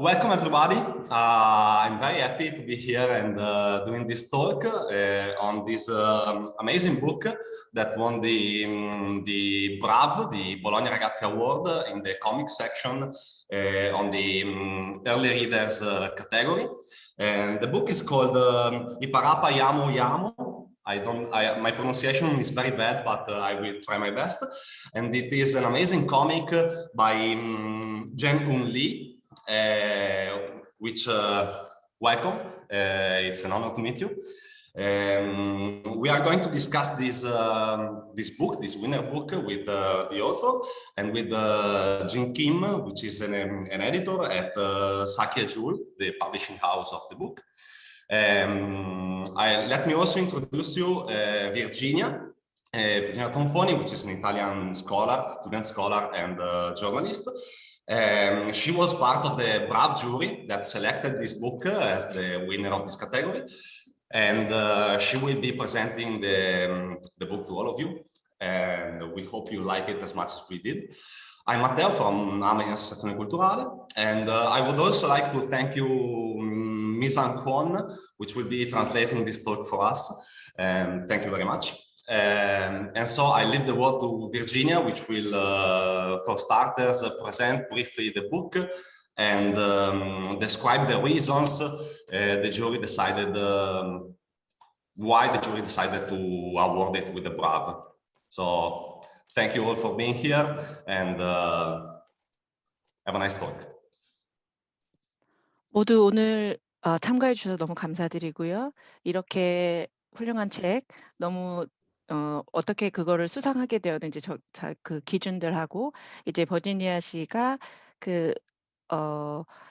Welcome everybody. I'm very happy to be here and doing this talk on this amazing book that won the BRAV, the BolognaRagazzi Award in the comics section on the early readers category. And the book is called Iparapa Yamu Yamu. My pronunciation is very bad, but I will try my best. And it is an amazing comic by Jen-Un Lee. Welcome. It's an honor to meet you. We are going to discuss this winner book with the author and with Jin Kim, which is an editor at Saki Jewel, the publishing house of the book. Let me also introduce you Virginia Tonfoni, which is an Italian scholar, student scholar, and journalist. She was part of the BRAV jury that selected this book as the winner of this category, and she will be presenting the book to all of you, and we hope you like it as much as we did. I'm Matteo from Amari Associazione Culturale, and I would also like to thank you, Ms. Kwon, which will be translating this talk for us, and thank you very much. And so I leave the word to Virginia, which will, for starters, present briefly the book and describe the reasons the jury decided, why the jury decided to award it with the BRAV. So thank you all for being here, and have a nice talk. 모두 오늘 참가해 주셔서 너무 감사드리고요. 이렇게 훌륭한 책 너무 어떻게 그거를 수상하게 되었는지 그 기준들하고 이제 버지니아 씨가 그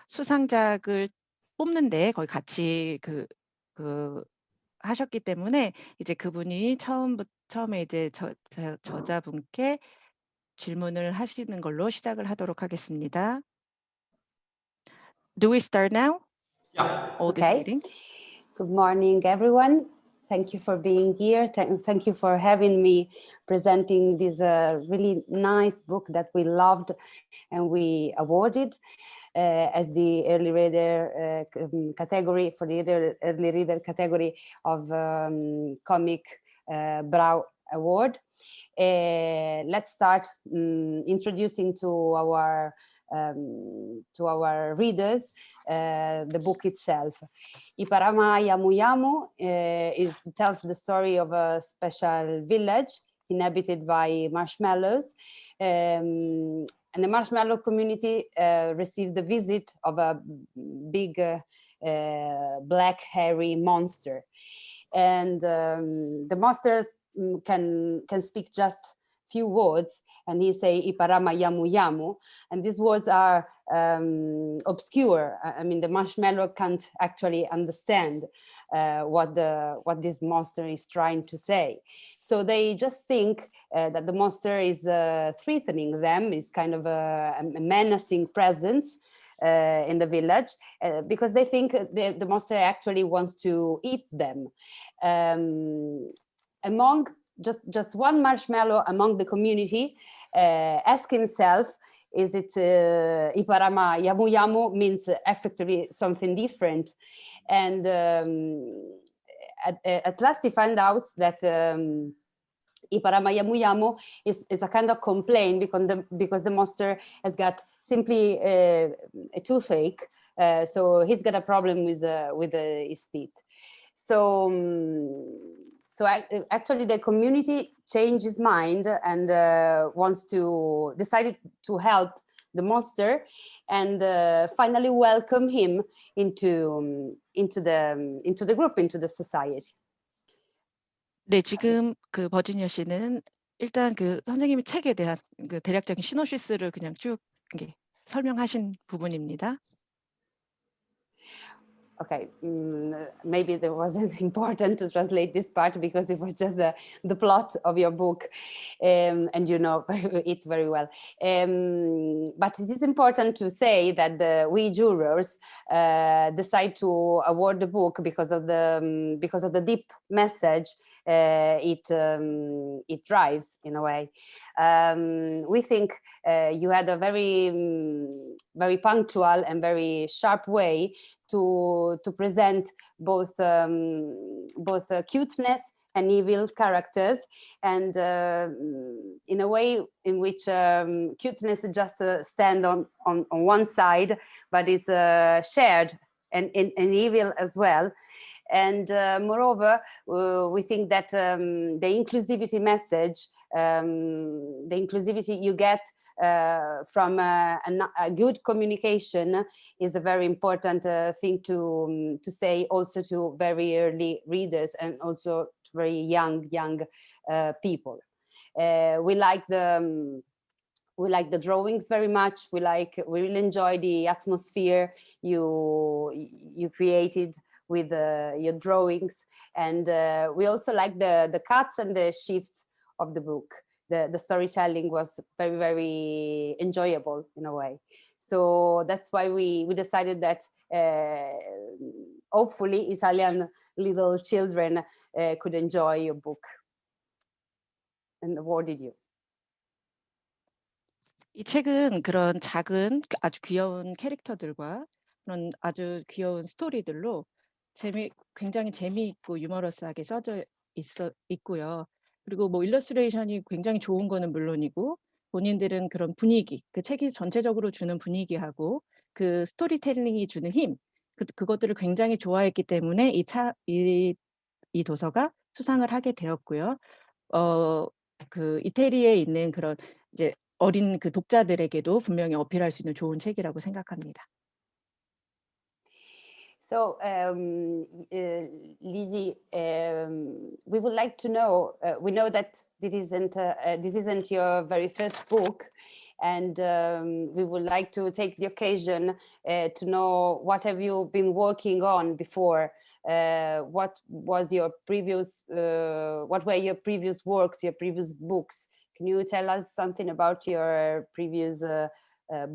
수상작을 뽑는데 거의 같이 하셨기 때문에 이제 그분이 처음에 이제 저자분께 질문을 하시는 걸로 시작을 하도록 하겠습니다. Do we start now? Yeah. Okay. Good morning, everyone. Thank you for being here. Thank you for having me presenting this really nice book that we loved and we awarded as the early reader category, for the early reader category of Comic BRAV Award. Let's start introducing to our readers the book itself. Iparama Yamu Yamu tells the story of a special village inhabited by marshmallows, and the marshmallow community received the visit of a big black hairy monster, and the monsters can speak just few words, and he say Iparama Yamu Yamu, and these words are obscure. I mean, the marshmallow can't actually understand what this monster is trying to say. So they just think that the monster is threatening them, is kind of a menacing presence in the village, because they think the monster actually wants to eat them. Among just one marshmallow among the community ask himself, is it Iparama Yamu Yamu means effectively something different, and at last he found out that Iparama Yamu Yamu is a kind of complaint because the monster has got simply a toothache, so he's got a problem with his teeth. So actually the community changed his mind and decided to help the monster and finally welcome him into the group, into the society. 네, 지금 그 버지니아 씨는 일단 그 선생님이 책에 대한 그 대략적인 시놉시스를 그냥 쭉 설명하신 부분입니다. Okay, maybe it wasn't important to translate this part because it was just the plot of your book, and you know it very well. But it is important to say that we jurors decide to award the book because of the deep message it drives in a way. We think you had a very punctual and very sharp way to present both cuteness and evil characters, and in a way in which cuteness just stand on one side, but is shared and evil as well. And moreover, we think that the inclusivity message, the inclusivity you get from a good communication is a very important thing to say also to very early readers and also to very young people. We like the drawings very much. We really enjoy the atmosphere you created with your drawings, and we also like the cuts and the shifts of the book. The storytelling was very, very enjoyable in a way. So that's why we decided that hopefully Italian little children could enjoy your book and awarded you. 이 책은 그런 작은 아주 귀여운 캐릭터들과 그런 아주 귀여운 스토리들로 굉장히 재미있고 유머러스하게 써져 있고요. 그리고 뭐 일러스트레이션이 굉장히 좋은 거는 물론이고 본인들은 그런 분위기, 그 책이 전체적으로 주는 분위기하고 그 스토리텔링이 주는 힘, 그것들을 굉장히 좋아했기 때문에 이 도서가 수상을 하게 되었고요. 그 이태리에 있는 그런 이제 어린 그 독자들에게도 분명히 어필할 수 있는 좋은 책이라고 생각합니다. So, Lizzie, we would like to know. We know that this isn't your very first book, and we would like to take the occasion to know what have you been working on before. What was your previous? What were your previous works? Your previous books? Can you tell us something about your previous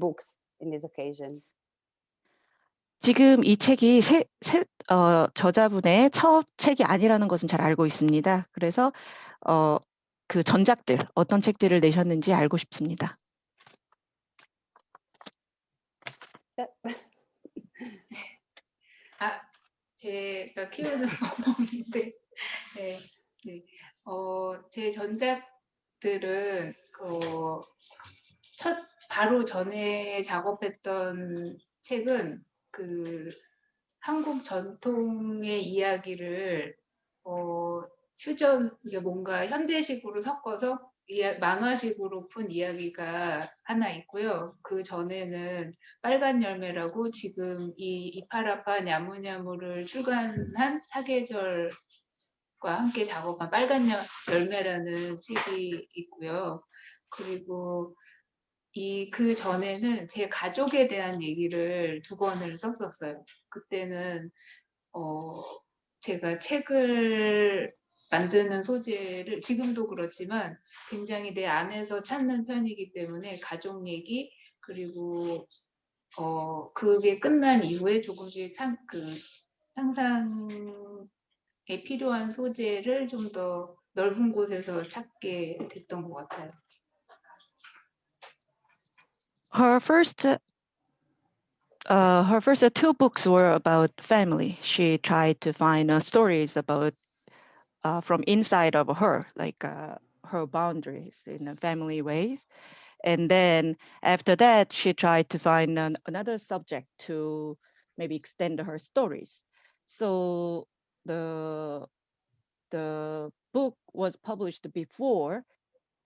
books in this occasion? 지금 이 책이 저자분의 첫 책이 아니라는 것은 잘 알고 있습니다. 그래서 그 전작들, 어떤 책들을 내셨는지 알고 싶습니다. 제가 키우는 멍멍인데, 제 전작들은 바로 전에 작업했던 책은 그 한국 전통의 이야기를 뭔가 현대식으로 섞어서 만화식으로 푼 이야기가 하나 있고요. 그 전에는 빨간 열매라고 지금 이 이파라파 냐무냐무를 출간한 사계절과 함께 작업한 빨간 열매라는 책이 있고요. 그리고 그 전에는 제 가족에 대한 얘기를 2권을 썼었어요. 그때는 제가 책을 만드는 소재를 지금도 그렇지만 굉장히 내 안에서 찾는 편이기 때문에 가족 얘기 그리고 그게 끝난 이후에 조금씩 상상에 필요한 소재를 좀 더 넓은 곳에서 찾게 됐던 것 같아요. Her first 2 books were about family. She tried to find stories about from inside of her, like her boundaries in a family ways. And then after that, she tried to find another subject to maybe extend her stories. So the book was published before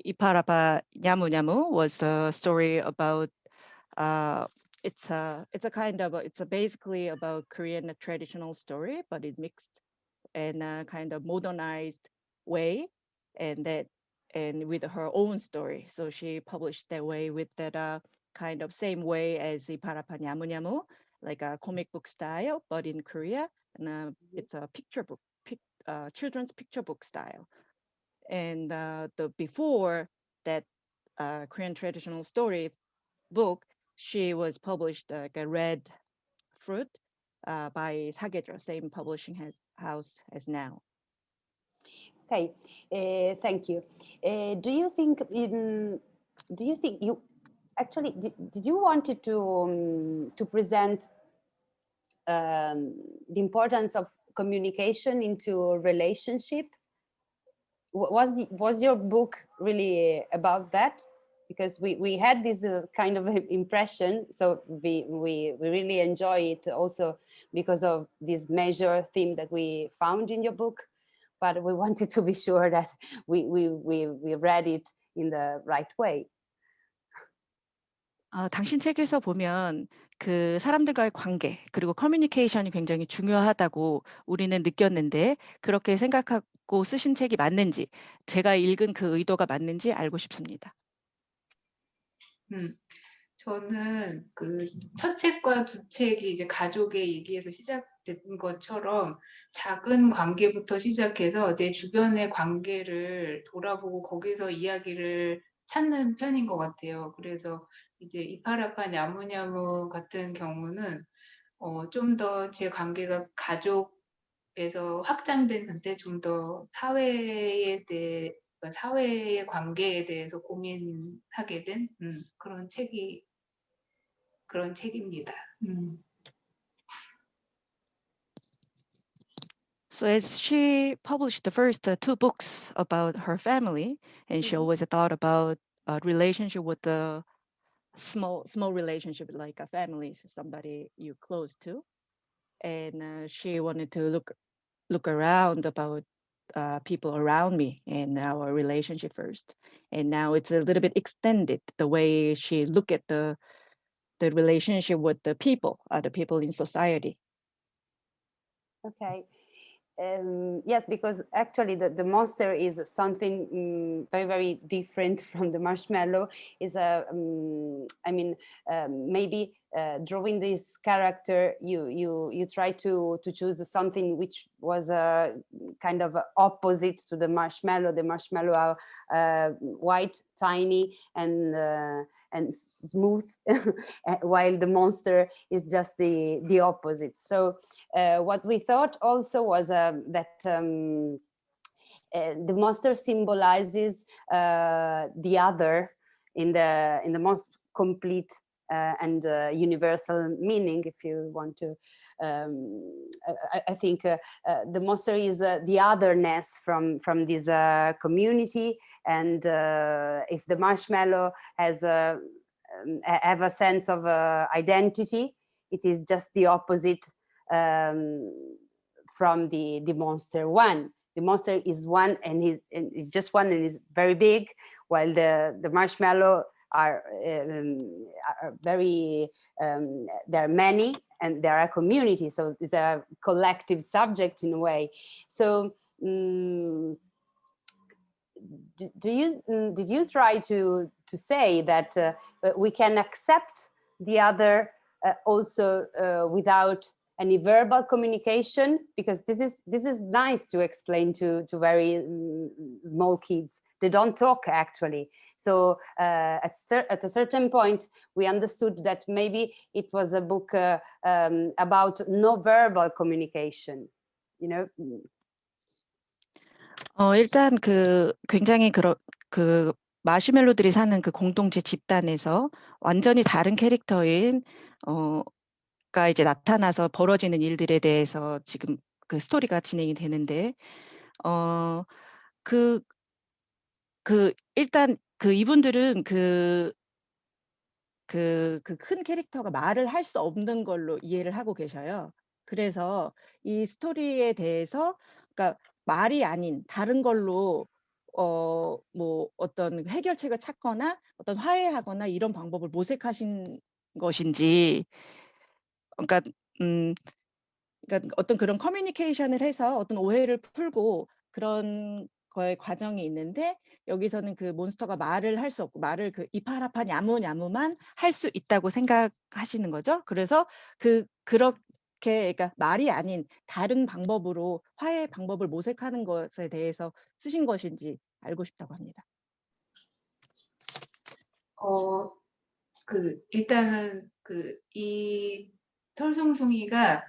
이파라파 냐무냐무 was a story about it's basically about Korean traditional story, but it mixed in a kind of modernized way and with her own story. So she published that way with that kind of same way as 이파라파 냐무냐무, like a comic book style, but in Korea, and it's a picture book, children's picture book style. And the before that Korean traditional story book, she was published like a Red Fruit by 사계절, same publishing house as now. Okay, thank you. Do you think you actually did you wanted to present the importance of communication into a relationship? Was your book really about that? Because we had this kind of impression, so we really enjoy it also because of this major theme that we found in your book. But we wanted to be sure that we read it in the right way. 당신 책에서 보면 그 사람들과의 관계 그리고 커뮤니케이션이 굉장히 중요하다고 우리는 느꼈는데 그렇게 생각하고 쓰신 책이 맞는지 제가 읽은 그 의도가 맞는지 알고 싶습니다. 저는 그 첫 책과 두 책이 이제 가족의 얘기에서 시작된 것처럼 작은 관계부터 시작해서 내 주변의 관계를 돌아보고 거기서 이야기를 찾는 편인 것 같아요. 그래서 이제 이파라파 야무야무 같은 경우는 좀 더 제 관계가 가족에서 확장됐는데 좀 더 사회에 대해 사회의 관계에 대해서 고민하게 된 그런 책입니다. So as she published the first two books about her family, and she always thought about a relationship with the small relationship like a family, somebody you close to, and she wanted to look around about people around me and our relationship first. And now it's a little bit extended the way she look at the relationship with the people in society. Okay. Yes, because actually the monster is something very, very different from the marshmallow. Is maybe drawing this character, you try to choose something which was a kind of opposite to the marshmallow. The marshmallow are white, tiny, and smooth, while the monster is just the opposite. So what we thought also was that the monster symbolizes the other in the most complete and universal meaning, if you want to. I think the monster is the otherness from this community, and if the marshmallow has have a sense of identity, it is just the opposite from the monster one. The monster is one, and he's just one, and is very big, while the marshmallow are very there are many, and there are communities, so it's a collective subject in a way. So did you try to say that we can accept the other also without any verbal communication? Because this is nice to explain to very small kids. They don't talk actually. So at a certain point, we understood that maybe it was a book about no verbal communication. You know. 일단 굉장히 그 마시멜로들이 사는 그 공동체 집단에서 완전히 다른 캐릭터인 가 이제 나타나서 벌어지는 일들에 대해서 지금 그 스토리가 진행이 되는데 일단 이분들은 큰 캐릭터가 말을 할 수 없는 걸로 이해를 하고 계셔요. 그래서 이 스토리에 대해서 그러니까 말이 아닌 다른 걸로 뭐 어떤 해결책을 찾거나 어떤 화해하거나 이런 방법을 모색하신 것인지, 그러니까 어떤 그런 커뮤니케이션을 해서 어떤 오해를 풀고 그런 거의 과정이 있는데, 여기서는 그 몬스터가 말을 할 수 없고 말을 이파라파 야무야무만 할 수 있다고 생각하시는 거죠. 그래서 그렇게 그러니까 말이 아닌 다른 방법으로 화해 방법을 모색하는 것에 대해서 쓰신 것인지 알고 싶다고 합니다. 일단은 이 털숭숭이가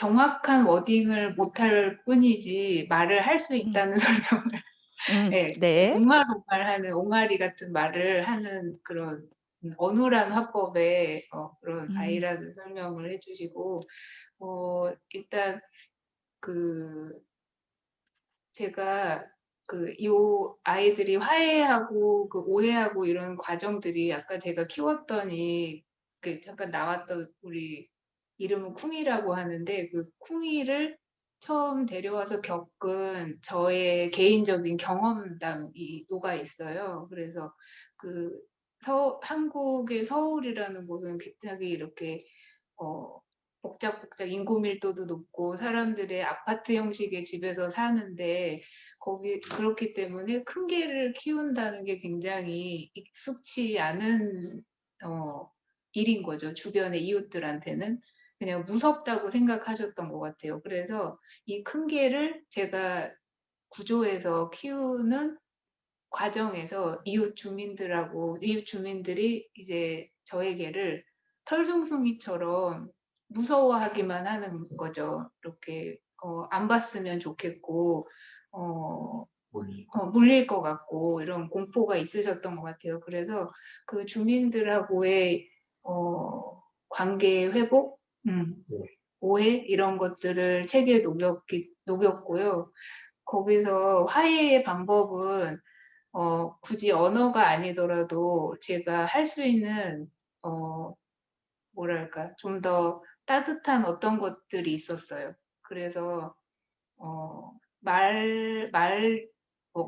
정확한 워딩을 못할 뿐이지 말을 할 수 있다는 설명을 네, 네. 옹알옹알하는 옹알이 같은 말을 하는 그런 어눌한 화법의 그런 아이라는 설명을 해주시고 일단 제가 요 아이들이 화해하고 오해하고 이런 과정들이 아까 제가 키웠더니 잠깐 나왔던 우리 이름은 쿵이라고 하는데 그 쿵이를 처음 데려와서 겪은 저의 개인적인 경험담이 녹아 있어요. 그래서 한국의 서울이라는 곳은 굉장히 이렇게 복작복작 인구 밀도도 높고 사람들의 아파트 형식의 집에서 사는데 그렇기 때문에 큰 개를 키운다는 게 굉장히 익숙치 않은 일인 거죠. 주변의 이웃들한테는 그냥 무섭다고 생각하셨던 것 같아요. 그래서 이 큰 개를 제가 구조해서 키우는 과정에서 이웃 주민들이 이제 저에게를 털숭숭이처럼 무서워하기만 하는 거죠. 이렇게 안 봤으면 좋겠고 물릴 것 같고 이런 공포가 있으셨던 것 같아요. 그래서 그 주민들하고의 관계 회복, 오해 이런 것들을 책에 녹였고요. 거기서 화해의 방법은 굳이 언어가 아니더라도 제가 할 수 있는 뭐랄까 좀 더 따뜻한 어떤 것들이 있었어요. 그래서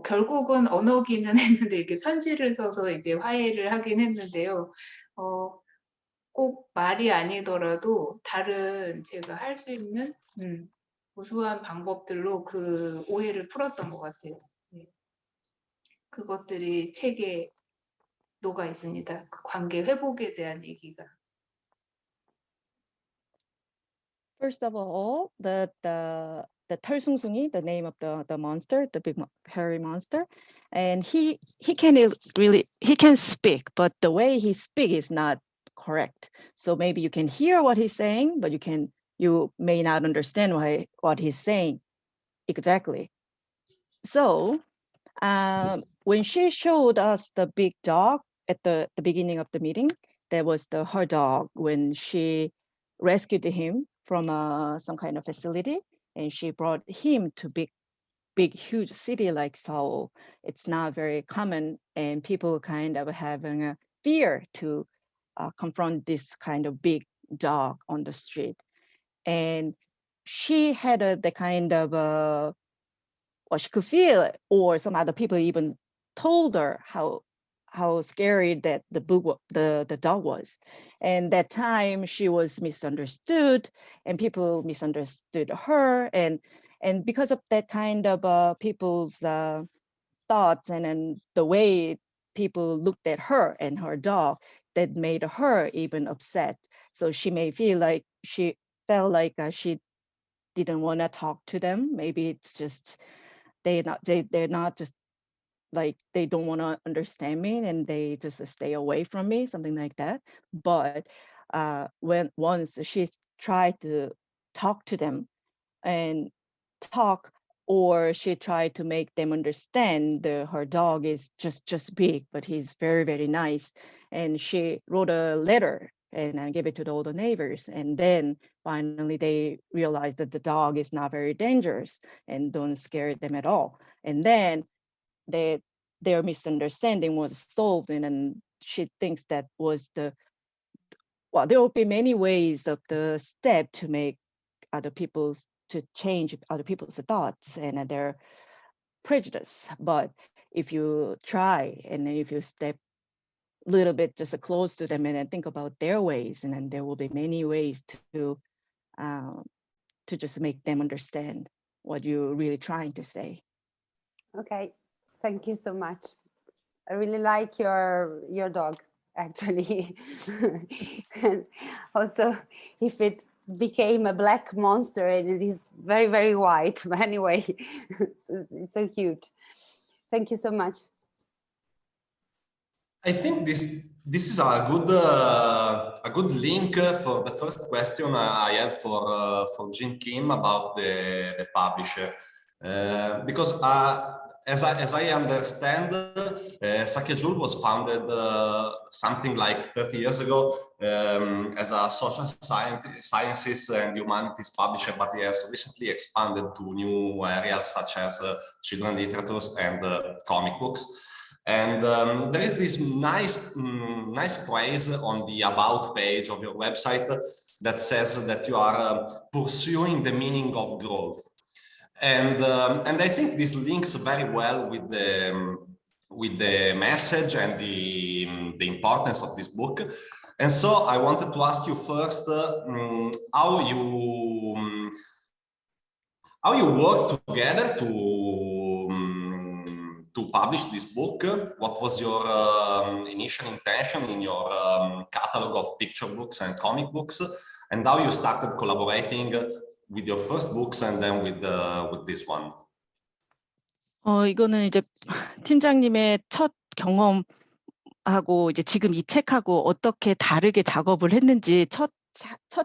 결국은 언어기는 했는데 이렇게 편지를 써서 이제 화해를 하긴 했는데요. 꼭 말이 아니더라도 다른 제가 할 수 있는 우수한 방법들로 그 오해를 풀었던 것 같아요. 네. 그것들이 책에 녹아 있습니다. 그 관계 회복에 대한 얘기가. First of all, the 털숭숭이, the name of the monster, the big hairy monster, and he can speak, but the way he speaks is not correct. So maybe you can hear what he's saying, but you may not understand what he's saying exactly. So when she showed us the big dog at the beginning of the meeting, that was her dog when she rescued him from some kind of facility, and she brought him to big, huge city like Seoul. It's not very common, and people kind of having a fear to confront this kind of big dog on the street. And she had the kind of what she could feel, or some other people even told her how scary that the dog was. And that time she was misunderstood, and people misunderstood her, and because of that kind of people's thoughts and then the way people looked at her and her dog, that made her even upset. So she may feel like she felt like she didn't want to talk to them. Maybe it's just they're not just like they don't want to understand me and they just stay away from me, something like that. But when once she tried to talk to them and talk, or she tried to make them understand her dog is just big, but he's very, very nice. And she wrote a letter and gave it to all the neighbors. And then finally they realized that the dog is not very dangerous and don't scare them at all. And then their misunderstanding was solved, and then she thinks that was well, there will be many ways of the step to make to change other people's thoughts and their prejudice. But if you try and if you step a little bit just close to them and then think about their ways, and then there will be many ways to just make them understand what you're really trying to say. Okay, thank you so much. I really like your dog, actually. And also, if it became a black monster, and it is very, very white, but anyway, it's so cute. Thank you so much. I think this is a good link for the first question I had for Jin Kim about the publisher, because as I understand, Sakyajul was founded something like 30 years ago as a social sciences and humanities publisher, but he has recently expanded to new areas such as children literatures and comic books. And there is this nice phrase on the about page of your website that says that you are pursuing the meaning of growth. And I think this links very well with the message and the importance of this book. And so I wanted to ask you first how you work together to publish this book. What was your initial intention in your catalog of picture books and comic books, and how you started collaborating with your first books and then with this one? 이거는 이제 팀장님의 첫 경험하고 이제 지금 이 책하고 어떻게 다르게 작업을 했는지 첫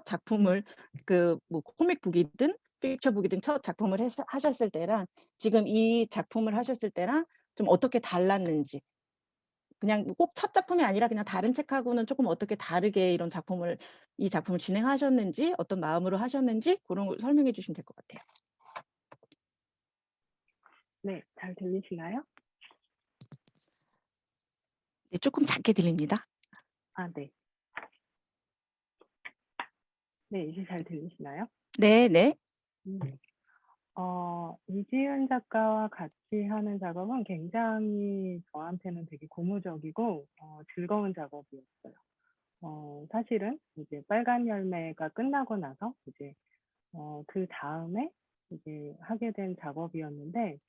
작품을 뭐 코믹북이든 픽처북이든 첫 작품을 하셨을 때랑 지금 이 작품을 하셨을 때랑 좀 어떻게 달랐는지, 그냥 꼭 첫 작품이 아니라 그냥 다른 책하고는 조금 어떻게 다르게 이 작품을 진행하셨는지, 어떤 마음으로 하셨는지 그런 걸 설명해 주시면 될 것 같아요. 네, 잘 들리시나요? 네, 조금 작게 들립니다. 아, 네. 네, 이제 잘 들리시나요? 네, 네. 이지은 작가와 같이 하는 작업은 굉장히 저한테는 되게 고무적이고 즐거운 작업이었어요. 사실은 이제 빨간 열매가 끝나고 나서 이제 그 다음에 이제 하게 된 작업이었는데,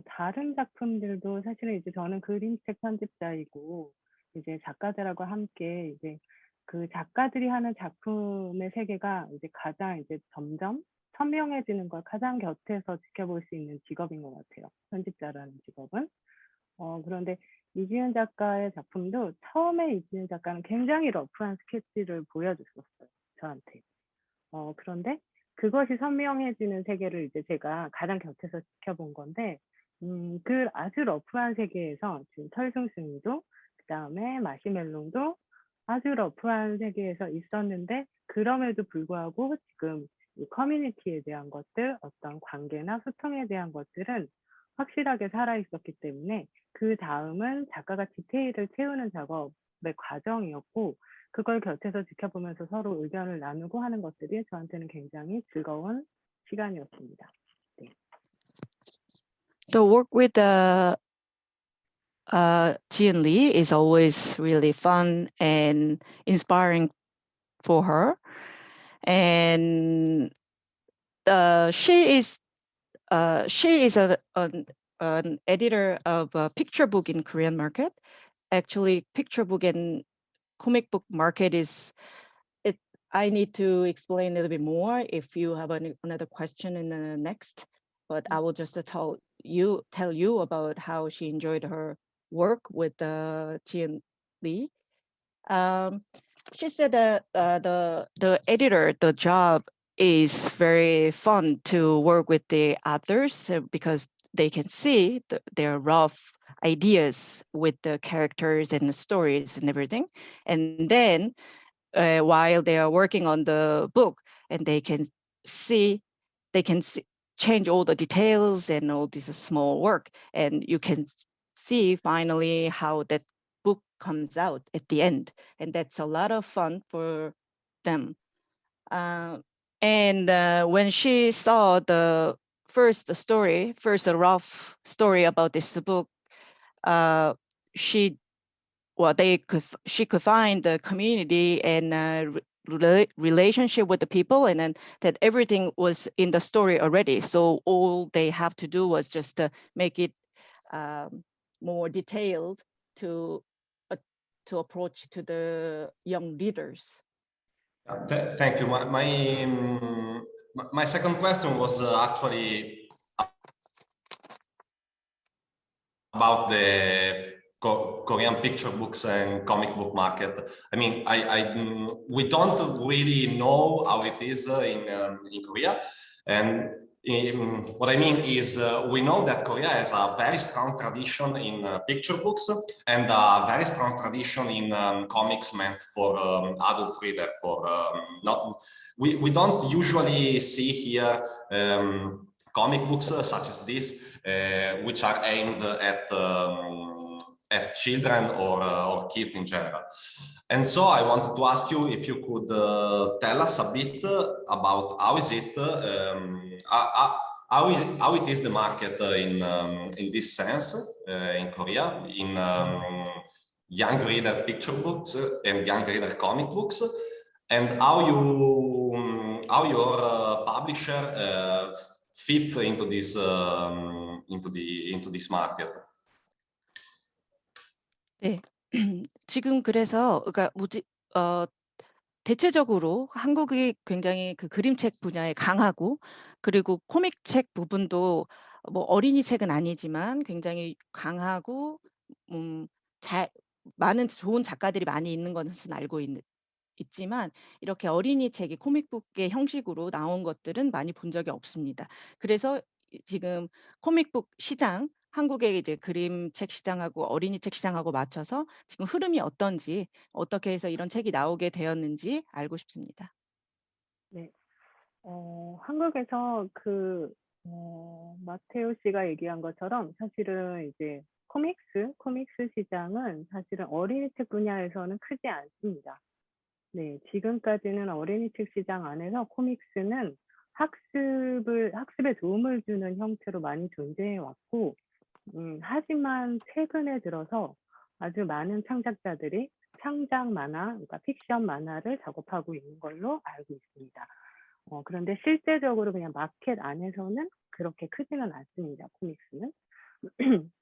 다른 작품들도 사실은 이제 저는 그림책 편집자이고 이제 작가들하고 함께 이제 그 작가들이 하는 작품의 세계가 이제 가장 이제 점점 선명해지는 걸 가장 곁에서 지켜볼 수 있는 직업인 것 같아요. 편집자라는 직업은. 그런데 이지은 작가의 작품도 처음에 이지은 작가는 굉장히 러프한 스케치를 보여줬었어요, 저한테. 그런데 그것이 선명해지는 세계를 이제 제가 가장 곁에서 지켜본 건데, 그 아주 러프한 세계에서 지금 털숭숭이도, 그 다음에 마시멜롱도 아주 러프한 세계에서 있었는데, 그럼에도 불구하고 지금 이 커뮤니티에 대한 것들, 어떤 관계나 소통에 대한 것들은 확실하게 살아있었기 때문에 그 다음은 작가가 디테일을 채우는 작업의 과정이었고, 그걸 곁에서 지켜보면서 서로 의견을 나누고 하는 것들이 저한테는 굉장히 즐거운 시간이었습니다. 네. The work with Jian Lee is always really fun and inspiring for her, and she is an editor of a picture book in Korean market. Actually, picture book and comic book market I need to explain a little bit more if you have another question in the next, but I will just tell you about how she enjoyed her work with Jian Lee. She said that the editor, the job is very fun to work with the authors because they can see their rough ideas with the characters and the stories and everything. And then while they are working on the book, and they can change all the details and all this small work, and you can see finally how that book comes out at the end, and that's a lot of fun for them. And when she saw the first rough story about this book, she could find the community and relationship with the people, and then that everything was in the story already. So all they have to do was just make it more detailed to approach to the young readers. Thank you. My second question was actually about the Korean picture books and comic book market. I mean, we don't really know how it is in Korea, and what I mean is we know that Korea has a very strong tradition in picture books and a very strong tradition in comics meant for adult reader. We don't usually see here comic books such as this, which are aimed at children or kids in general. And so I wanted to ask you if you could tell us a bit about how is it, how it is the market in this sense in Korea, in young reader picture books and young reader comic books, and how your publisher fits into this into this market. 네. 지금 그래서 그러니까 대체적으로 한국이 굉장히 그 그림책 분야에 강하고, 그리고 코믹책 부분도 뭐 어린이 책은 아니지만 굉장히 강하고 많은 좋은 작가들이 많이 있는 것은 알고 있지만, 이렇게 어린이 책이 코믹북의 형식으로 나온 것들은 많이 본 적이 없습니다. 그래서 지금 코믹북 시장, 한국의 이제 그림책 시장하고 어린이 책 시장하고 맞춰서 지금 흐름이 어떤지, 어떻게 해서 이런 책이 나오게 되었는지 알고 싶습니다. 네. 한국에서 마테오 씨가 얘기한 것처럼 사실은 이제 코믹스 시장은 사실은 어린이 책 분야에서는 크지 않습니다. 네, 지금까지는 어린이 책 시장 안에서 코믹스는 학습에 도움을 주는 형태로 많이 존재해 왔고, 하지만 최근에 들어서 아주 많은 창작자들이 창작 만화, 그러니까 픽션 만화를 작업하고 있는 걸로 알고 있습니다. 그런데 실제적으로 그냥 마켓 안에서는 그렇게 크지는 않습니다, 코믹스는.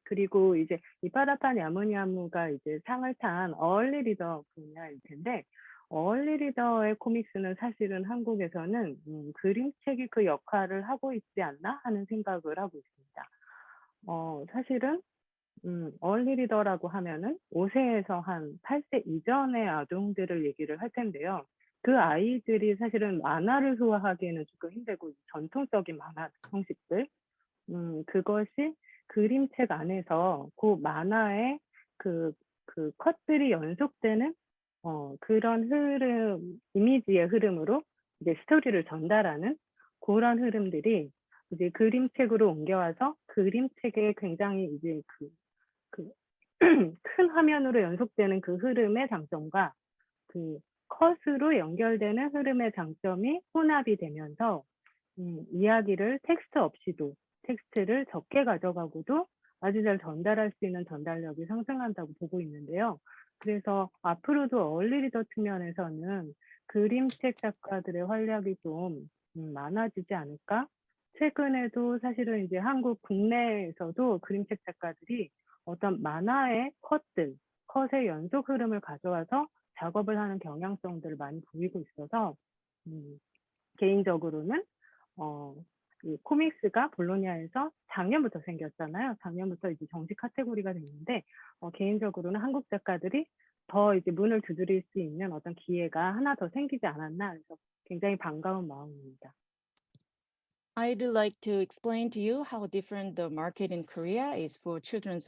그리고 이제 이파라판 야무냐무가 이제 상을 탄 어얼리 리더 분야일 텐데, 어얼리 리더의 코믹스는 사실은 한국에서는 그림책이 그 역할을 하고 있지 않나 하는 생각을 하고 있습니다. 사실은 어얼리 리더라고 하면은 5세에서 한 8세 이전의 아동들을 얘기를 할 텐데요. 그 아이들이 사실은 만화를 소화하기에는 조금 힘들고, 전통적인 만화 형식들, 그것이 그림책 안에서 그 만화의 그 컷들이 연속되는 그런 흐름, 이미지의 흐름으로 이제 스토리를 전달하는 그런 흐름들이 이제 그림책으로 옮겨와서 그림책에 굉장히 이제 큰 화면으로 연속되는 그 흐름의 장점과 그 컷으로 연결되는 흐름의 장점이 혼합이 되면서 이야기를 텍스트 없이도, 텍스트를 적게 가져가고도 아주 잘 전달할 수 있는 전달력이 상승한다고 보고 있는데요. 그래서 앞으로도 어얼리 리더 측면에서는 그림책 작가들의 활약이 좀 많아지지 않을까? 최근에도 사실은 이제 한국 국내에서도 그림책 작가들이 어떤 만화의 컷의 연속 흐름을 가져와서 작업을 하는 경향성들을 많이 보이고 있어서 개인적으로는 이 코믹스가 볼로냐에서 작년부터 생겼잖아요. 작년부터 이제 정식 카테고리가 됐는데, 개인적으로는 한국 작가들이 더 이제 문을 두드릴 수 있는 어떤 기회가 하나 더 생기지 않았나, 그래서 굉장히 반가운 마음입니다. I'd like to explain to you how different the market in Korea is for children's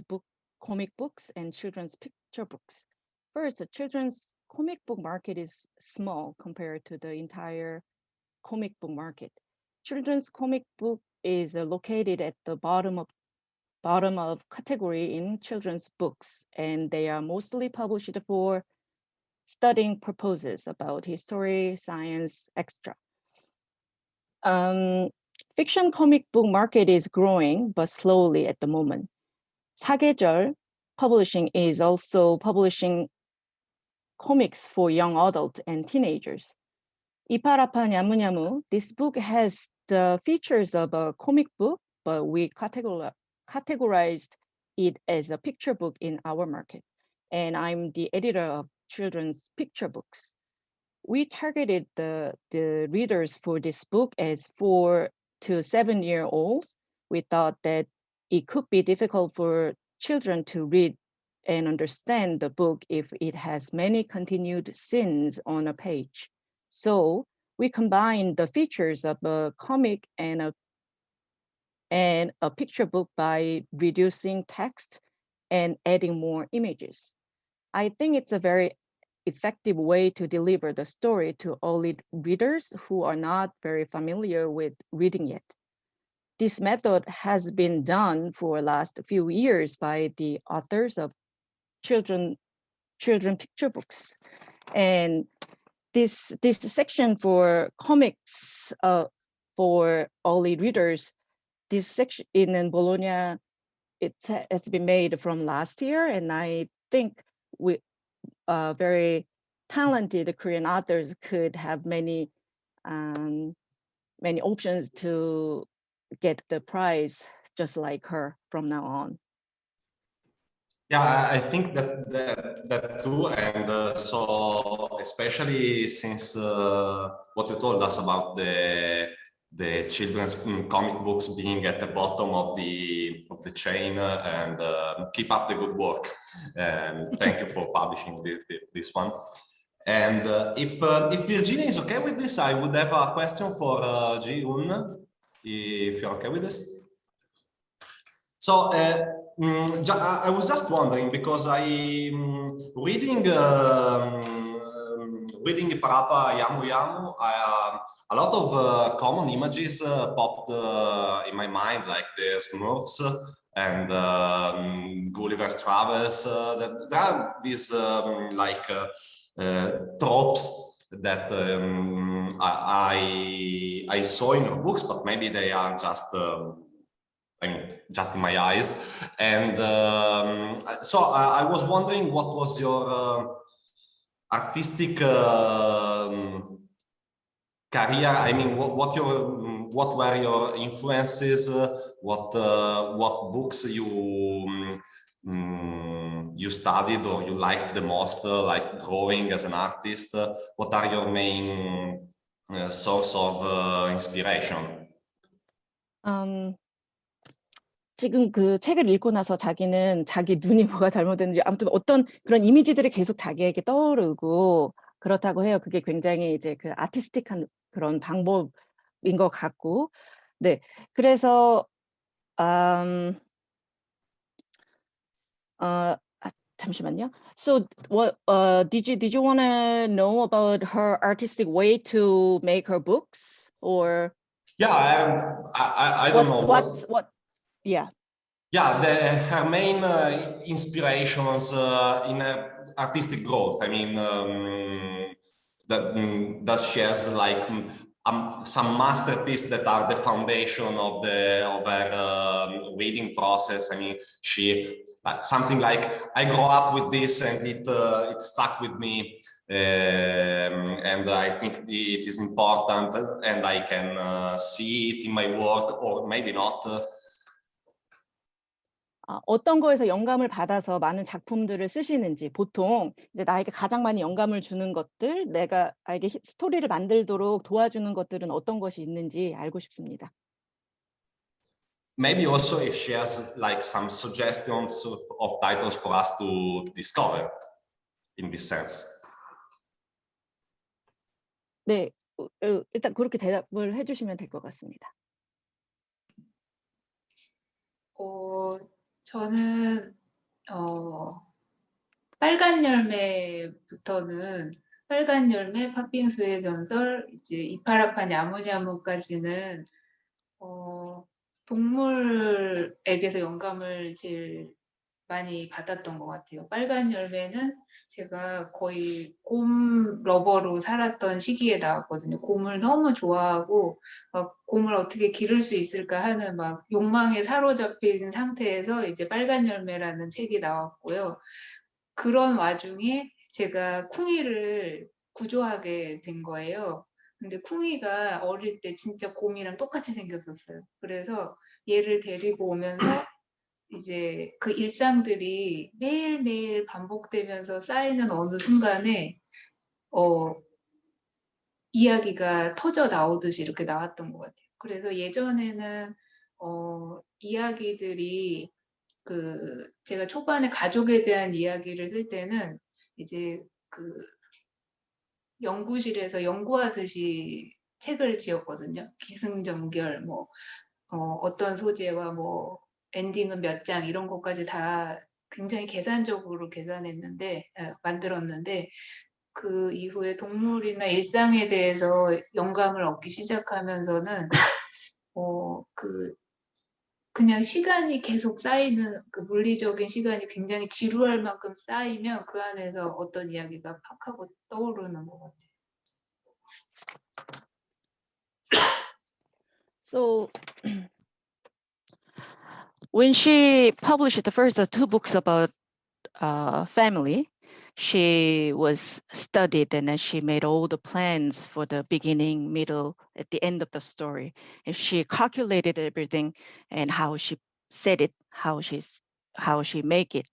comic books and children's picture books. First, the children's comic book market is small compared to the entire comic book market. Children's comic book is located at the bottom of category in children's books, and they are mostly published for studying purposes about history, science, etc. Fiction comic book market is growing, but slowly at the moment. 사계절 Publishing is also publishing comics for young adults and teenagers. 이파라판 야무냐무, this book has the features of a comic book, but we categorized it as a picture book in our market. And I'm the editor of children's picture books. We targeted the readers for this book as 4 to 7-year-olds. We thought that it could be difficult for children to read and understand the book if it has many continued scenes on a page. So we combine the features of a comic and a picture book by reducing text and adding more images. I think it's a very effective way to deliver the story to early readers who are not very familiar with reading yet. This method has been done for the last few years by the authors of children picture books. And this section for comics for early readers, this section in Bologna, it's been made from last year, and I think we very talented Korean authors could have many options to get the prize just like her from now on. Yeah, I think that too, and so especially since what you told us about the children's comic books being at the bottom of the chain, and keep up the good work, and thank you for publishing this one. And if Virginia is okay with this, I would have a question for Ji-un, if you're okay with this. So I was just wondering, because reading Parappa Yamu Yamu, a lot of common images popped in my mind, like the Smurfs and Gulliver's Travels. There are these tropes that I saw in your books, but maybe they are just just in my eyes. And so I was wondering, what was your artistic career? I mean, what were your influences? What books you studied or you liked the most, like growing as an artist? What are your main source of inspiration? 지금 그 책을 읽고 나서 자기는 자기 눈이 뭐가 잘못됐는지, 아무튼 어떤 그런 이미지들이 계속 자기에게 떠오르고 그렇다고 해요. 그게 굉장히 이제 그 아티스틱한 그런 방법인 것 같고. 네. 그래서 잠시만요. So what did you want to know about her artistic way to make her books, or? Yeah, I don't know what. Yeah. Yeah, her main inspirations in her artistic growth. I mean, that she has like some masterpieces that are the foundation of her reading process. I mean, she something like, I grew up with this and it stuck with me, and I think it is important, and I can see it in my work, or maybe not. 어떤 거에서 영감을 받아서 많은 작품들을 쓰시는지, 보통 이제 나에게 가장 많이 영감을 주는 것들, 내가 나에게 스토리를 만들도록 도와주는 것들은 어떤 것이 있는지 알고 싶습니다. Maybe also if she has like some suggestions of titles for us to discover in this sense. 네, 일단 그렇게 대답을 해주시면 될 것 같습니다. 저는 빨간 열매부터는, 빨간 열매, 팥빙수의 전설, 이제 이파라파 야무야무까지는 동물에게서 영감을 제일 많이 받았던 것 같아요. 빨간 열매는 제가 거의 곰 러버로 살았던 시기에 나왔거든요. 곰을 너무 좋아하고 막 곰을 어떻게 기를 수 있을까 하는 막 욕망에 사로잡힌 상태에서 이제 빨간 열매라는 책이 나왔고요. 그런 와중에 제가 쿵이를 구조하게 된 거예요. 근데 쿵이가 어릴 때 진짜 곰이랑 똑같이 생겼었어요. 그래서 얘를 데리고 오면서 이제 그 일상들이 매일매일 반복되면서 쌓이는 어느 순간에 이야기가 터져 나오듯이 이렇게 나왔던 것 같아요. 그래서 예전에는 이야기들이 제가 초반에 가족에 대한 이야기를 쓸 때는 이제 연구실에서 연구하듯이 책을 지었거든요. 기승전결, 어떤 소재와 엔딩은 몇 장 이런 것까지 다 굉장히 계산적으로 만들었는데 그 이후에 동물이나 일상에 대해서 영감을 얻기 시작하면서는 그냥 시간이 계속 쌓이는 물리적인 시간이 굉장히 지루할 만큼 쌓이면 그 안에서 어떤 이야기가 팍 하고 떠오르는 것 같아요. So when she published the first two books about family, she was studied and then she made all the plans for the beginning, middle, at the end of the story. And she calculated everything and how she said it, how she make it.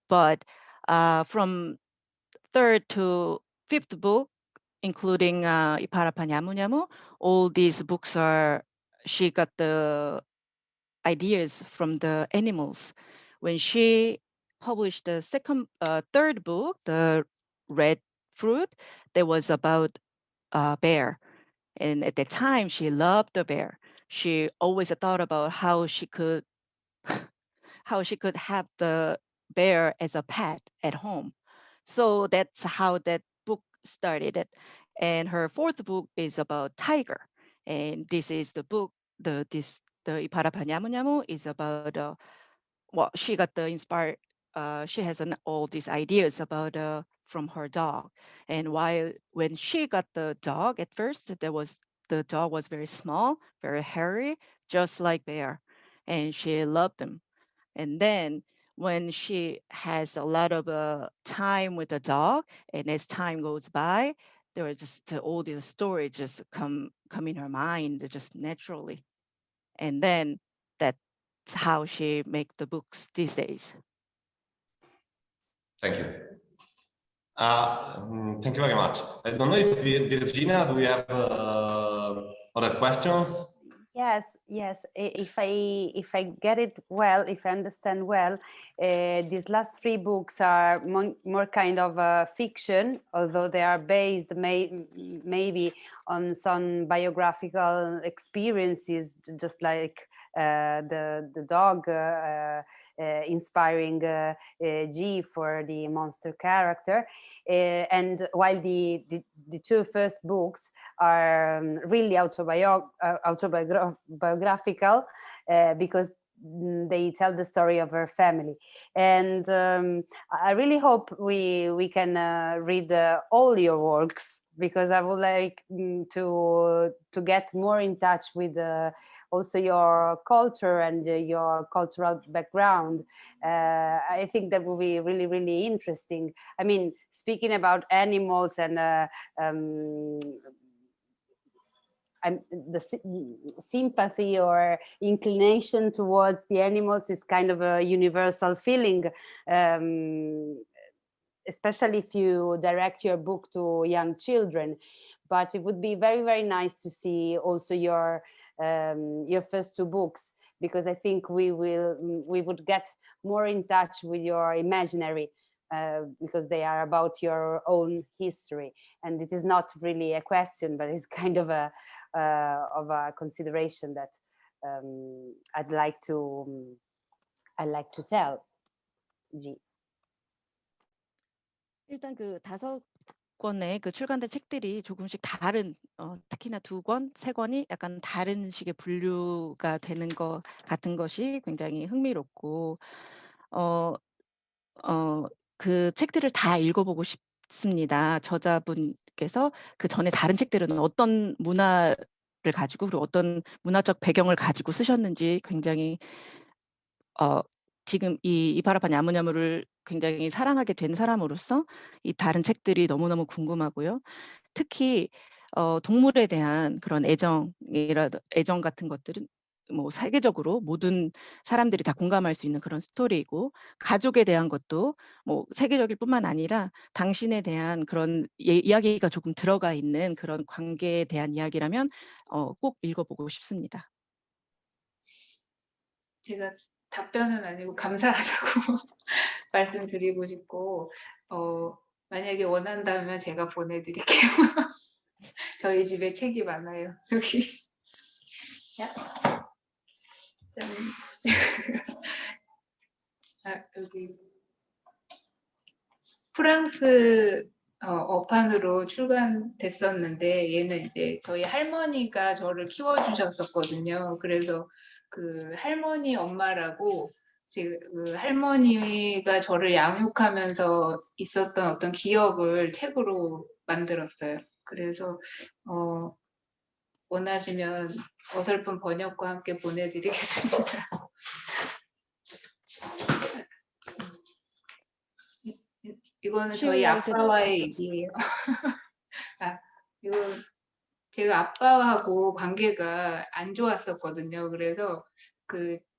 But from third to fifth book, including 이파라파 냐무냐무, all these books she got the ideas from the animals. When she published the third book, the Red Fruit, that was about a bear. And at that time, she loved the bear. She always thought about how she could have the bear as a pet at home. So that's how that book started. And her fourth book is about tiger. And this is the book, the 이파라파 냐무냐무 is about she got the inspired. She has all these ideas about from her dog. And when she got the dog at first, the dog was very small, very hairy, just like bear, and she loved them. And then when she has a lot of time with the dog, and as time goes by, there are just all these stories just come in her mind just naturally. And then that's how she make the books these days. Thank you. Thank you very much. I don't know if Virginia, do you have other questions? Yes. If I get it well, if I understand well, these last three books are more kind of fiction, although they are based maybe on some biographical experiences, just like the dog inspiring G for the monster character. And while the two first books are really autobiographical because they tell the story of her family. And I really hope we can read all your works, because I would like to get more in touch with also your culture and your cultural background. I think that will be really, really interesting. I mean, speaking about animals and the sympathy or inclination towards the animals is kind of a universal feeling, especially if you direct your book to young children. But it would be very, very nice to see also your first two books, because I think we would get more in touch with your imaginary, because they are about your own history. And it is not really a question, but it's kind of a consideration that I'd like to tell. G. 일단 그 5권의 그 출간된 책들이 조금씩 다른 특히나 2권, 3권이 약간 다른 식의 분류가 되는 것 같은 것이 굉장히 흥미롭고 그 책들을 다 읽어보고 싶습니다. 저자분께서 그 전에 다른 책들은 어떤 문화를 가지고 그리고 어떤 문화적 배경을 가지고 쓰셨는지 굉장히 지금 이파라파 냐무냐무를 굉장히 사랑하게 된 사람으로서 이 다른 책들이 너무너무 궁금하고요. 특히 동물에 대한 그런 애정 같은 것들은 뭐 세계적으로 모든 사람들이 다 공감할 수 있는 그런 스토리이고, 가족에 대한 것도 뭐 세계적일 뿐만 아니라 당신에 대한 그런 이야기가 조금 들어가 있는 그런 관계에 대한 이야기라면 꼭 읽어보고 싶습니다. 제가 답변은 아니고 감사하다고 말씀드리고 싶고 만약에 원한다면 제가 보내드릴게요. 저희 집에 책이 많아요. 여기. 야. 짠. 여기 프랑스 어판으로 출간됐었는데 얘는 이제 저희 할머니가 저를 키워주셨었거든요. 그래서 그 할머니 엄마라고 그 할머니가 저를 양육하면서 있었던 어떤 기억을 책으로 만들었어요. 그래서 원하시면 어설픈 번역과 함께 보내드리겠습니다. 이거는 저희 아빠와의 얘기예요. 이거 제가 아빠하고 관계가 안 좋았었거든요. 그래서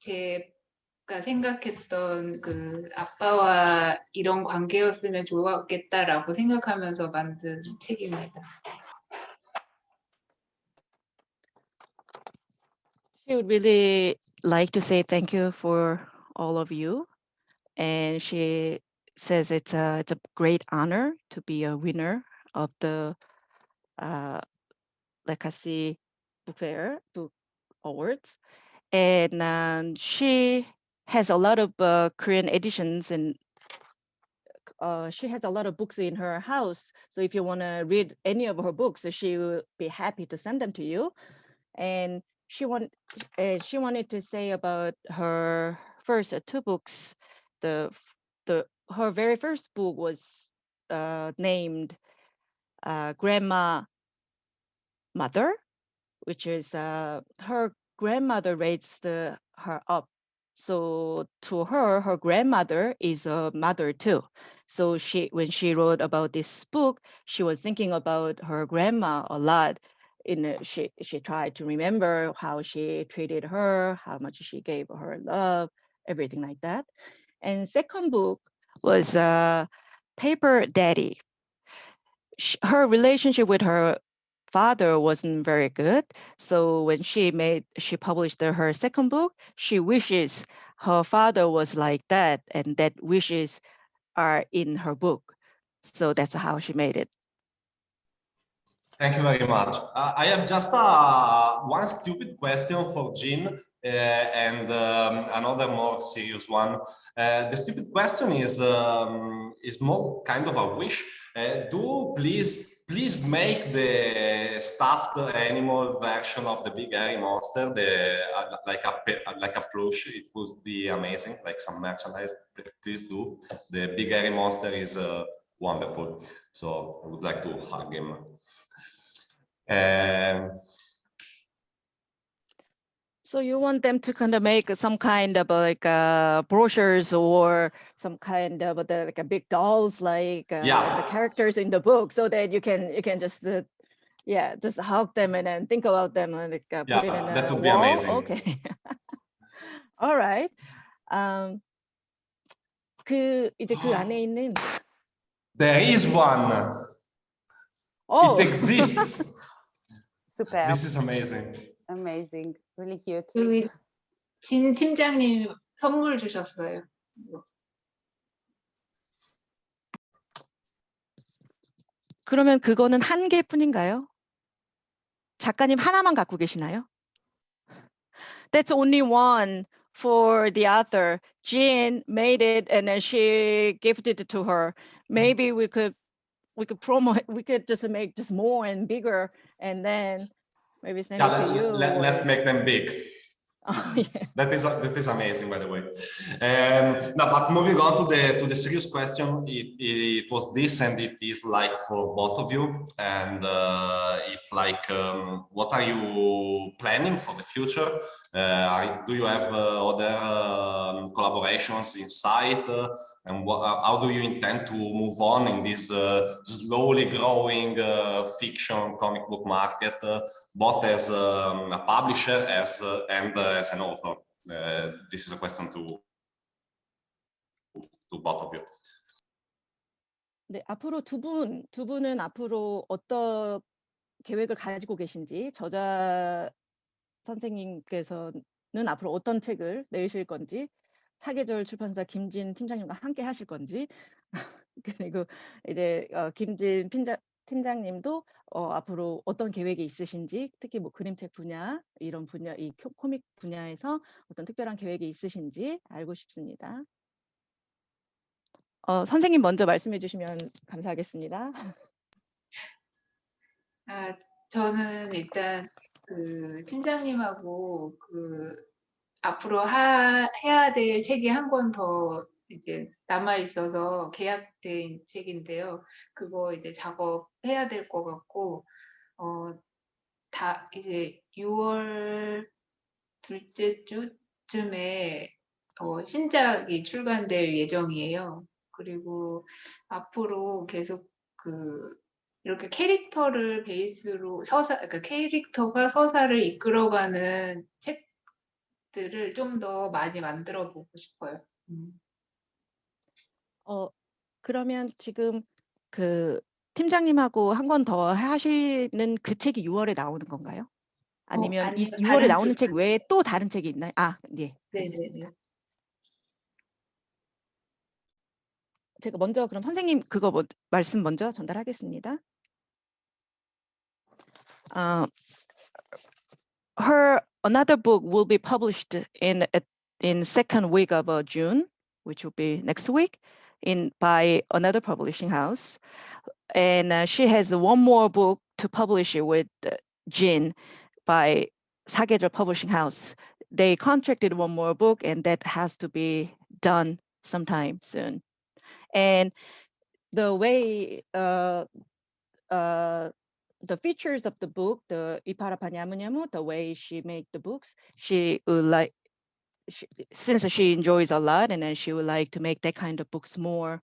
제가 생각했던 그 아빠와 이런 관계였으면 좋았겠다라고 생각하면서 만든 책입니다. She would really like to say thank you for all of you, and she says it's a great honor to be a winner of the Legacy Book Awards, and she has a lot of Korean editions, and she has a lot of books in her house. So if you want to read any of her books, she will be happy to send them to you. And she wanted to say about her first two books. Her very first book was named Grandma Mother, which is her grandmother raised her up. So to her grandmother is a mother too. So when she wrote about this book, she was thinking about her grandma a lot. She tried to remember how she treated her, how much she gave her love, everything like that. And second book was Paper Daddy. Her relationship with her father wasn't very good. So when she published her second book, she wishes her father was like that, and that wishes are in her book. So that's how she made it. Thank you very much. I have just one stupid question for Jean and another more serious one. The stupid question is more kind of a wish. Do please make the stuffed animal version of the big hairy monster, like a plush. It would be amazing, like some merchandise. Please do. The big hairy monster is wonderful. So I would like to hug him. So you want them to kind of make some kind of like brochures or some kind of like a big dolls, like the characters in the book, so that you can just just hug them and then think about them and like put it in that would a be wall. amazing. Okay. All right. 이제 그 안에 있는 There is one. Oh. It exists. Super. This is amazing. Amazing. Really cute. 여기 진 팀장님 선물 주셨어요. 그러면 그거는 한 개뿐인가요? 작가님 하나만 갖고 계시나요? That's only one for the author. Jean made it and then she gifted it to her. Maybe we could promote. We could just make just more and bigger, and then maybe send it to you. Let's make them big. Oh, yeah. That is amazing, by the way. No, but moving on to the serious question, it was this, and it is like for both of you. And if like, what are you planning for the future? Do you have other collaborations in sight? And how do you intend to move on in this slowly growing fiction comic book market, both as a publisher and as an author? This is a question to both of you. 네, 앞으로 두 분은 앞으로 어떤 계획을 가지고 계신지, 저자 선생님께서는 앞으로 어떤 책을 내실 건지, 사계절 출판사 김진 팀장님과 함께 하실 건지 그리고 이제 김진 팀장님도 앞으로 어떤 계획이 있으신지, 특히 뭐 그림책 분야, 이런 분야, 이 코믹 분야에서 어떤 특별한 계획이 있으신지 알고 싶습니다. 선생님 먼저 말씀해 주시면 감사하겠습니다. 저는 일단 그 팀장님하고 앞으로 해야 될 책이 한 권 더 이제 남아 있어서 계약된 책인데요. 그거 이제 작업해야 될 것 같고, 다 이제 6월 둘째 주쯤에 신작이 출간될 예정이에요. 그리고 앞으로 계속 이렇게 캐릭터를 베이스로 그러니까 캐릭터가 서사를 이끌어가는 책들을 좀 더 많이 만들어 보고 싶어요. 그러면 지금 그 팀장님하고 한 권 더 하시는 그 책이 6월에 나오는 건가요? 아니면 아니면 6월에 다른 나오는 책 출판. 외에 또 다른 책이 있나요? 네. 네네네. 제가 먼저 그럼 선생님 그거 말씀 먼저 전달하겠습니다. Her another book will be published in second week of June, which will be next week, by another publishing house, and she has one more book to publish with Jin by 사계절 Publishing House. They contracted one more book, and that has to be done sometime soon. And the way the features of the book, the 이파라파 냐무냐무, the way she made the books, she would like, since she enjoys a lot, and then she would like to make that kind of books more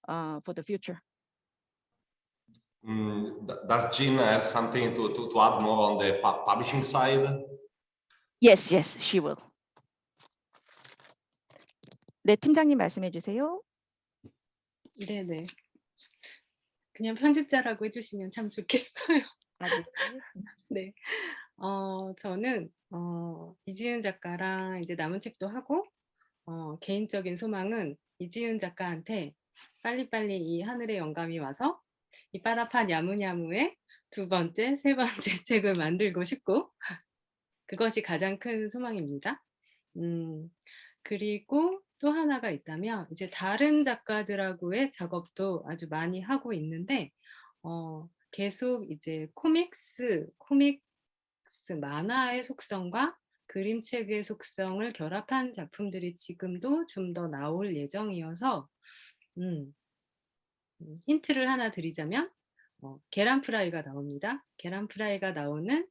for the future. Does Jean have something to add more on the publishing side? Yes, she will. 네, 팀장님 말씀해 주세요. 네네. 그냥 편집자라고 해주시면 참 좋겠어요. 네. 저는 이지은 작가랑 이제 남은 책도 하고 개인적인 소망은 이지은 작가한테 빨리빨리 이 하늘의 영감이 와서 이 빠라파 야무야무의 두 번째, 세 번째 책을 만들고 싶고 그것이 가장 큰 소망입니다. 그리고 또 하나가 있다면 이제 다른 작가들하고의 작업도 아주 많이 하고 있는데 계속 이제 코믹스 만화의 속성과 그림책의 속성을 결합한 작품들이 지금도 좀 더 나올 예정이어서 힌트를 하나 드리자면 계란 프라이가 나옵니다. 계란 프라이가 나오는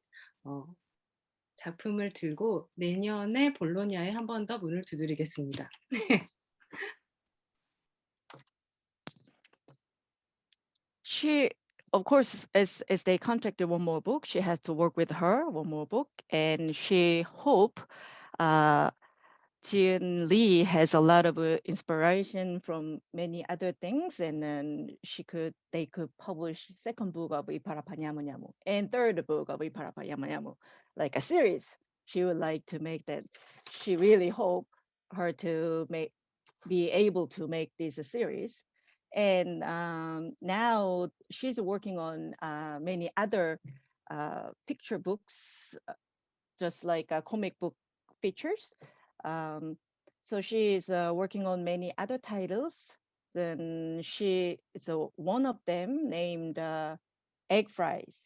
작품을 들고 내년에 볼로냐에 한 번 더 문을 두드리겠습니다. She, of course, as they contracted one more book, she has to work with her one more book, and she hope Jian Lee has a lot of inspiration from many other things, and then they could publish second book of 이파라파 냐무냐무 and third book of 이파라파 냐무냐무, like a series. She would like to make that. She really hope her to be able to make this a series. And now she's working on many other picture books, just like comic book features. So she is working on many other titles. Then one of them named Egg Fries,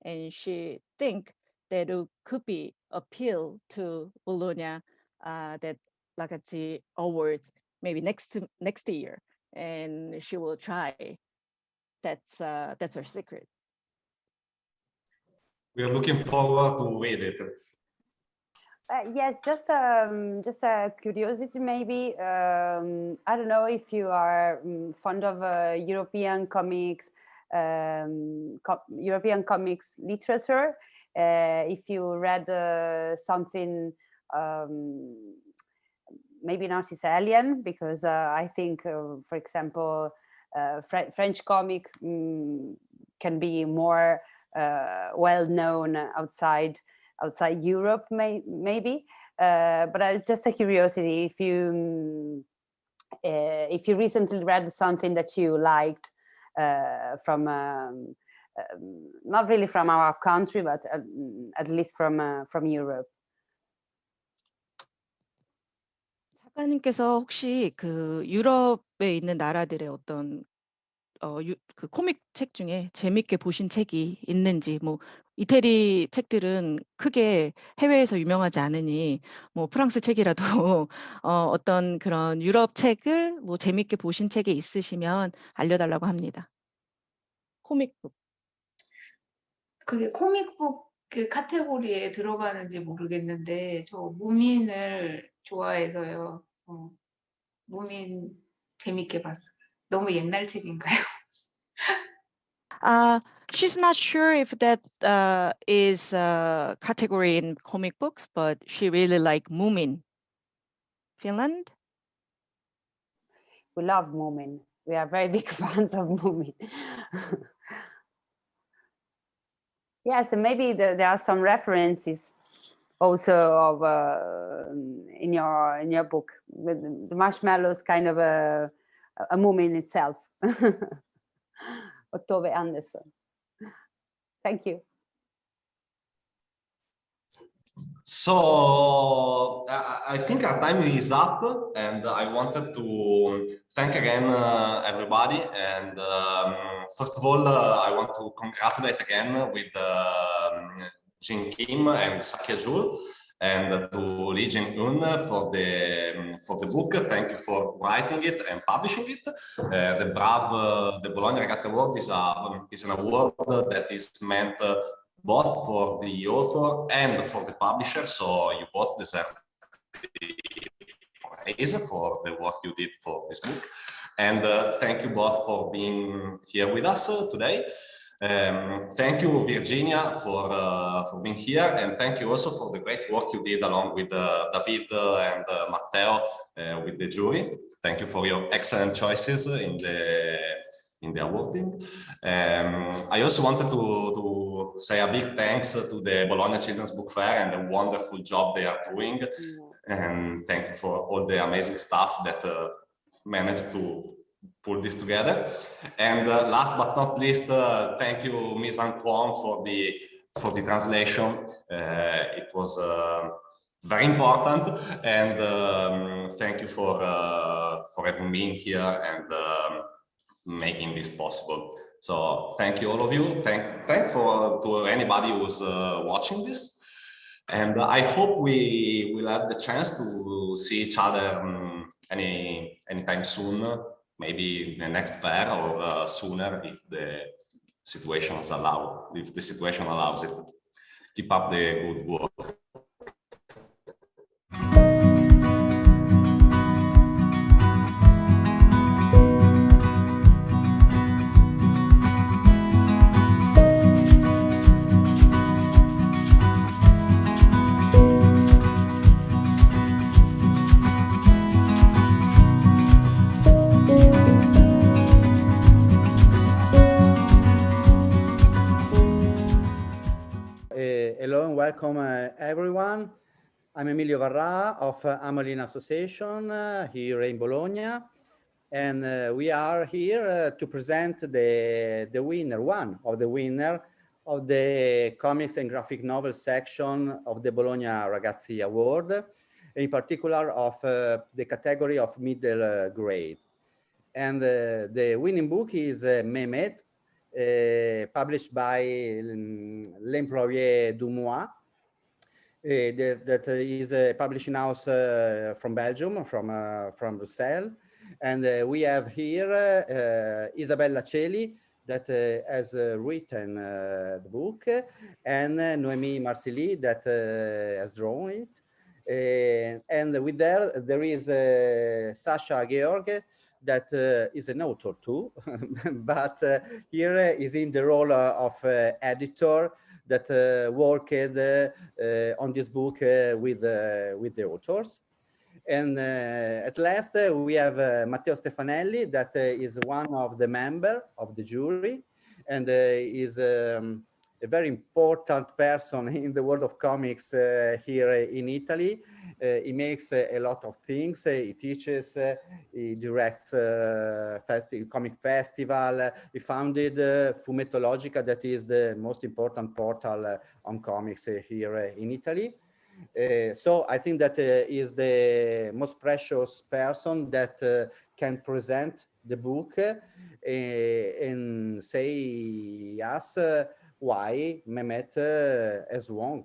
and she think that it could be appeal to Bologna that Ragazzi Awards maybe next year, and she will try. That's her secret. We are looking forward to read it. Yes, just a curiosity maybe. I don't know if you are fond of European comics, European comics literature. If you read something, maybe not Italian, because I think, for example, French comic can be more well known outside Europe, maybe. But it's just a curiosity if you recently read something that you liked from not really from our country, but at least from Europe. 작가님께서 혹시 그 유럽에 있는 나라들의 어떤 그 코믹 책 중에 재밌게 보신 책이 있는지, 뭐 이태리 책들은 크게 해외에서 유명하지 않으니 뭐 프랑스 책이라도 어떤 그런 유럽 책을 뭐 재밌게 보신 책이 있으시면 알려달라고 합니다. 코믹북. 그게 코믹북 그 카테고리에 들어가는지 모르겠는데 저 무민을 좋아해서요. 무민 재밌게 봤어요. 너무 옛날 책인가요? She's not sure if that is a category in comic books, but she really liked Moomin. Finland? We love Moomin. We are very big fans of Moomin. Yes, and maybe there are some references also of in your book. The marshmallows, kind of a Moomin itself. Ottove Anderson. Thank you. So I think our time is up, and I wanted to thank again everybody. And first of all, I want to congratulate again with Jin Kim and Sakya Jul, and to Lee Jin-un for the book. Thank you for writing it and publishing it. The BolognaRagazzi Award is an award that is meant both for the author and for the publisher, so you both deserve the praise for the work you did for this book. And thank you both for being here with us today. Thank you, Virginia, for being here, and thank you also for the great work you did along with David and Matteo with the jury. Thank you for your excellent choices in the awarding. I also wanted to say a big thanks to the Bologna Children's Book Fair and the wonderful job they are doing. And thank you for all the amazing staff that managed to pull this together. And last but not least, thank you, Ms. Anquan, for the translation. It was very important, and thank you for having me here and making this possible. So thank you, all of you. Thank to anybody who's watching this, and I hope we will have the chance to see each other anytime soon, maybe the next fair or sooner if the situation allows it. Keep up the good work. Hello and welcome everyone. I'm Emilio Varra of Amoline Association here in Bologna, and we are here to present one of the winner of the comics and graphic novel section of the BolognaRagazzi Award, in particular of the category of middle grade. And the winning book is Mehmet, published by L'Employé du Mois, that is a publishing house from Belgium, from Brussels. And we have here Isabella Celi, that has written the book, and Noémie Marcilly, that has drawn it. And with there is Sasha Georg, that is an author too, but here is in the role of editor that worked on this book with the authors. And at last, we have Matteo Stefanelli, that is one of the members of the jury, and is a very important person in the world of comics here in Italy. He makes a lot of things. He teaches, he directs comic festival. He founded Fumettologica, that is the most important portal on comics here in Italy. So I think that is the most precious person that can present the book and say us why Mehmet has won.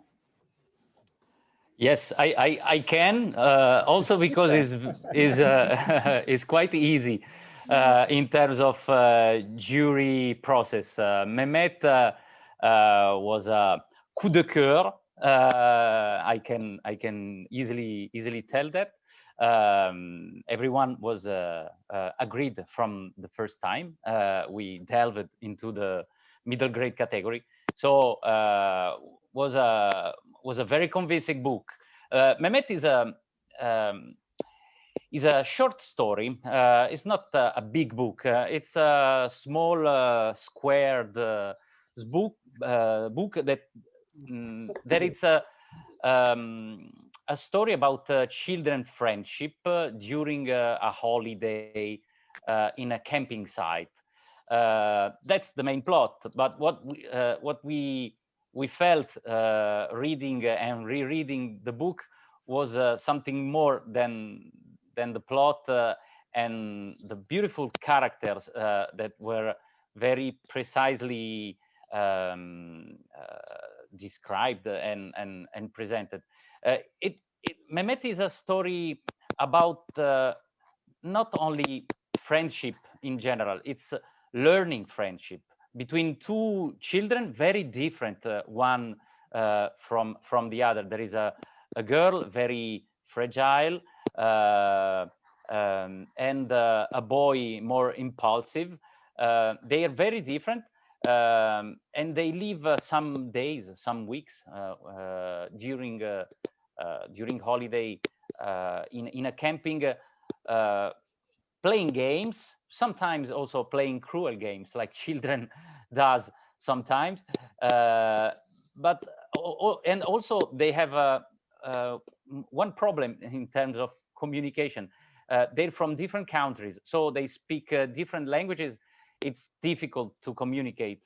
Yes, I can also because it's quite easy in terms of jury process. Mehmet was a coup de cœur. I can easily tell that. Everyone was agreed from the first time. We delved into the middle grade category, so was a very convincing book. Mehmet is a short story. It's not a big book. It's a small squared book that it's a story about children friendship during a holiday in a camping site. That's the main plot. But what we felt reading and rereading the book was something more than the plot and the beautiful characters that were very precisely described and presented. Mehmet is a story about not only friendship in general, it's learning friendship between two children, very different one from the other. There is a girl, very fragile, and a boy, more impulsive. They are very different, and they live some days, some weeks during holiday in a camping, playing games, sometimes also playing cruel games like children does sometimes. But and also they have one problem in terms of communication. They're from different countries, so they speak different languages. It's difficult to communicate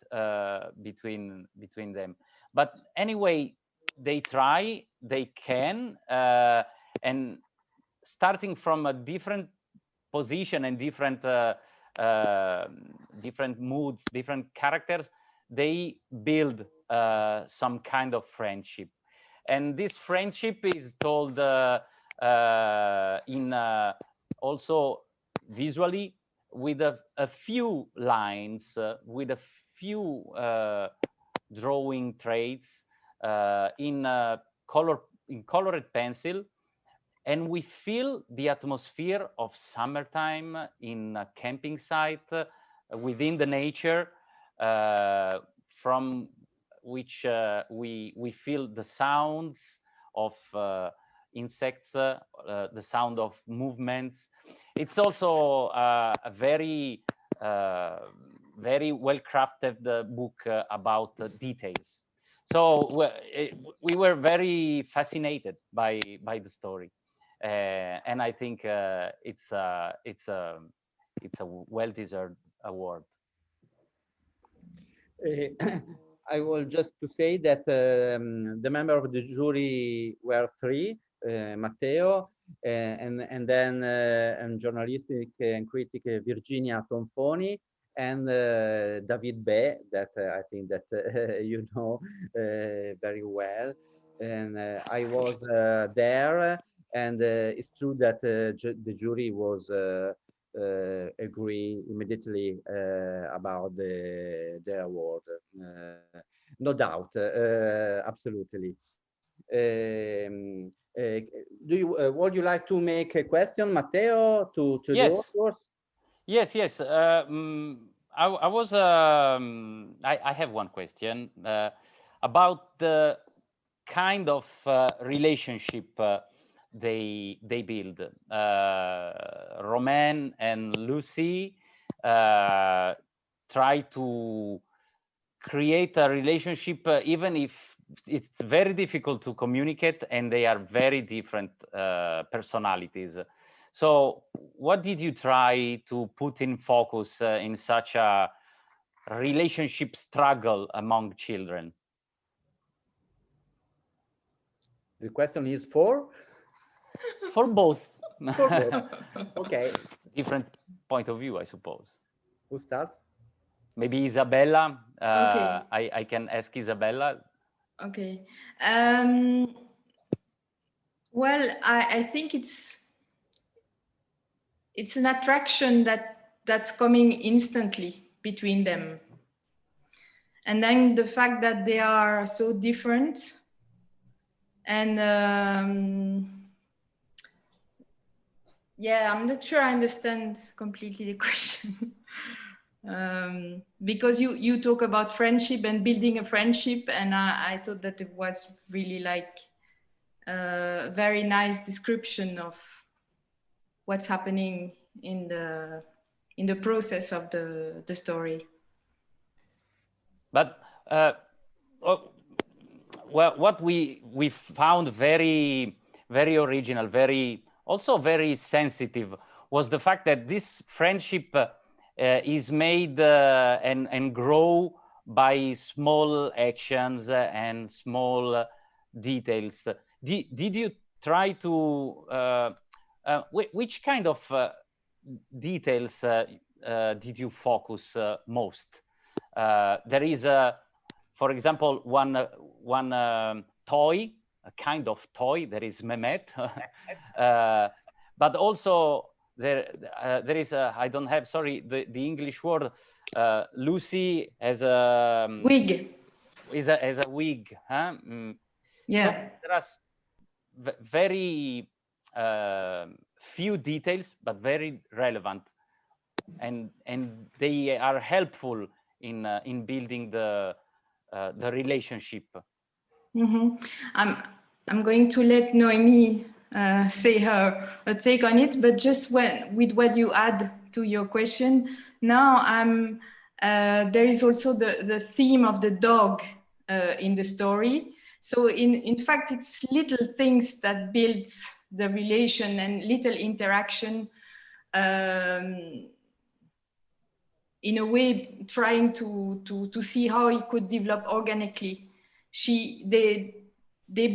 between them. But anyway, they try, they can, and starting from a different position and different moods, different characters, they build some kind of friendship. And this friendship is told in also visually with a few lines, with a few drawing traits in colored pencil, and we feel the atmosphere of summertime in a camping site within the nature, from which we feel the sounds of insects, the sound of movements. It's also a very well crafted book about details. So we were very fascinated by the story, and I think it's a well-deserved award. I will just to say that the member of the jury were three: Matteo, and then and journalistic and critic Virginia Tonfoni, and David Be, that I think that you know very well. And I was there, and it's true that the jury was agree immediately about the award. No doubt, absolutely. Would you like to make a question, Matteo, to Yes. the authors? Yes. I was. I have one question about the kind of relationship they build. Romain and Lucy try to create a relationship, even if it's very difficult to communicate and they are very different personalities. So what did you try to put in focus in such a relationship struggle among children? The question is for? For both. For both. Okay. Different point of view, I suppose. Who starts? Maybe Isabella. Okay. I can ask Isabella. Okay. Well, I think it's an attraction that's coming instantly between them. And then the fact that they are so different, and yeah, I'm not sure I understand completely the question. Because you talk about friendship and building a friendship, and I thought that it was really like a very nice description of what's happening in the process of the story. But well, what we found very original, also very sensitive, was the fact that this friendship is made and grow by small actions and small details. Did you try to which kind of details did you focus most? There is for example, one toy, a kind of toy. There is Mehmet, but also there is I don't have, sorry, the English word. Lucy as a wig. As a wig, huh? Yeah. So there are very few details, but very relevant, and they are helpful in building the relationship. Mm-hmm. I'm going to let Noemi say her take on it, but just with what you add to your question, now there is also the theme of the dog in the story. So in fact, it's little things that builds the relation and little interaction, in a way trying to see how it could develop organically. They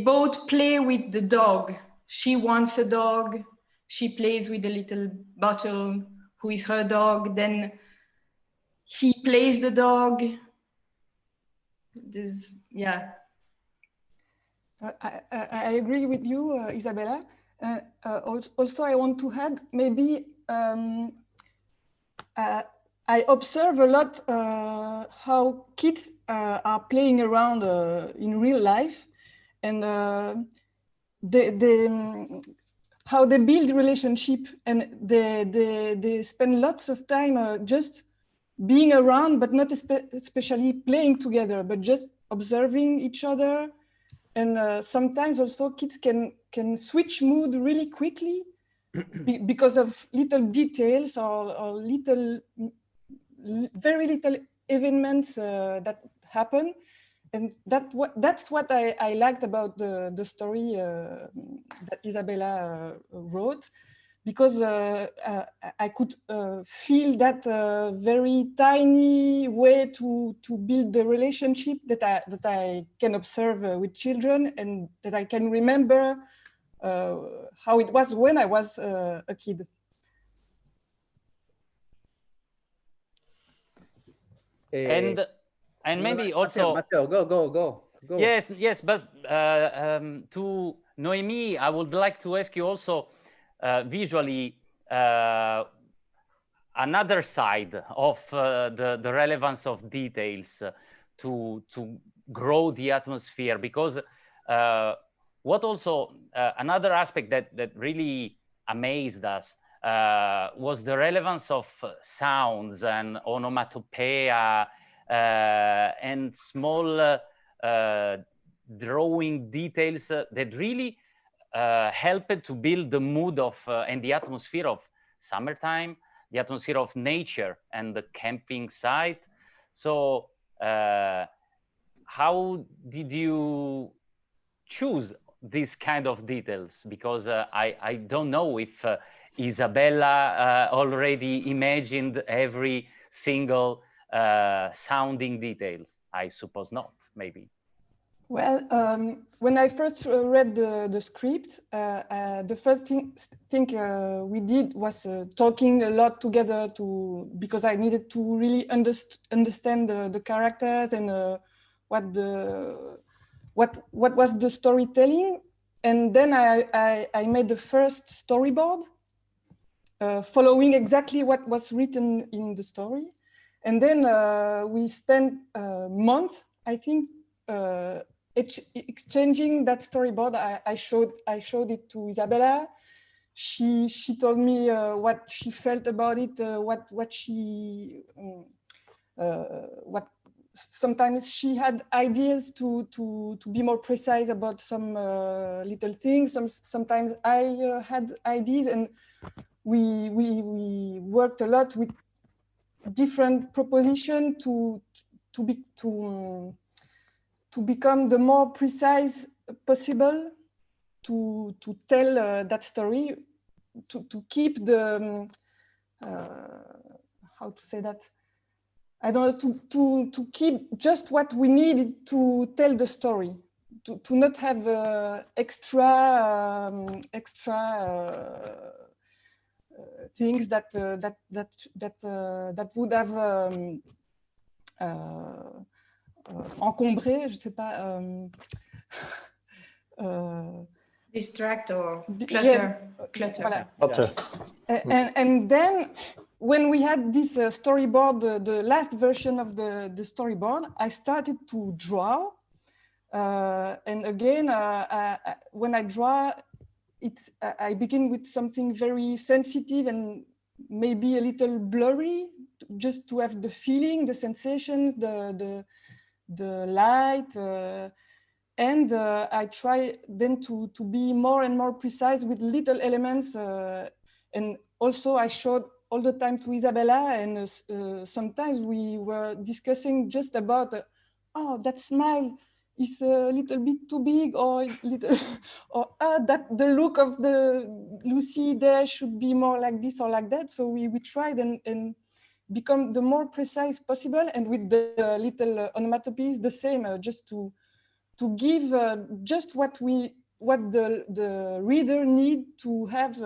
both play with the dog. She wants a dog. She plays with the little bottle who is her dog. Then he plays the dog. Yeah. I agree with you, Isabella. Also, I want to add, maybe I observe a lot how kids are playing around in real life, and how they build relationship, and they spend lots of time just being around, but not especially playing together, but just observing each other. And sometimes also kids can switch mood really quickly because of little details or very little events that happen. And that's what I liked about the story that Isabella wrote, because I could feel that very tiny way to build the relationship that I can observe with children, and that I can remember how it was when I was a kid. And maybe also Matteo, go. Yes, but to Noemi, I would like to ask you also visually another side of the relevance of details to grow the atmosphere, because what also another aspect that really amazed us was the relevance of sounds and onomatopoeia and small drawing details that really helped to build the mood of and the atmosphere of summertime, the atmosphere of nature and the camping site. So How did you choose these kind of details? Because I don't know if Isabella already imagined every single sounding details. I suppose not, maybe. Well, when I first read the script, the first thing we did was talking a lot together because I needed to really understand the characters and what was the storytelling. And then I made the first storyboard following exactly what was written in the story. And then we spent months, I think, exchanging that storyboard. I showed it to Isabella. She told me what she felt about it, what sometimes she had ideas to be more precise about some little things. Sometimes I had ideas, and we worked a lot with different propositions to become the more precise possible to tell that story, to keep the how to say that, I don't know, to keep just what we needed to tell the story, to not have extra things that would have encombré, je sais pas. Distract or clutter. Yes, clutter. Voilà. And then when we had this storyboard, the last version of the storyboard, I started to draw. And again, when I draw, I begin with something very sensitive and maybe a little blurry, just to have the feeling, the sensations, the light. And I try then to be more and more precise with little elements. And also I showed all the time to Isabella, and sometimes we were discussing just about, oh, that smile is a little bit too big, or little, or that the look of the Lucy there should be more like this or like that. So we tried and become the more precise possible, and with the little onomatopoeias the same, just to give just what the reader need to have,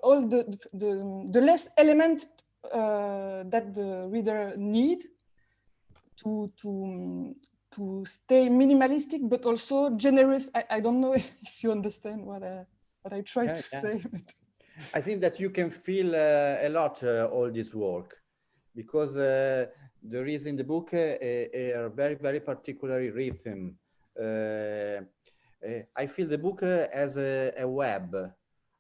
all the less element that the reader need to stay minimalistic, but also generous. I don't know if you understand what I try to say. I think that you can feel a lot all this work, because there is in the book a very, very particular rhythm. I feel the book as a web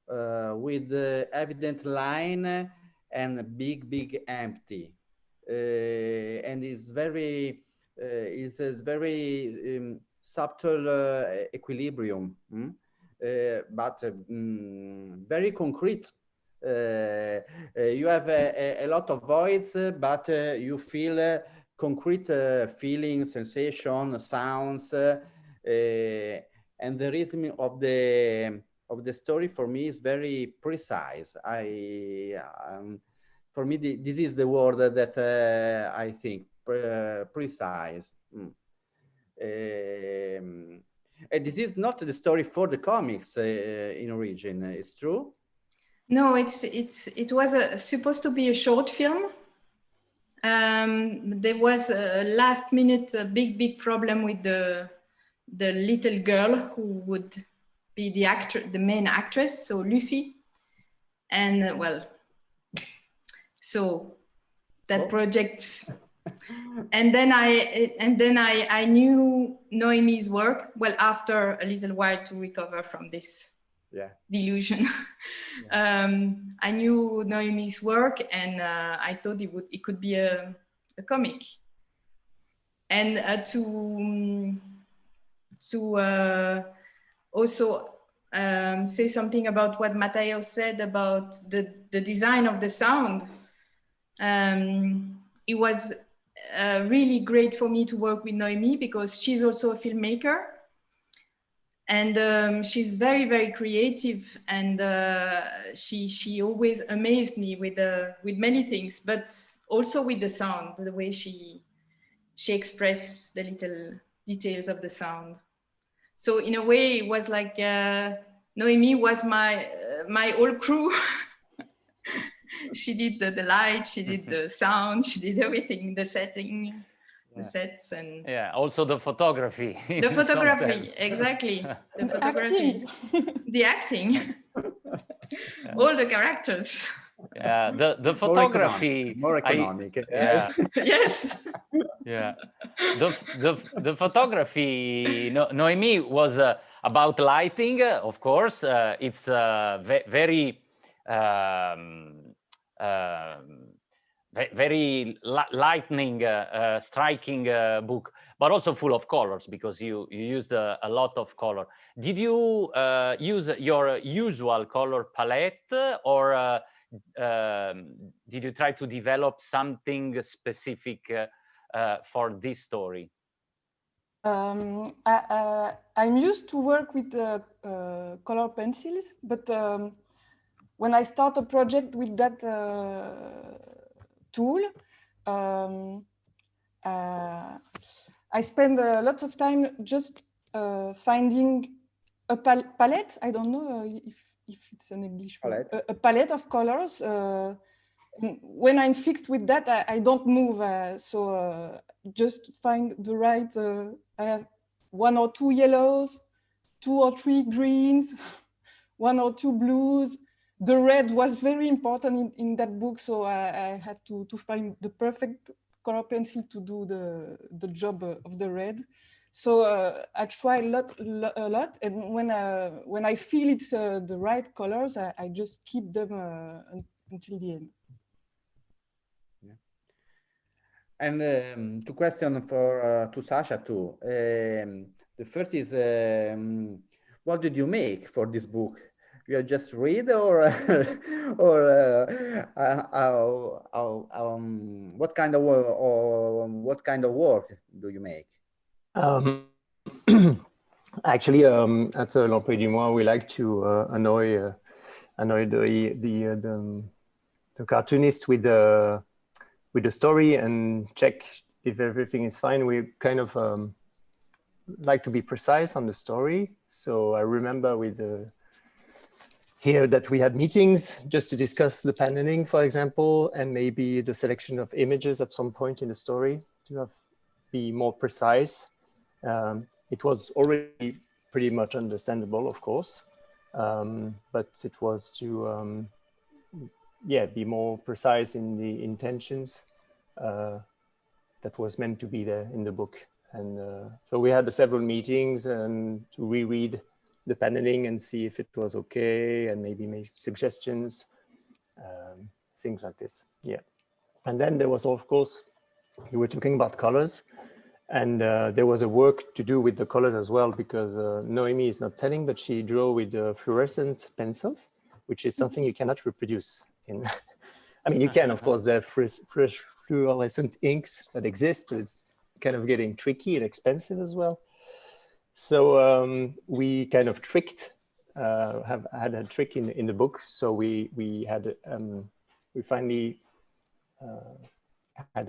with evident line and big empty. And it's very, subtle equilibrium, but very concrete. You have a lot of voice, but you feel concrete feelings, sensation, sounds, and the rhythm of the story for me is very precise. For me, this is the word that I think, precise. And this is not the story for the comics in origin. It's true. No, it was supposed to be a short film. There was a last minute big problem with the little girl who would be the main actress, so Lucy, and well, so that project. And then I knew Noémie's work, well, after a little while, to recover from this delusion. I knew Noémie's work, and I thought it could be a comic. And to also say something about what Matteo said about the design of the sound. It was really great for me to work with Noémie because she's also a filmmaker. And she's very, very creative, and she always amazed me with many things, but also with the sound, the way she expressed the little details of the sound. So in a way, it was like Noémie was my whole crew. She did the light, she did the sound, she did everything, the setting. The sets and also the photography. The photography, exactly. The photography, the acting, all the characters. Yeah, the photography. More economic. Yeah. Yes. Yeah. The photography. Noémie was about lighting, of course. It's very. Very lightning, striking book, but also full of colors because you used a lot of color. Did you use your usual color palette, or did you try to develop something specific for this story? I'm used to work with color pencils, but when I start a project with that tool, I spend lots of time just finding a palette. I don't know if it's an English word. A palette of colors. When I'm fixed with that, I don't move. So just find the right. I have 1 or 2 yellows, 2 or 3 greens, 1 or 2 blues. The red was very important in that book, so I had to find the perfect color pencil to do the job of the red. So I try a lot, and when I feel it's the right colors, I just keep them until the end. Yeah. And 2 questions to Sasha too. The first is, what did you make for this book? You just read, or what kind of work do you make? Actually, at l'Emploi du Mois, we like to annoy the cartoonist with the story and check if everything is fine. We kind of like to be precise on the story. So I remember with here that we had meetings just to discuss the paneling, for example, and maybe the selection of images at some point in the story to be more precise. It was already pretty much understandable, of course, but it was to be more precise in the intentions that was meant to be there in the book. And so we had several meetings and to reread the paneling and see if it was okay, and maybe make suggestions, things like this. Yeah. And then there was, of course, you were talking about colors, and there was a work to do with the colors as well, because Noémie is not telling, but she drew with fluorescent pencils, which is something you cannot reproduce in. I mean, you can, of course, there are fresh fluorescent inks that exist, but it's kind of getting tricky and expensive as well. So we kind of tricked, had a trick in the book. So we finally had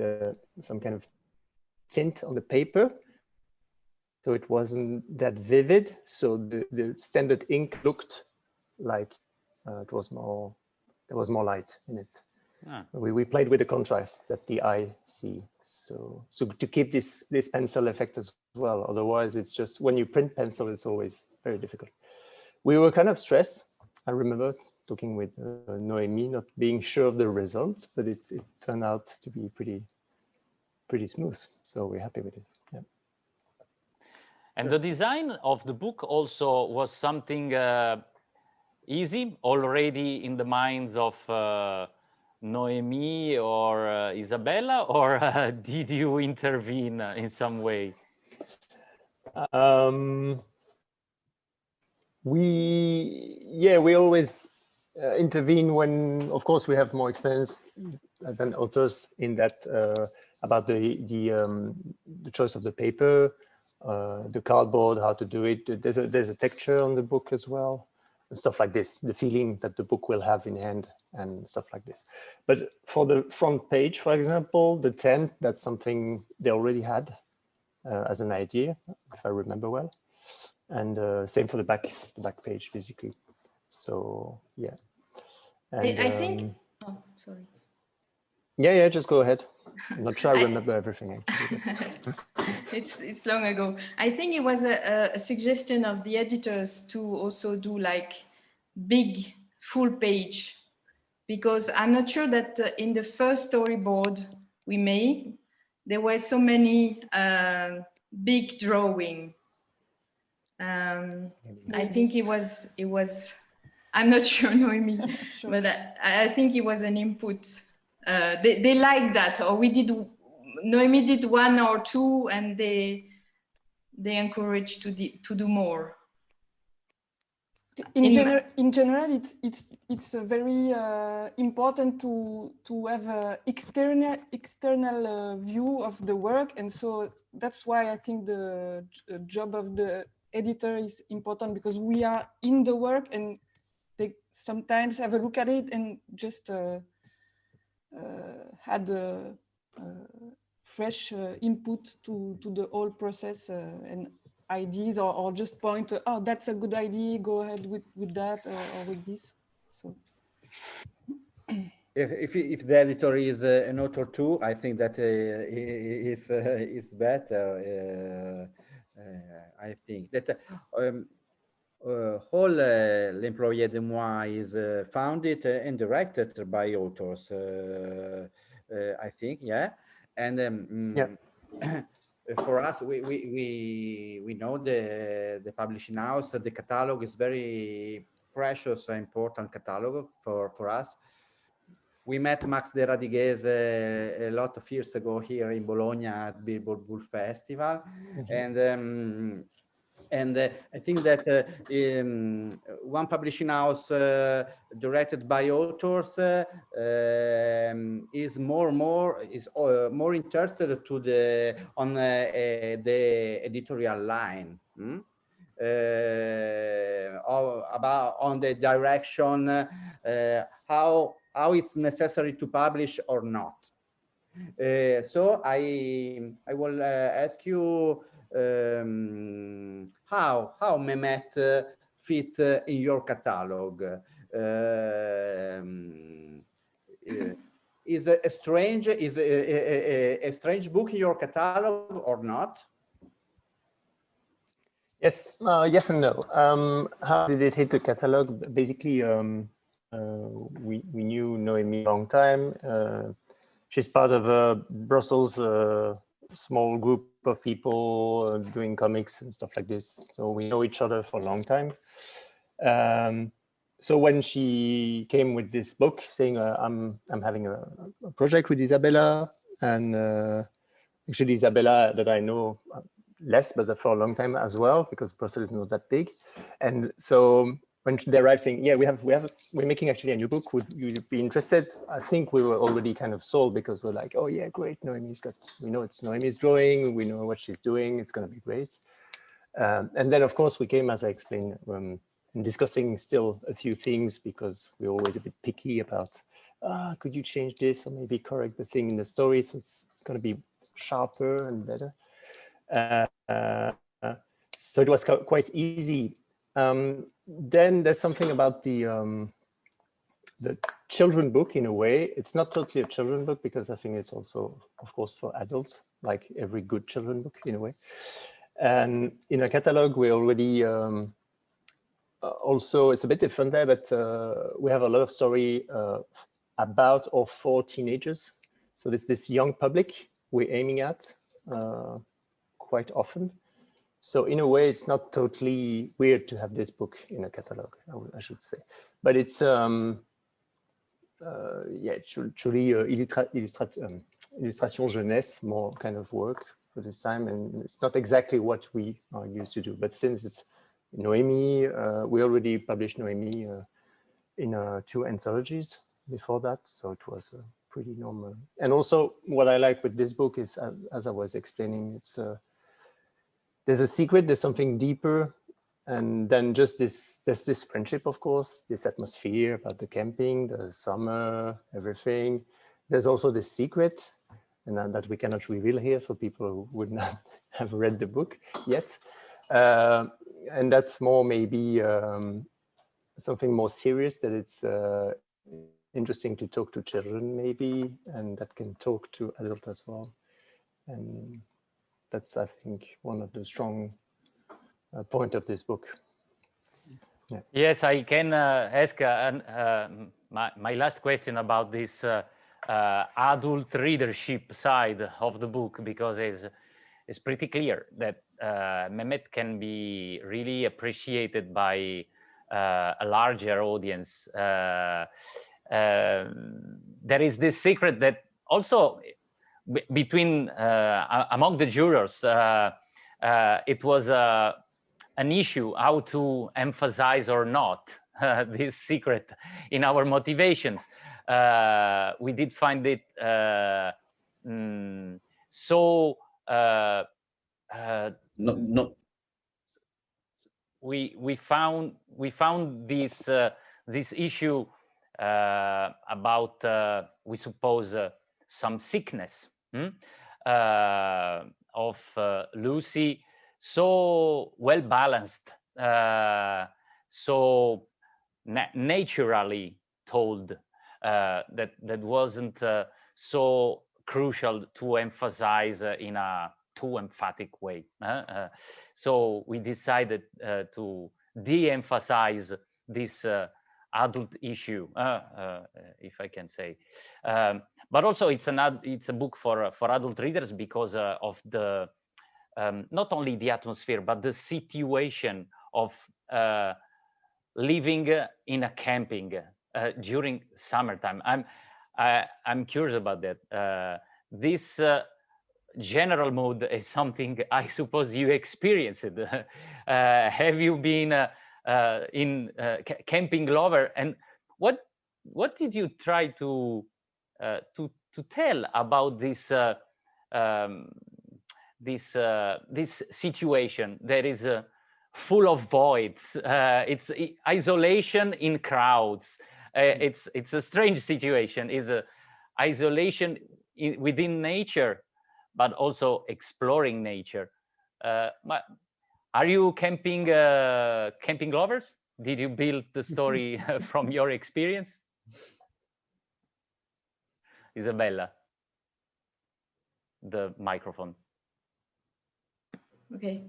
some kind of tint on the paper, so it wasn't that vivid. So the standard ink looked like there was more light in it. We played with the contrast that the eye see. So to keep this pencil effect as well. Otherwise, it's just when you print pencil, it's always very difficult. We were kind of stressed. I remember talking with Noémie, not being sure of the result, but it turned out to be pretty smooth. So we're happy with it. Yeah. And the design of the book also was something easy already in the minds of Noémie or Isabella, or did you intervene in some way? We always intervene when, of course, we have more experience than authors in that about the choice of the paper, the cardboard, how to do it. There's a texture on the book as well, and stuff like this. The feeling that the book will have in hand and stuff like this. But for the front page, for example, the tent, that's something they already had as an idea, if I remember well. And same for the back page, basically. So yeah. And, I think. Oh, sorry. Yeah, just go ahead. I'm not sure I remember everything actually. It's long ago. I think it was a suggestion of the editors to also do like big full page, because I'm not sure that in the first storyboard we made, there were so many big drawing. I think it was. I'm not sure, Noemi, sure. But I think it was an input. They liked that, or Noemi did one or two, and they encouraged to do more. In general, it's very important to have an external view of the work, and so that's why I think the job of the editor is important, because we are in the work and they sometimes have a look at it and just had a fresh input to the whole process and ideas, or just point, oh, that's a good idea, go ahead with that or with this. So if the editor is an author too, I think that it's better. I think that all L'Employé de Moi is founded and directed by authors, I think, yeah. And for us, we know the publishing house, the catalog is very precious and important catalog for us. We met Max de Radigues a lot of years ago here in Bologna at Billboard Bull Festival, and I think that one publishing house directed by authors is more interested to the editorial line, on the direction, how it's necessary to publish or not. So I will ask you how Mehmet fit in your catalog. Is a strange book in your catalog or not? Yes, yes and no. How did it hit the catalog? Basically, we knew Noemi a long time. She's part of a Brussels small group of people doing comics and stuff like this. So we know each other for a long time. So when she came with this book saying, I'm having a project with Isabella, and actually Isabella that I know less, but for a long time as well, because Brussels is not that big. And so when they arrived saying, yeah, we're making actually a new book, would you be interested? I think we were already kind of sold, because we're like, oh yeah, great, Noemi's we know it's Noemi's drawing, we know what she's doing, it's gonna be great. And then of course we came, as I explained, discussing still a few things, because we're always a bit picky about, could you change this or maybe correct the thing in the story so it's gonna be sharper and better. So it was quite easy. Then there's something about the children book in a way. It's not totally a children book, because I think it's also, of course, for adults, like every good children book in a way. And in a catalog, we already also, it's a bit different there, but we have a lot of story about or for teenagers. So there's this young public we're aiming at quite often. So in a way, it's not totally weird to have this book in a catalog, I should say. But it's, yeah, it's truly illustration jeunesse, more kind of work for this time. And it's not exactly what we are used to do. But since it's Noemi, we already published Noemi in 2 anthologies before that. So it was pretty normal. And also what I like with this book is, as I was explaining, it's there's a secret, there's something deeper, and then just there's this friendship, of course, this atmosphere about the camping, the summer, everything. There's also this secret, and that we cannot reveal here for people who would not have read the book yet. And that's more maybe something more serious, that it's interesting to talk to children maybe, and that can talk to adults as well. And that's, I think, one of the strong point of this book. Yeah. Yes, I can ask my last question about this adult readership side of the book, because it's pretty clear that Mehmet can be really appreciated by a larger audience. There is this secret that also between among the jurors, it was an issue how to emphasize or not this secret in our motivations. We did find it so we found this issue about we suppose some sickness of Lucy, so well balanced, so naturally told, that wasn't so crucial to emphasize in a too emphatic way. So we decided to de-emphasize this adult issue, if I can say. But also it's a book for adult readers because of the not only the atmosphere, but the situation of living in a camping during summertime. I'm curious about that. This general mood is something I suppose you experienced. Have you been in camping lover, and what did you try to tell about this this situation that is full of voids? It's isolation in crowds. It's a strange situation. Is isolation within nature, but also exploring nature. Are you camping lovers? Did you build the story from your experience? Isabella, the microphone. Okay,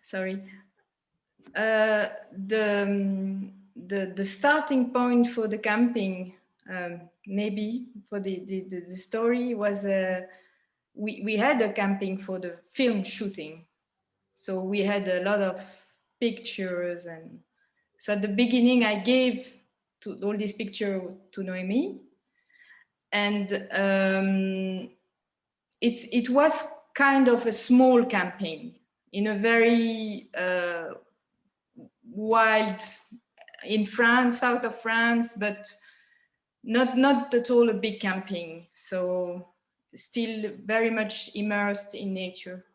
sorry. The starting point for the camping, maybe for the story, was we had a camping for the film shooting, so we had a lot of pictures, and so at the beginning I gave all these pictures to Noemi, and it was kind of a small camping in a very wild, in France, south of France, but not at all a big camping. So still very much immersed in nature.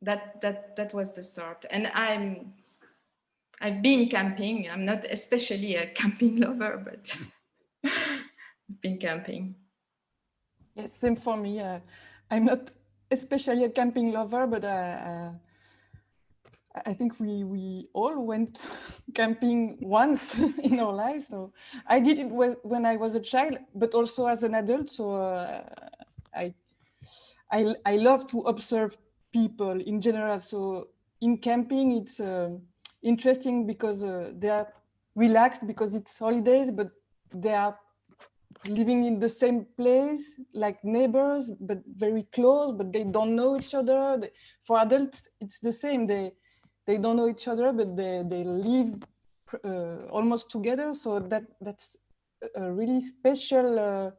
That was the start. And I've been camping. I'm not especially a camping lover, but I've been camping. Yes, same for me. I'm not especially a camping lover, but I think we all went camping once in our lives. So I did it when I was a child, but also as an adult. So I love to observe people in general. So in camping, it's interesting because they are relaxed because it's holidays, but they are living in the same place, like neighbors, but very close, but they don't know each other. For adults, it's the same. They don't know each other, but they live almost together. So that's a really special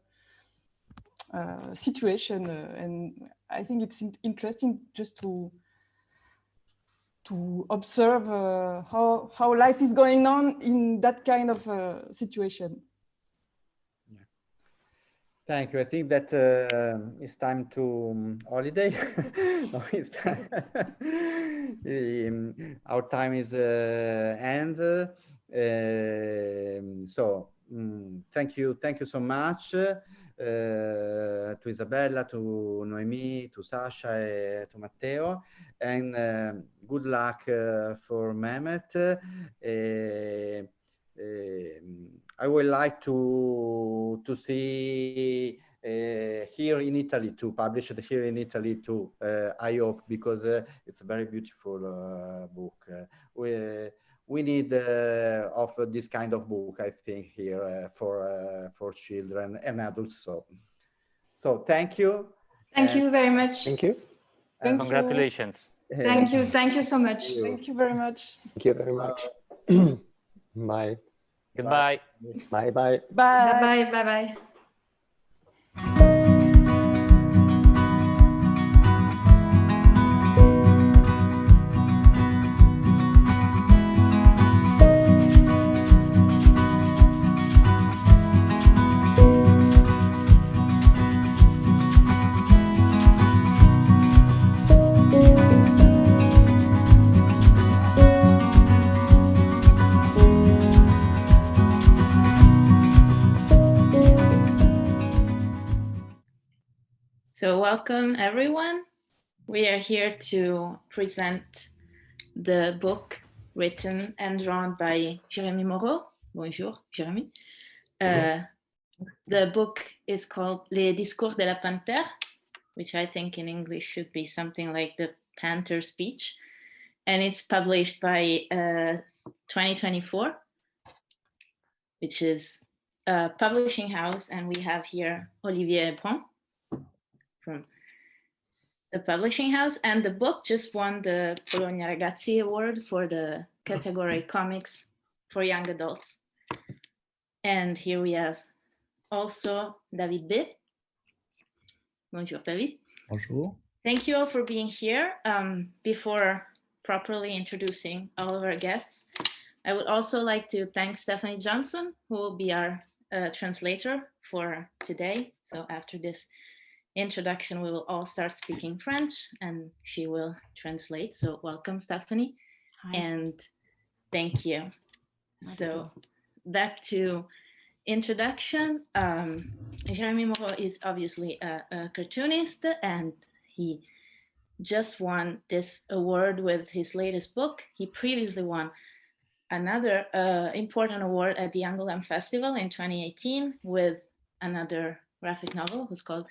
situation. And I think it's interesting just to to observe how life is going on in that kind of situation. Thank you. I think that it's time to holiday. No, it's our time is end. So thank you so much to Isabella, to Noemi, to Sasha, and to Matteo, and good luck for Mehmet. I would like to see here in Italy, to publish it here in Italy too. I hope, because it's a very beautiful book. We need of this kind of book, I think, here for children and adults. So thank you. Thank you very much. Thank you. Thank Congratulations. you. Thank you. Thank you so much. Thank you very much. Thank you very much. Bye. Goodbye. Bye. Bye. Bye. Bye. Bye. Bye. So welcome everyone. We are here to present the book written and drawn by Jérémy Moreau. Bonjour, Jérémy. The book is called Les Discours de la Panthère, which I think in English should be something like the Panther Speech. And it's published by 2024, which is a publishing house. And we have here Olivier Brun from the publishing house, and the book just won the BolognaRagazzi award for the category comics for young adults. And here we have also David B. Bonjour, David. Bonjour. Thank you all for being here. Before properly introducing all of our guests, I would also like to thank Stephanie Johnson, who will be our translator for today. So after this introduction, we will all start speaking French and she will translate. So welcome, Stephanie. Hi. And thank you. So back to introduction. Jérémy Moreau is obviously a cartoonist, and he just won this award with his latest book. He previously won another important award at the Angoulême Festival in 2018 with another graphic novel who's called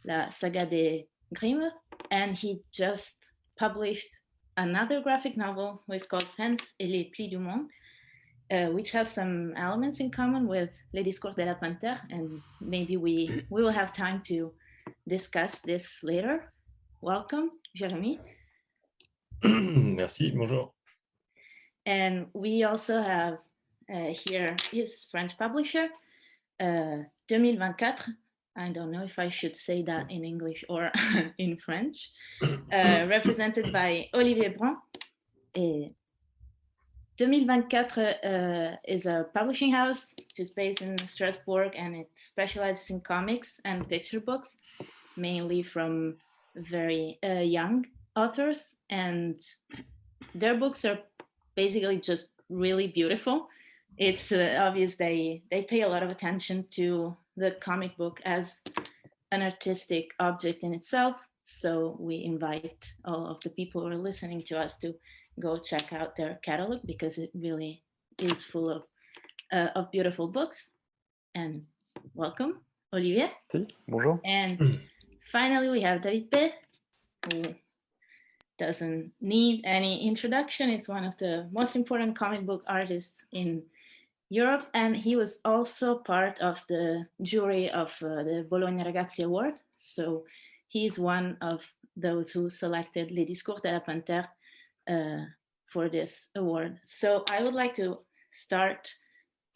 La Saga des Grimes, and he just published another graphic novel which is called Prince et les Plis du Monde, which has some elements in common with Les Discours de la Panthère, and maybe we will have time to discuss this later. Welcome, Jérémy. Merci, bonjour. And we also have here his French publisher, 2024. I don't know if I should say that in English or in French, represented by Olivier Brun. 2024 is a publishing house which is based in Strasbourg, and it specializes in comics and picture books, mainly from very young authors. And their books are basically just really beautiful. It's obvious they pay a lot of attention to the comic book as an artistic object in itself. So we invite all of the people who are listening to us to go check out their catalog, because it really is full of beautiful books. And welcome, Olivier. Si, bonjour. And finally, we have David P., who doesn't need any introduction. He's one of the most important comic book artists in Europe, and he was also part of the jury of the BolognaRagazzi Award. So he's one of those who selected Les Discours de la Panthère for this award. So I would like to start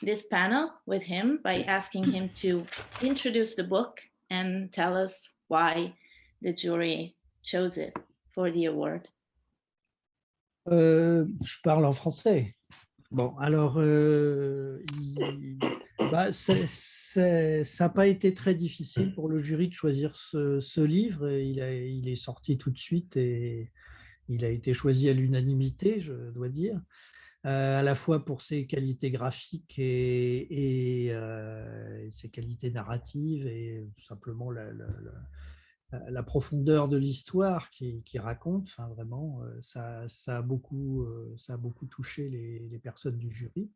this panel with him by asking him to introduce the book and tell us why the jury chose it for the award. Je parle en français. Bon, alors, ça n'a pas été très difficile pour le jury de choisir ce livre. Il est sorti tout de suite et il a été choisi à l'unanimité, je dois dire, à la fois pour ses qualités graphiques et ses qualités narratives et tout simplement la profondeur de l'histoire qui raconte. Enfin, vraiment, ça a beaucoup touché les personnes du jury.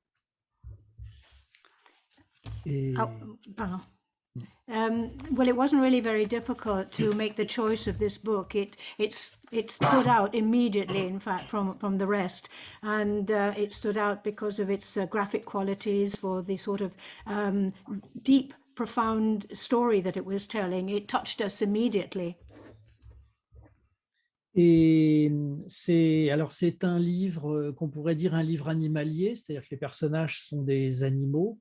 Et... Oh, pardon. Well, it wasn't really very difficult to make the choice of this book. It stood out immediately, in fact, from the rest, and it stood out because of its graphic qualities, for the sort of deep, profound story that it was telling. It touched us immediately. Et c'est un livre qu'on pourrait dire un livre animalier, c'est-à-dire que les personnages sont des animaux.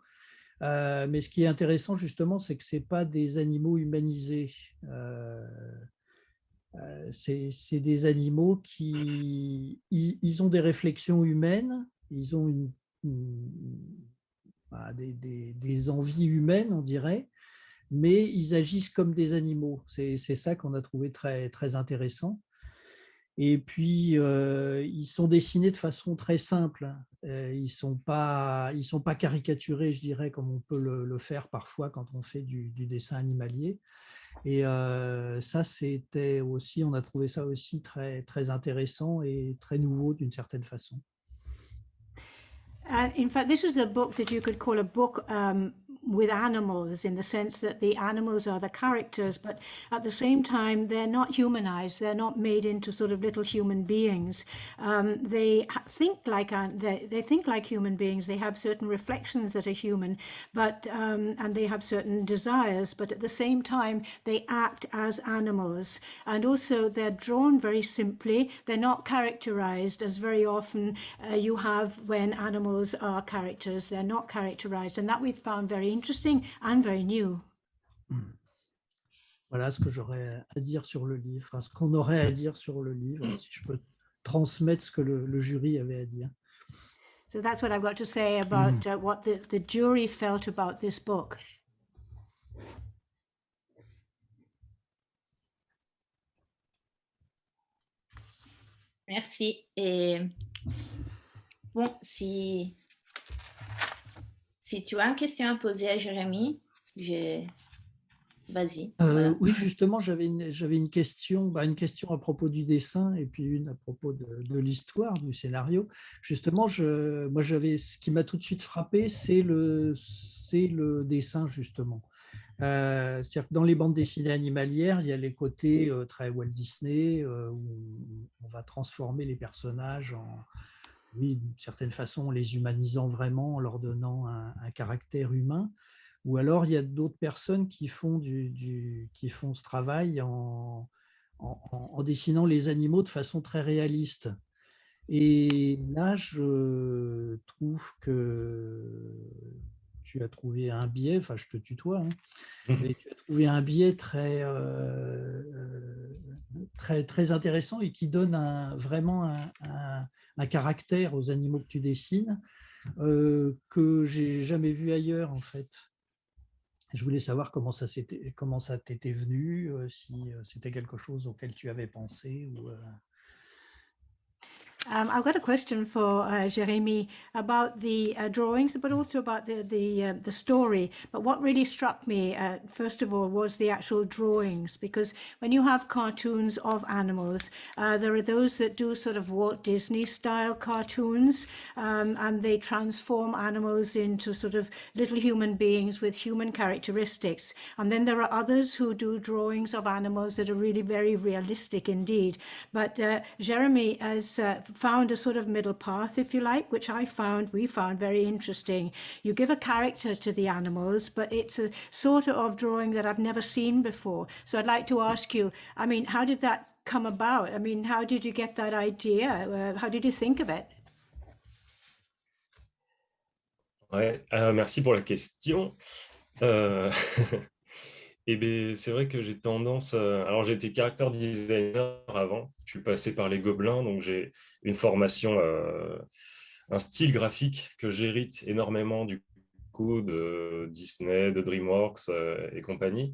Mais ce qui est intéressant justement, c'est que ce n'est pas des animaux humanisés. C'est des animaux qui ils ont des réflexions humaines, ils ont des envies humaines, on dirait, mais ils agissent comme des animaux. C'est ça qu'on a trouvé très, très intéressant. Et puis, ils sont dessinés de façon très simple. Ils sont pas caricaturés, je dirais, comme on peut le faire parfois quand on fait du dessin animalier. Et ça, c'était aussi, on a trouvé ça aussi très, très intéressant et très nouveau d'une certaine façon. In fact, this is a book that you could call a book with animals, in the sense that the animals are the characters, but at the same time, they're not humanized. They're not made into sort of little human beings. They think like human beings. They have certain reflections that are human, but and they have certain desires. But at the same time, they act as animals, and also they're drawn very simply. They're not characterized as very often you have when animals are characters. They're not characterized, and that we've found very interesting and very new. Voilà ce que j'aurais à dire sur le livre, enfin, ce qu'on aurait à dire sur le livre, si je peux transmettre ce que le jury avait à dire. So that's what I've got to say about what the jury felt about this book. Merci. Et bon, si tu as une question à poser à Jérémy, vas-y. Voilà. Oui, justement, j'avais une question à propos du dessin et puis une à propos de l'histoire, du scénario. Justement, ce qui m'a tout de suite frappé, c'est le dessin, justement. C'est-à-dire que dans les bandes dessinées animalières, il y a les côtés très Walt Disney, où on va transformer les personnages oui, d'une certaine façon, en les humanisant vraiment, en leur donnant un caractère humain. Ou alors, il y a d'autres personnes qui font ce travail en dessinant les animaux de façon très réaliste. Et là, je trouve que tu as trouvé un biais, enfin je te tutoie, hein, mais tu as trouvé un biais très, très, très intéressant et qui donne vraiment un caractère aux animaux que tu dessines que j'ai jamais vu ailleurs en fait. Je voulais savoir comment ça t'était venu, si c'était quelque chose auquel tu avais pensé ou. I've got a question for Jérémy about the drawings, but also about the story. But what really struck me, first of all, was the actual drawings, because when you have cartoons of animals, there are those that do sort of Walt Disney style cartoons, and they transform animals into sort of little human beings with human characteristics. And then there are others who do drawings of animals that are really very realistic indeed. But Jérémy has found a sort of middle path, if you like, which we found very interesting. You give a character to the animals, but it's a sort of drawing that I've never seen before. So I'd like to ask you, I mean, how did that come about? I mean, how did you get that idea? How did you think of it? Ouais, merci pour la question. Eh bien, c'est vrai que j'ai tendance. Alors, j'ai été character designer avant. Je suis passé par les Gobelins, donc j'ai une formation, un style graphique que j'hérite énormément du coup de Disney, de DreamWorks et compagnie.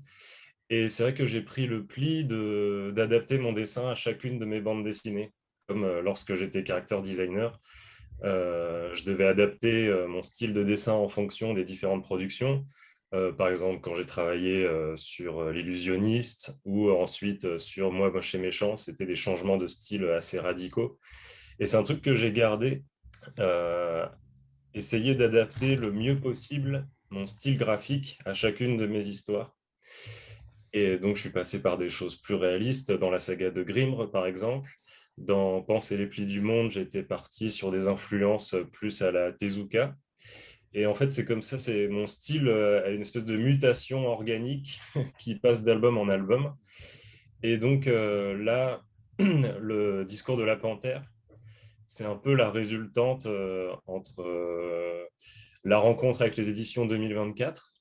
Et c'est vrai que j'ai pris le pli d'adapter mon dessin à chacune de mes bandes dessinées. Comme lorsque j'étais character designer, je devais adapter mon style de dessin en fonction des différentes productions. Par exemple, quand j'ai travaillé sur l'illusionniste ou ensuite sur Moi, Moche et Méchant, c'était des changements de style assez radicaux. Et c'est un truc que j'ai gardé, essayer d'adapter le mieux possible mon style graphique à chacune de mes histoires. Et donc, je suis passé par des choses plus réalistes dans la saga de Grimre, par exemple. Dans Pense et les plis du monde, j'étais parti sur des influences plus à la Tezuka. Et en fait, c'est comme ça, c'est mon style a une espèce de mutation organique qui passe d'album en album. Et donc là, le discours de la panthère, c'est un peu la résultante entre la rencontre avec les éditions 2024,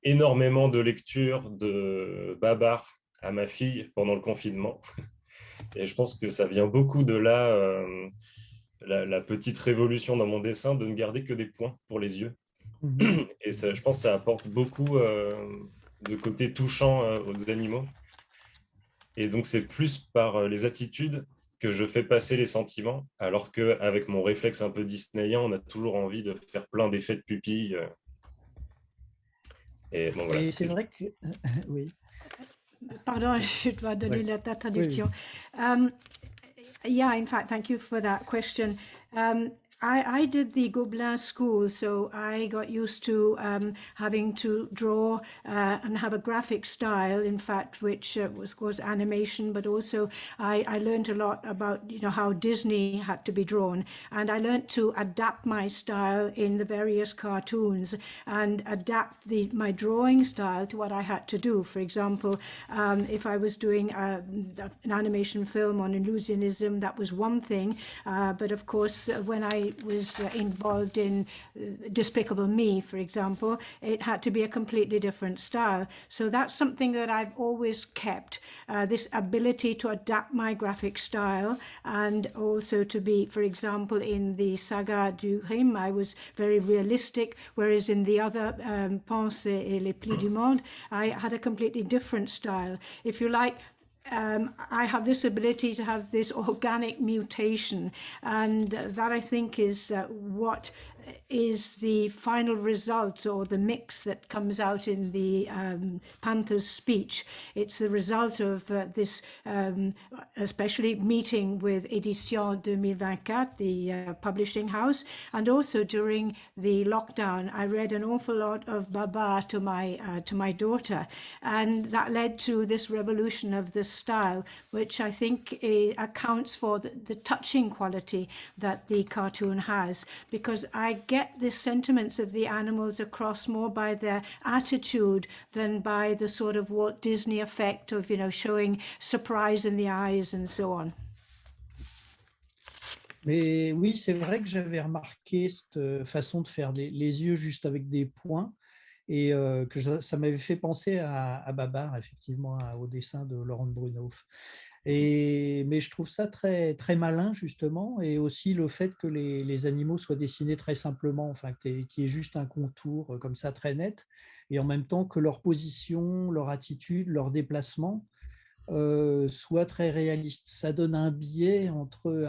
énormément de lectures de Babar à ma fille pendant le confinement. Et je pense que ça vient beaucoup de là, la petite révolution dans mon dessin de ne garder que des points pour les yeux. Et ça, je pense que ça apporte beaucoup de côté touchant aux animaux. Et donc, c'est plus par les attitudes que je fais passer les sentiments, alors qu'avec mon réflexe un peu disneyen, on a toujours envie de faire plein d'effets de pupille. Et bon, voilà. Et c'est vrai que... oui. Pardon, je dois donner la traduction. Yeah, in fact, thank you for that question. I did the Gobelin school, so I got used to having to draw and have a graphic style, in fact, which was animation, but also I learned a lot about, you know, how Disney had to be drawn. And I learned to adapt my style in the various cartoons and adapt my drawing style to what I had to do. For example, if I was doing an animation film on illusionism, that was one thing. But of course, when I was involved in Despicable Me, for example, it had to be a completely different style. So that's something that I've always kept, this ability to adapt my graphic style, and also to be, for example, in the saga du Grimm, I was very realistic, whereas in the other Pense et les plis du monde, I had a completely different style. If you like, I have this ability to have this organic mutation, and that I think is what is the final result, or the mix that comes out in the Panther's speech. It's the result of this, especially meeting with Éditions 2024, the publishing house, and also during the lockdown, I read an awful lot of Baba to my daughter, and that led to this revolution of the style, which I think accounts for the touching quality that the cartoon has, because I get the sentiments of the animals across more by their attitude than by the sort of Walt Disney effect of, you know, showing surprise in the eyes and so on. Mais oui, c'est vrai que j'avais remarqué cette façon de faire les yeux juste avec des points, et que ça m'avait fait penser à Babar, effectivement, au dessin de Laurent de Brunhoff. Mais je trouve ça très, très malin, justement, et aussi le fait que les animaux soient dessinés très simplement, enfin, qu'il y ait juste un contour comme ça très net, et en même temps que leur position, leur attitude, leur déplacement soient très réalistes. Ça donne un biais entre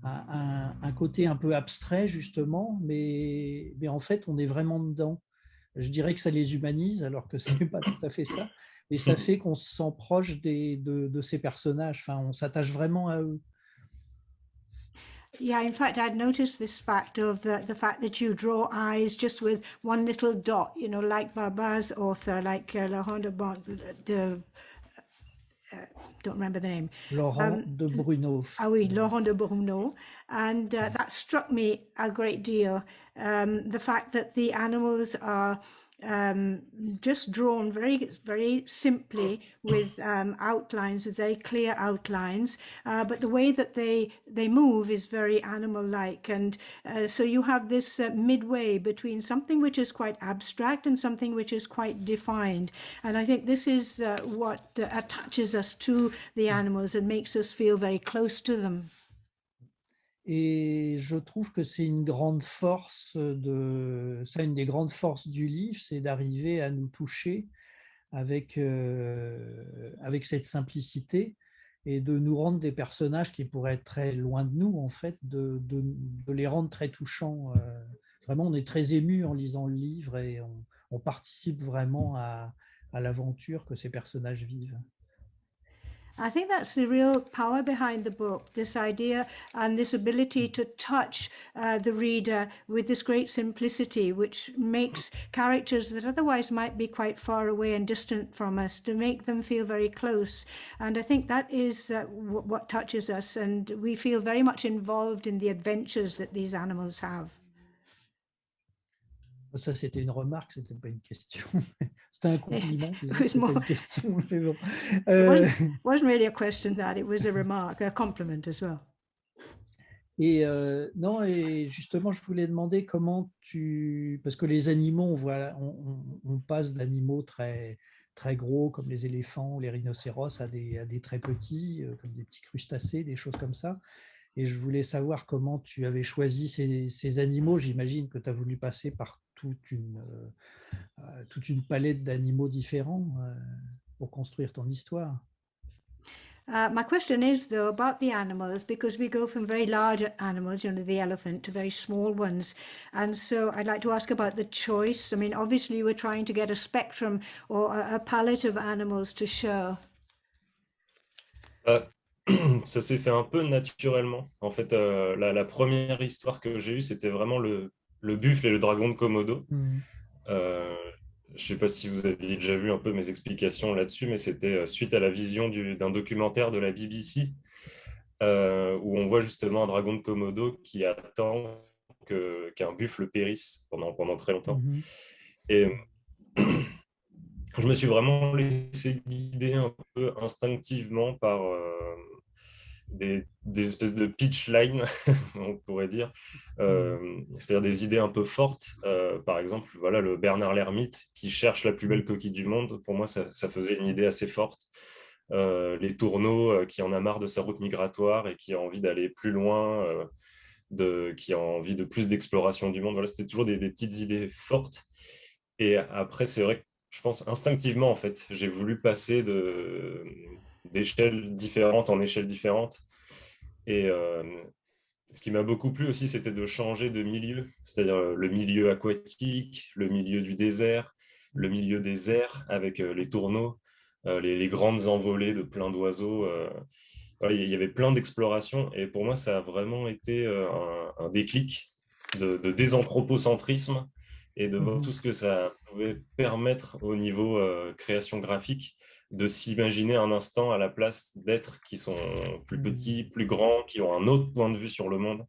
un côté un peu abstrait, justement, mais en fait, on est vraiment dedans. Je dirais que ça les humanise, alors que ce n'est pas tout à fait ça. Et ça fait qu'on se sent proche de ces personnages. Enfin, on s'attache vraiment à eux. Yeah, in fact, I'd noticed this fact of the fact that you draw eyes just with one little dot, you know, like Baba's author, like Laurent de don't remember the name. Laurent de Brunhoff. Ah oui, Laurent de Brunhoff. And that struck me a great deal. The fact that the animals are just drawn very, very simply with outlines, with very clear outlines, but the way that they move is very animal-like, and so you have this midway between something which is quite abstract and something which is quite defined. And I think this is what attaches us to the animals and makes us feel very close to them. Et je trouve que c'est une grande force une des grandes forces du livre, c'est d'arriver à nous toucher avec cette simplicité et de nous rendre des personnages qui pourraient être très loin de nous, en fait, de les rendre très touchants. Vraiment, on est très ému en lisant le livre et on participe vraiment à l'aventure que ces personnages vivent. I think that's the real power behind the book, this idea and this ability to touch the reader with this great simplicity, which makes characters that otherwise might be quite far away and distant from us, to make them feel very close. And I think that is what touches us, and we feel very much involved in the adventures that these animals have. Ça, c'était une remarque, c'était pas une question. C'était un compliment, It was c'était more- pas une question. Mais bon. It wasn't really a question, that it was a remark, a compliment as well. Et non, et justement, je voulais demander comment parce que les animaux, on passe d'animaux très, très gros comme les éléphants, les rhinocéros, à des très petits, comme des petits crustacés, des choses comme ça. Et je voulais savoir comment tu avais choisi ces animaux. J'imagine que tu as voulu passer par toute une palette d'animaux différents pour construire ton histoire. My question is, though, about the animals, because we go from very large animals, you know, the elephant, to very small ones. And so I'd like to ask about the choice. I mean, obviously you were trying to get a spectrum or a palette of animals to show. Ça s'est fait un peu naturellement. En fait, la première histoire que j'ai eue, c'était vraiment le buffle et le dragon de Komodo. Je ne sais pas si vous avez déjà vu un peu mes explications là-dessus, mais c'était suite à la vision d'un documentaire de la BBC où on voit justement un dragon de Komodo qui attend qu'un buffle périsse pendant très longtemps. Et je me suis vraiment laissé guider un peu instinctivement par des espèces de pitch line, on pourrait dire, c'est-à-dire des idées un peu fortes. Par exemple, voilà, le Bernard l'ermite qui cherche la plus belle coquille du monde, pour moi, ça faisait une idée assez forte. Les tourneaux qui en a marre de sa route migratoire et qui a envie d'aller plus loin, qui a envie de plus d'exploration du monde. Voilà, c'était toujours des petites idées fortes. Et après, c'est vrai que je pense instinctivement, en fait, j'ai voulu passer d'échelles différentes en échelles différentes. Et ce qui m'a beaucoup plu aussi, c'était de changer de milieu, c'est-à-dire le milieu aquatique, le milieu du désert, le milieu des airs avec les tourneaux, les grandes envolées de plein d'oiseaux. Voilà, il y avait plein d'explorations et pour moi, ça a vraiment été un déclic de désanthropocentrisme et de voir tout ce que ça pouvait permettre au niveau création graphique, de s'imaginer un instant à la place d'êtres qui sont plus petits, plus grands, qui ont un autre point de vue sur le monde.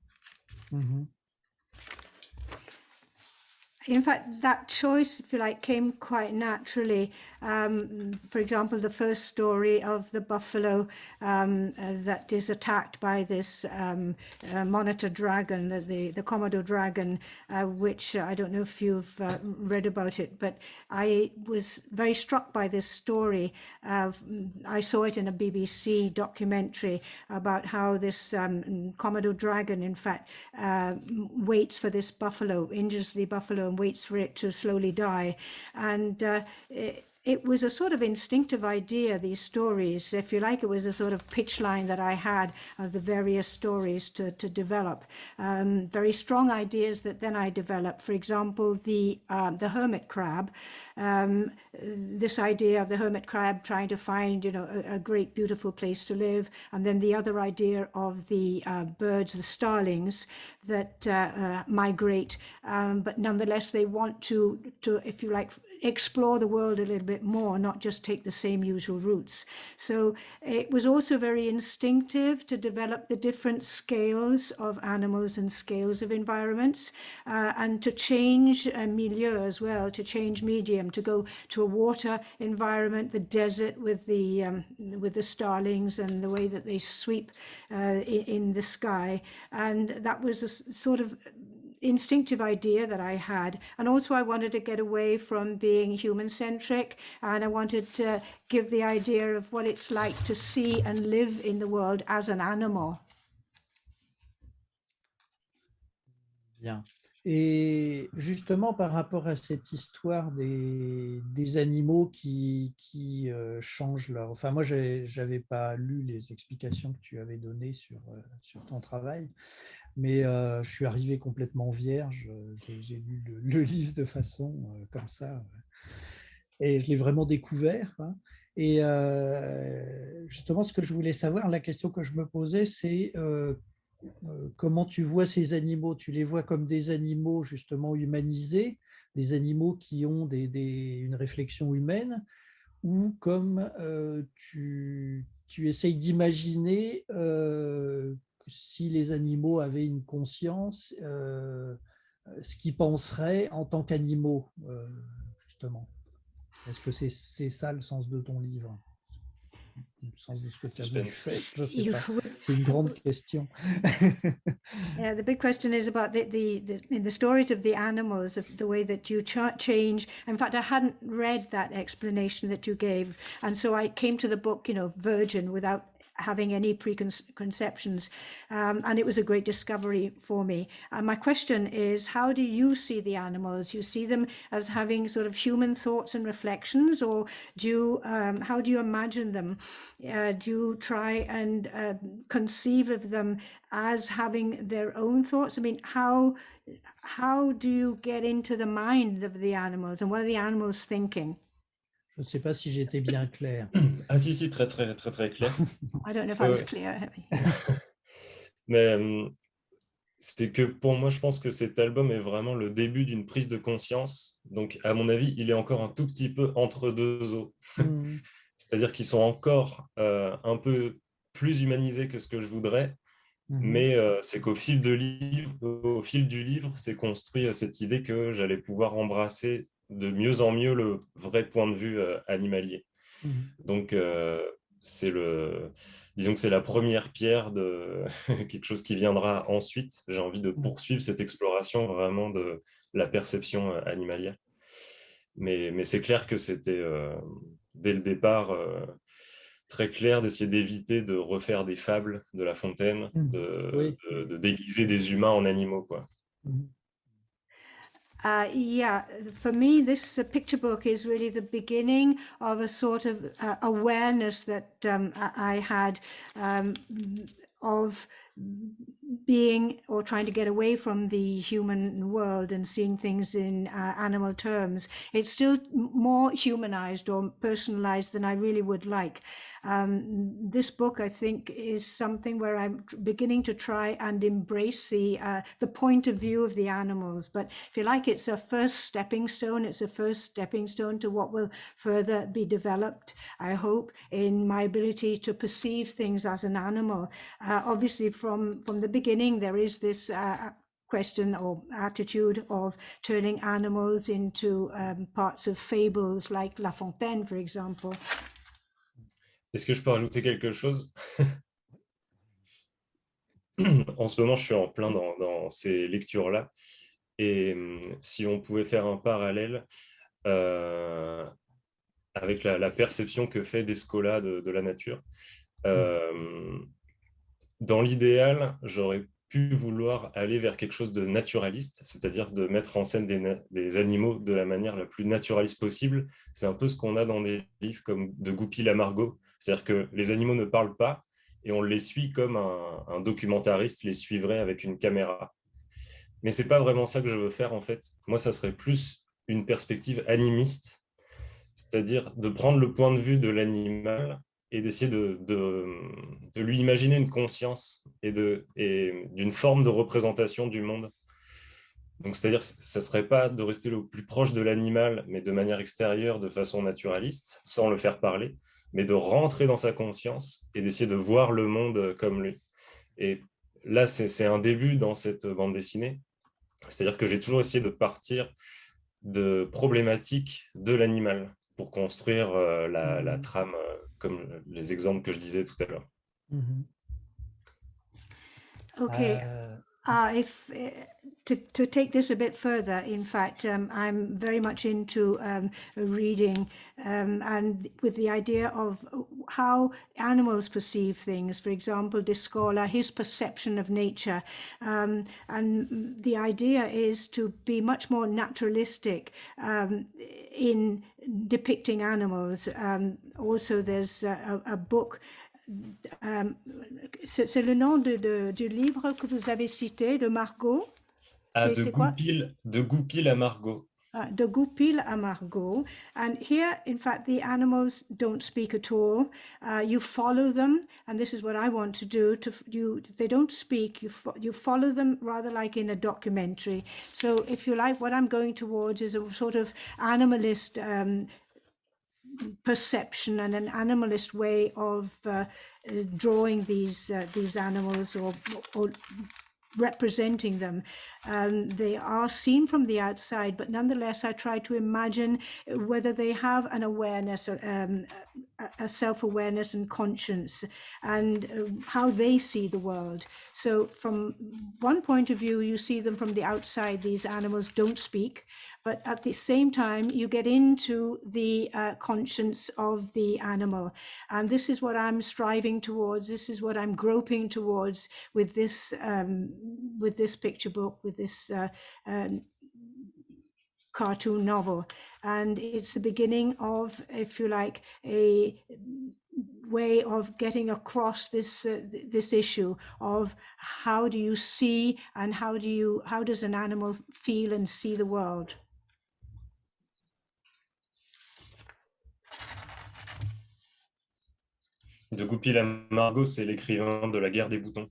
In fact, that choice, if you like, came quite naturally. For example, the first story of the buffalo that is attacked by this monitor dragon, the Komodo dragon, which I don't know if you've read about it, but I was very struck by this story. I saw it in a BBC documentary about how this Komodo dragon, in fact, waits for this buffalo, injures the buffalo and waits for it to slowly die. And it was a sort of instinctive idea, these stories. If you like, it was a sort of pitch line that I had of the various stories to develop. Very strong ideas that then I developed. For example, the hermit crab. This idea of the hermit crab trying to find, a great, beautiful place to live. And then the other idea of the birds, the starlings, that migrate, but nonetheless they want to, if you like, explore the world a little bit more, not just take the same usual routes. So it was also very instinctive to develop the different scales of animals and scales of environments, and to change milieu as well, to change medium, to go to a water environment, the desert with the starlings and the way that they sweep in the sky. And that was a sort of instinctive idea that I had. And also I wanted to get away from being human-centric, and I wanted to give the idea of what it's like to see and live in the world as an animal. Bien. Et justement, par rapport à cette histoire des animaux qui changent leur... Enfin, moi, je n'avais pas lu les explications que tu avais données sur ton travail, mais je suis arrivé complètement vierge. J'ai lu le livre de façon comme ça, et je l'ai vraiment découvert, hein. Et justement, ce que je voulais savoir, la question que je me posais, c'est... comment tu vois ces animaux? Tu les vois comme des animaux justement humanisés, des animaux qui ont une réflexion humaine, ou comme tu essayes d'imaginer si les animaux avaient une conscience, ce qu'ils penseraient en tant qu'animaux, justement. Est-ce que c'est ça le sens de ton livre? Le sens de ce que tu as fait, je sais pas. C'est une grande question. Yeah, the big question is about in the stories of the animals, of the way that you change. In fact, I hadn't read that explanation that you gave, and so I came to the book, virgin, without having any preconceptions, and it was a great discovery for me. And my question is, how do you see the animals? You see them as having sort of human thoughts and reflections, or how do you imagine them? Do you try and conceive of them as having their own thoughts? I mean, how do you get into the mind of the animals, and what are the animals thinking? Je ne sais pas si j'étais bien clair. Ah si, très très très très clair. I don't know if I was clear. Mais c'est que pour moi, je pense que cet album est vraiment le début d'une prise de conscience. Donc, à mon avis, il est encore un tout petit peu entre deux eaux. C'est-à-dire qu'ils sont encore un peu plus humanisés que ce que je voudrais. Mais c'est qu'au fil du livre, s'est construit cette idée que j'allais pouvoir embrasser de mieux en mieux le vrai point de vue animalier. Donc, disons que c'est la première pierre de quelque chose qui viendra ensuite. J'ai envie de poursuivre cette exploration vraiment de la perception animalière. Mais c'est clair que c'était, dès le départ, très clair d'essayer d'éviter de refaire des fables de La Fontaine, de déguiser des humains en animaux, quoi. Yeah, for me, this picture book is really the beginning of a sort of awareness that I had of being, or trying to get away from the human world and seeing things in animal terms. It's still more humanized or personalized than I really would like. This book, I think, is something where I'm beginning to try and embrace the point of view of the animals. But if you like, it's a first stepping stone. It's a first stepping stone to what will further be developed, I hope, in my ability to perceive things as an animal. Obviously, from the beginning, there is this question or attitude of turning animals into parts of fables like La Fontaine, for example. Est-ce que je peux rajouter quelque chose? En ce moment, je suis en plein dans ces lectures-là. Et si on pouvait faire un parallèle avec la perception que fait Descola de la nature, dans l'idéal, j'aurais pu vouloir aller vers quelque chose de naturaliste, c'est-à-dire de mettre en scène des animaux de la manière la plus naturaliste possible. C'est un peu ce qu'on a dans des livres comme de Goupil-Lamargau. C'est-à-dire que les animaux ne parlent pas et on les suit comme un documentariste les suivrait avec une caméra. Mais ce n'est pas vraiment ça que je veux faire, en fait. Moi, ça serait plus une perspective animiste, c'est-à-dire de prendre le point de vue de l'animal et d'essayer de lui imaginer une conscience et d'une forme de représentation du monde. Donc, c'est-à-dire, ça ne serait pas de rester le plus proche de l'animal, mais de manière extérieure, de façon naturaliste, sans le faire parler, mais de rentrer dans sa conscience et d'essayer de voir le monde comme lui. Et là, c'est un début dans cette bande dessinée. C'est-à-dire que j'ai toujours essayé de partir de problématiques de l'animal pour construire la trame, comme les exemples que je disais tout à l'heure. Okay. If to take this a bit further, in fact, I'm very much into reading and with the idea of how animals perceive things. For example, De Scola, his perception of nature, and the idea is to be much more naturalistic in depicting animals. Also, there's a book. C'est le nom du livre que vous avez cité, de Margot. De Goupil à Margot. De Goupil à Margot. And here, in fact, the animals don't speak at all. You follow them, and this is what I want to do. They don't speak. You follow them rather like in a documentary. So, if you like, what I'm going towards is a sort of animalist perception and an animalist way of drawing these animals or representing them. They are seen from the outside, but nonetheless I try to imagine whether they have an awareness, a self-awareness and conscience, and how they see the world. So from one point of view, you see them from the outside, these animals don't speak, but at the same time you get into the conscience of the animal, and this is what I'm striving towards. This is what I'm groping towards with this picture book, with this cartoon novel. And it's the beginning of, if you like, a way of getting across this issue of how do you see and how does an animal feel and see the world. De Goupil à Margot, c'est l'écrivain de La guerre des boutons.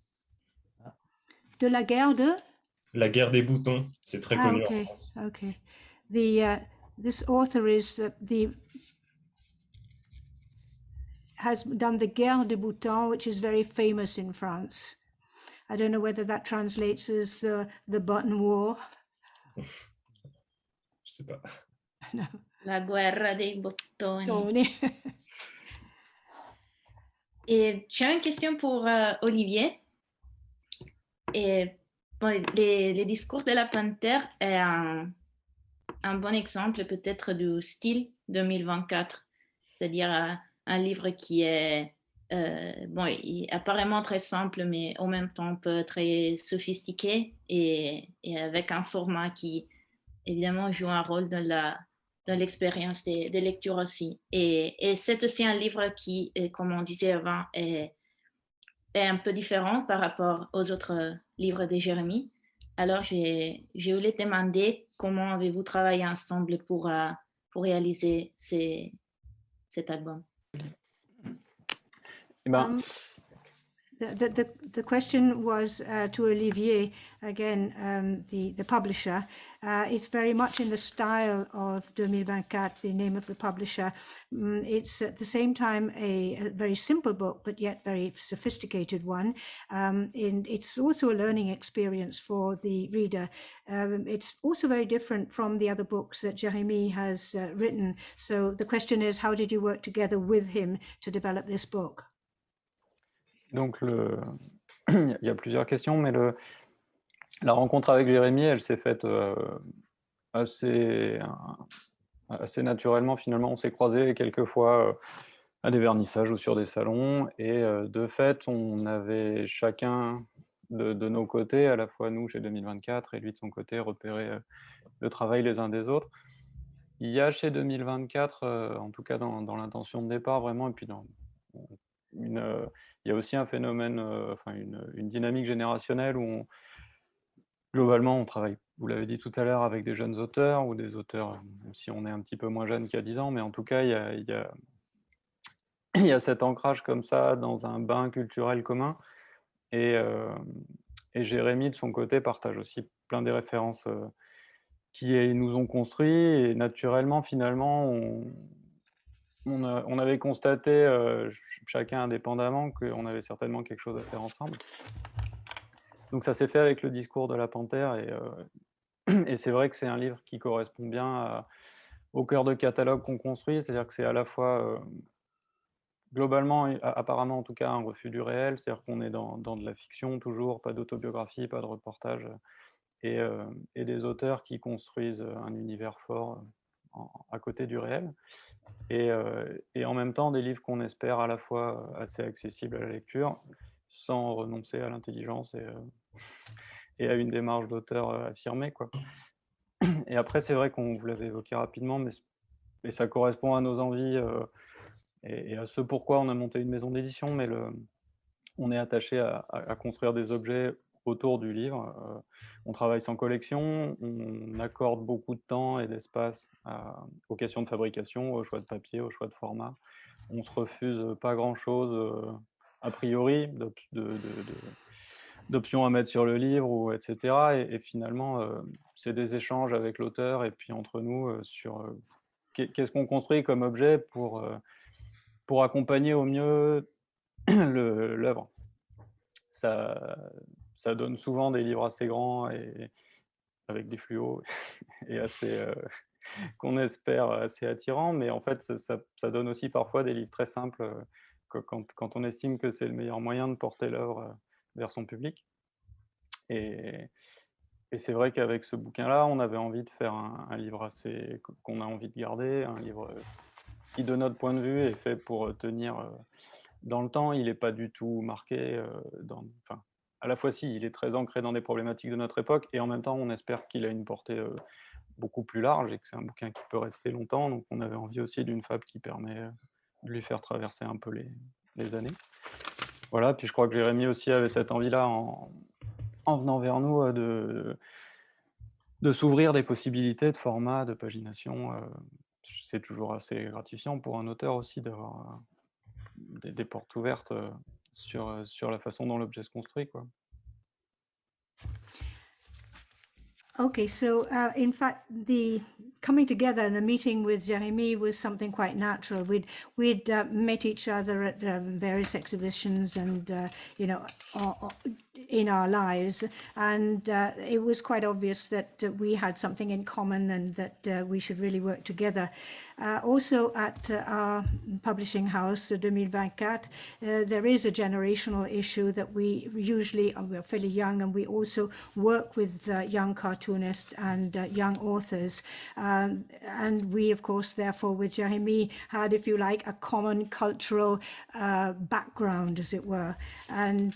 De la guerre de? La guerre des boutons, c'est très connu en France. Okay. This author has done the guerre des boutons, which is very famous in France. I don't know whether that translates as the button war. Je sais pas. No. La guerra dei bottoni. Et j'ai une question pour Olivier. Et bon, les discours de la panthère est un bon exemple peut-être du style 2024, c'est-à-dire un livre qui est apparemment très simple, mais en même temps très sophistiqué et avec un format qui évidemment joue un rôle dans l'expérience de lecture aussi. Et c'est aussi un livre qui, comme on disait avant, est un peu différent par rapport aux autres livres de Jérémie. Alors, je voulais demander comment avez-vous travaillé ensemble pour réaliser cet album. The question was to Olivier, again, the publisher. It's very much in the style of 2024, the name of the publisher. It's at the same time a very simple book, but yet very sophisticated one. And it's also a learning experience for the reader. It's also very different from the other books that Jérémie has written. So the question is, how did you work together with him to develop this book? Donc, il y a plusieurs questions, mais la rencontre avec Jérémie, elle s'est faite assez naturellement. Finalement, on s'est croisés quelques fois à des vernissages ou sur des salons. Et de fait, on avait chacun de nos côtés, à la fois nous chez 2024 et lui de son côté, repéré le travail les uns des autres. Il y a chez 2024, en tout cas dans l'intention de départ, vraiment, et puis il y a aussi un phénomène, une dynamique générationnelle où globalement on travaille, vous l'avez dit tout à l'heure, avec des jeunes auteurs ou des auteurs, même si on est un petit peu moins jeune qu'il y a 10 ans, mais en tout cas il y a cet ancrage comme ça dans un bain culturel commun. Et Et Jérémy, de son côté, partage aussi plein des références qui nous ont construits. Et naturellement, finalement, on avait constaté, chacun indépendamment, qu'on avait certainement quelque chose à faire ensemble. Donc ça s'est fait avec le discours de la panthère. Et c'est vrai que c'est un livre qui correspond bien au cœur de catalogue qu'on construit. C'est-à-dire que c'est à la fois... globalement, apparemment en tout cas, un refus du réel, c'est-à-dire qu'on est dans de la fiction toujours, pas d'autobiographie, pas de reportage, et des auteurs qui construisent un univers fort à côté du réel, et en même temps des livres qu'on espère à la fois assez accessibles à la lecture, sans renoncer à l'intelligence et à une démarche d'auteur affirmée, quoi. Et après, c'est vrai qu'on vous l'avait évoqué rapidement, mais ça correspond à nos envies et à ce pourquoi on a monté une maison d'édition, mais on est attaché à construire des objets autour du livre. On travaille sans collection, on accorde beaucoup de temps et d'espace aux questions de fabrication, au choix de papier, au choix de format. On se refuse pas grand-chose a priori d'options à mettre sur le livre, etc. Et finalement, c'est des échanges avec l'auteur et puis entre nous sur qu'est-ce qu'on construit comme objet pour accompagner au mieux l'œuvre. Ça donne souvent des livres assez grands et avec des fluos et assez qu'on espère assez attirants, mais en fait ça donne aussi parfois des livres très simples quand on estime que c'est le meilleur moyen de porter l'œuvre vers son public. Et c'est vrai qu'avec ce bouquin-là, on avait envie de faire un livre assez qu'on a envie de garder, un livre qui, de notre point de vue, est fait pour tenir dans le temps. Il n'est pas du tout marqué à la fois si, il est très ancré dans des problématiques de notre époque, et en même temps, on espère qu'il a une portée beaucoup plus large et que c'est un bouquin qui peut rester longtemps. Donc, on avait envie aussi d'une fable qui permet de lui faire traverser un peu les années. Voilà, puis je crois que Jérémy aussi avait cette envie-là en venant vers nous de s'ouvrir des possibilités de format, de pagination. C'est toujours assez gratifiant pour un auteur aussi d'avoir des portes ouvertes sur la façon dont l'objet se construit, quoi. Okay, so in fact, the coming together and the meeting with Jeremy was something quite natural. We'd met each other at various exhibitions and in our lives, and it was quite obvious that we had something in common and that we should really work together. Also at our publishing house, 2024, there is a generational issue that we usually, we're fairly young, and we also work with young cartoonists and young authors. And we, of course, therefore, with Jeremy, had, if you like, a common cultural background, as it were. And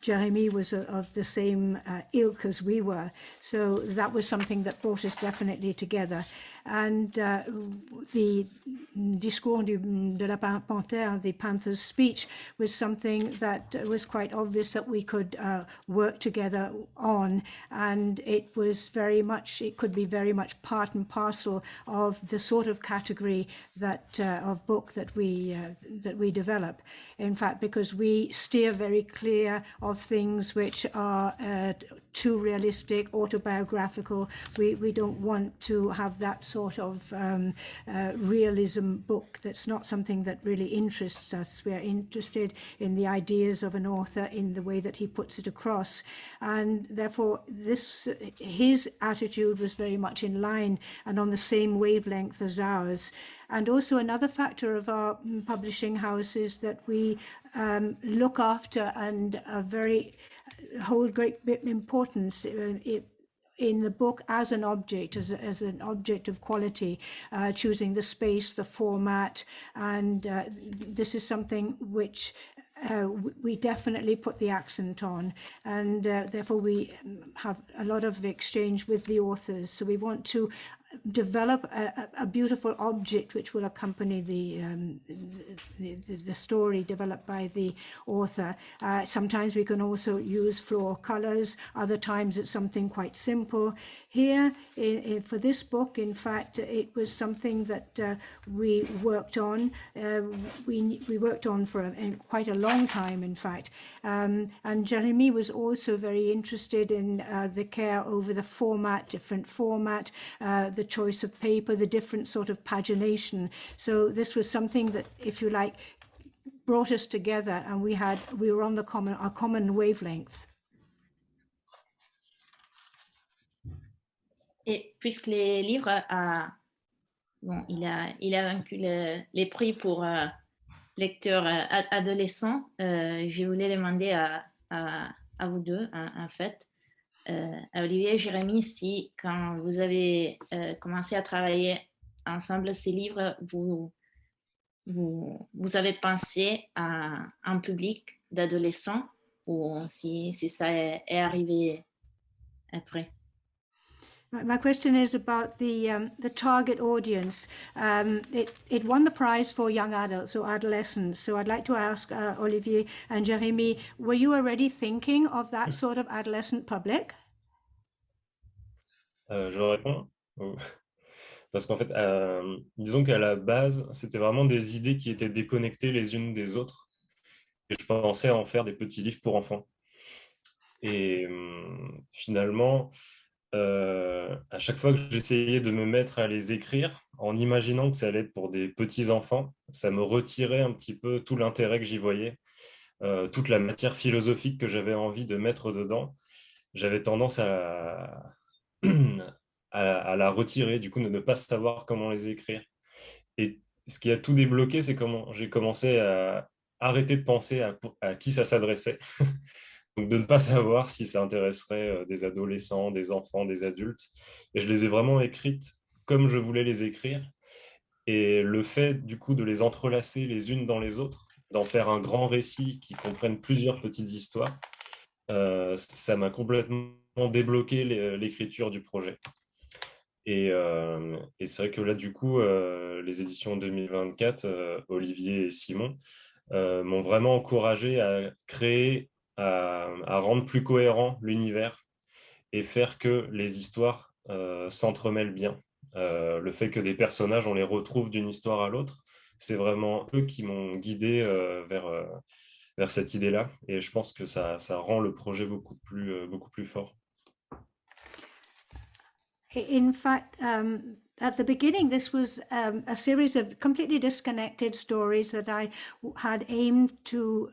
Jeremy was of the same ilk as we were. So that was something that brought us definitely together. And the discours de la panthère, the panther's speech, was something that was quite obvious that we could work together on, and it could be very much part and parcel of the sort of category that of book that we develop. In fact, because we steer very clear of things which are too realistic, autobiographical. We don't want to have that sort of realism book. That's not something that really interests us. We are interested in the ideas of an author, in the way that he puts it across. And therefore, his attitude was very much in line and on the same wavelength as ours. And also another factor of our publishing house is that we look after and hold great importance in the book as an object, as an object of quality, choosing the space, the format, and this is something which we definitely put the accent on, and therefore we have a lot of exchange with the authors. So we want to develop a beautiful object which will accompany the story developed by the author. Sometimes we can also use floor colors, other times it's something quite simple. Here, for this book, in fact, it was something that we worked on. We worked on for quite a long time, in fact. And Jeremy was also very interested in the care over the format, different format, the choice of paper, the different sort of pagination. So this was something that, if you like, brought us together, and we were on a common wavelength. Et puisque les livres il a vaincu les prix pour lecteurs adolescents, je voulais demander à vous deux, en fait, à Olivier et Jérémy, si quand vous avez commencé à travailler ensemble ces livres, vous avez pensé à un public d'adolescents, ou si ça est arrivé après. My question is about the target audience. It won the prize for young adults or adolescents. So I'd like to ask Olivier and Jérémy, were you already thinking of that sort of adolescent public? Je réponds. Parce qu'en fait, disons qu'à la base, c'était vraiment des idées qui étaient déconnectées les unes des autres. Et je pensais en faire des petits livres pour enfants. Et finalement, à chaque fois que j'essayais de me mettre à les écrire, en imaginant que ça allait être pour des petits-enfants, ça me retirait un petit peu tout l'intérêt que j'y voyais, toute la matière philosophique que j'avais envie de mettre dedans. J'avais tendance à la retirer, du coup, de ne pas savoir comment les écrire. Et ce qui a tout débloqué, c'est comment j'ai commencé à arrêter de penser à qui ça s'adressait. Donc, de ne pas savoir si ça intéresserait des adolescents, des enfants, des adultes. Et je les ai vraiment écrites comme je voulais les écrire. Et le fait, du coup, de les entrelacer les unes dans les autres, d'en faire un grand récit qui comprenne plusieurs petites histoires, ça m'a complètement débloqué l'écriture du projet. Et c'est vrai que là, du coup, les éditions 2024, Olivier et Simon, m'ont vraiment encouragé à créer, à rendre plus cohérent l'univers et faire que les histoires s'entremêlent bien. Le fait que des personnages, on les retrouve d'une histoire à l'autre, c'est vraiment eux qui m'ont guidé vers cette idée-là. Et je pense que ça rend le projet beaucoup plus fort. In fact, at the beginning, this was a series of completely disconnected stories that I had aimed to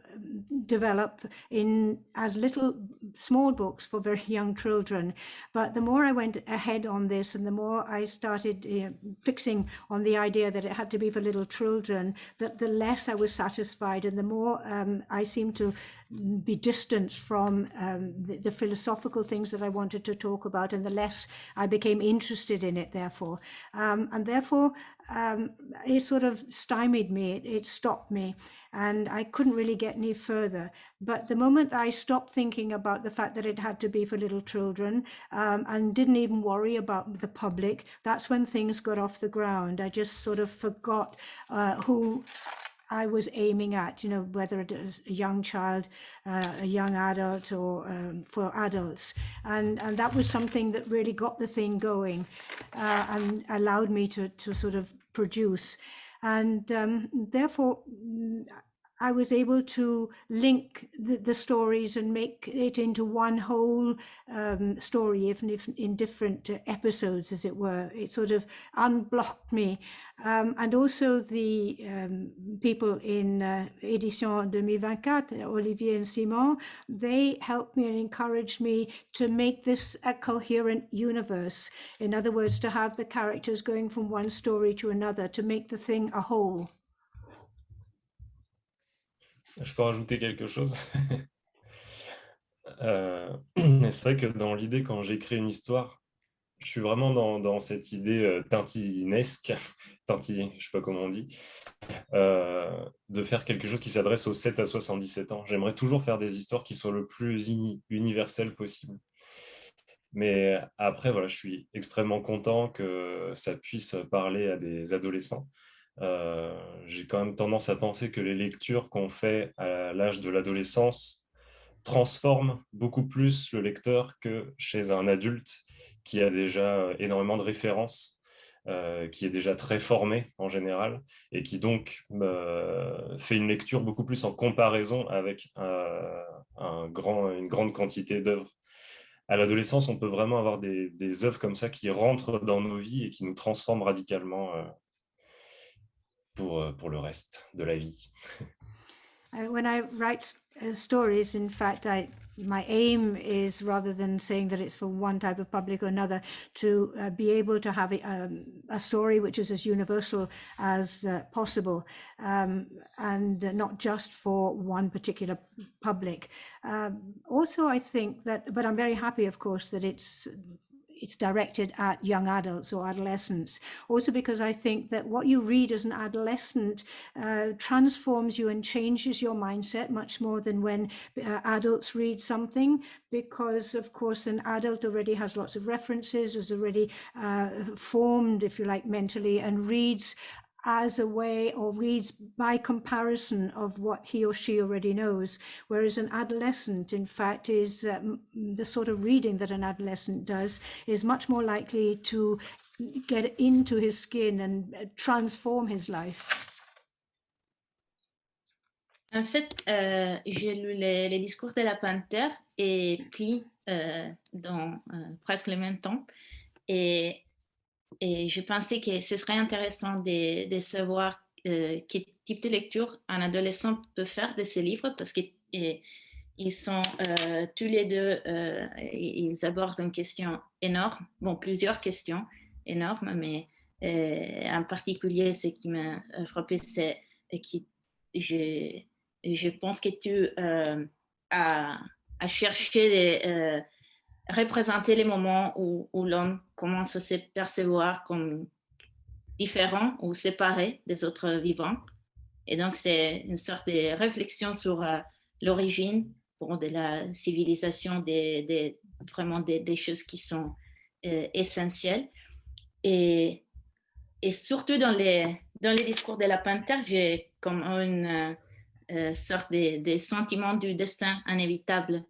develop in as little small books for very young children. But the more I went ahead on this, and the more I started fixing on the idea that it had to be for little children, that the less I was satisfied, and the more I seemed to be distanced from the philosophical things that I wanted to talk about, and the less I became interested in it, therefore. And therefore, it sort of stymied me, it stopped me, and I couldn't really get any further. But the moment I stopped thinking about the fact that it had to be for little children, and didn't even worry about the public, that's when things got off the ground. I just sort of forgot who I was aiming at, whether it was a young child, a young adult, or for adults. And that was something that really got the thing going and allowed me to sort of produce. And therefore, I was able to link the stories and make it into one whole story, even if in different episodes, as it were. It sort of unblocked me. And also the people in Édition 2024, Olivier and Simon, they helped me and encouraged me to make this a coherent universe. In other words, to have the characters going from one story to another, to make the thing a whole. Je peux rajouter quelque chose. C'est vrai que dans l'idée, quand j'écris une histoire, je suis vraiment dans cette idée tintinesque, je ne sais pas comment on dit, de faire quelque chose qui s'adresse aux 7 à 77 ans. J'aimerais toujours faire des histoires qui soient le plus universelles possible. Mais après, voilà, je suis extrêmement content que ça puisse parler à des adolescents. J'ai quand même tendance à penser que les lectures qu'on fait à l'âge de l'adolescence transforment beaucoup plus le lecteur que chez un adulte qui a déjà énormément de références, qui est déjà très formé en général, et qui donc fait une lecture beaucoup plus en comparaison avec une grande quantité d'œuvres. À l'adolescence, on peut vraiment avoir des œuvres comme ça qui rentrent dans nos vies et qui nous transforment radicalement pour le reste de la vie. When I write stories, in fact, my aim is, rather than saying that it's for one type of public or another, to be able to have a story which is as universal as possible, and not just for one particular public. Also, I think that, but I'm very happy, of course, that it's directed at young adults or adolescents, also because I think that what you read as an adolescent transforms you and changes your mindset much more than when adults read something, because of course an adult already has lots of references, is already formed, if you like, mentally, and reads as a way, or reads by comparison of what he or she already knows, whereas an adolescent, in fact, is the sort of reading that an adolescent does is much more likely to get into his skin and transform his life. En fait, j'ai lu les discours de la panthère et puis dans presque le même temps, et je pensais que ce serait intéressant de savoir quel type de lecture un adolescent peut faire de ces livres, parce qu'ils sont tous les deux, ils abordent une question énorme, bon, plusieurs questions énormes, mais en particulier, ce qui m'a frappé, c'est que je pense que tu as cherché représenter les moments où l'homme commence à se percevoir comme différent ou séparé des autres vivants. Et donc, c'est une sorte de réflexion sur l'origine de la civilisation, vraiment des choses qui sont essentielles. Et surtout dans les discours de la panthère, j'ai comme une sorte de sentiment du destin inévitable.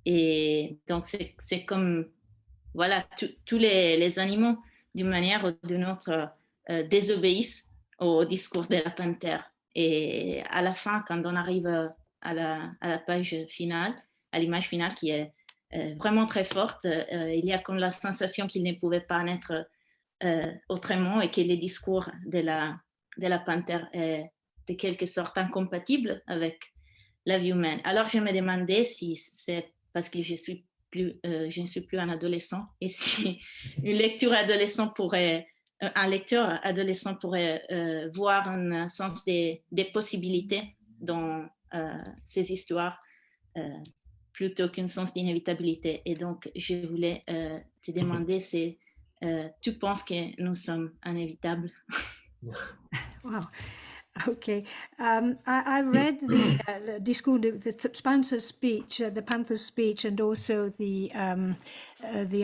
Et donc, c'est comme, voilà, tous les animaux, d'une manière ou d'une autre, désobéissent au discours de la panthère. Et à la fin, quand on arrive à la page finale, à l'image finale qui est vraiment très forte, il y a comme la sensation qu'il ne pouvait pas naître autrement, et que le discours de la panthère est de quelque sorte incompatible avec la vie humaine. Alors, je me demandais si c'est parce que je ne suis plus un adolescent, et si un lecteur adolescent pourrait voir un sens des possibilités dans ces histoires plutôt qu'un sens d'inévitabilité. Et donc, je voulais te demander si tu penses que nous sommes inévitables. Wow. Okay, I read the discours, the Panther's speech, the Panther's speech, and also the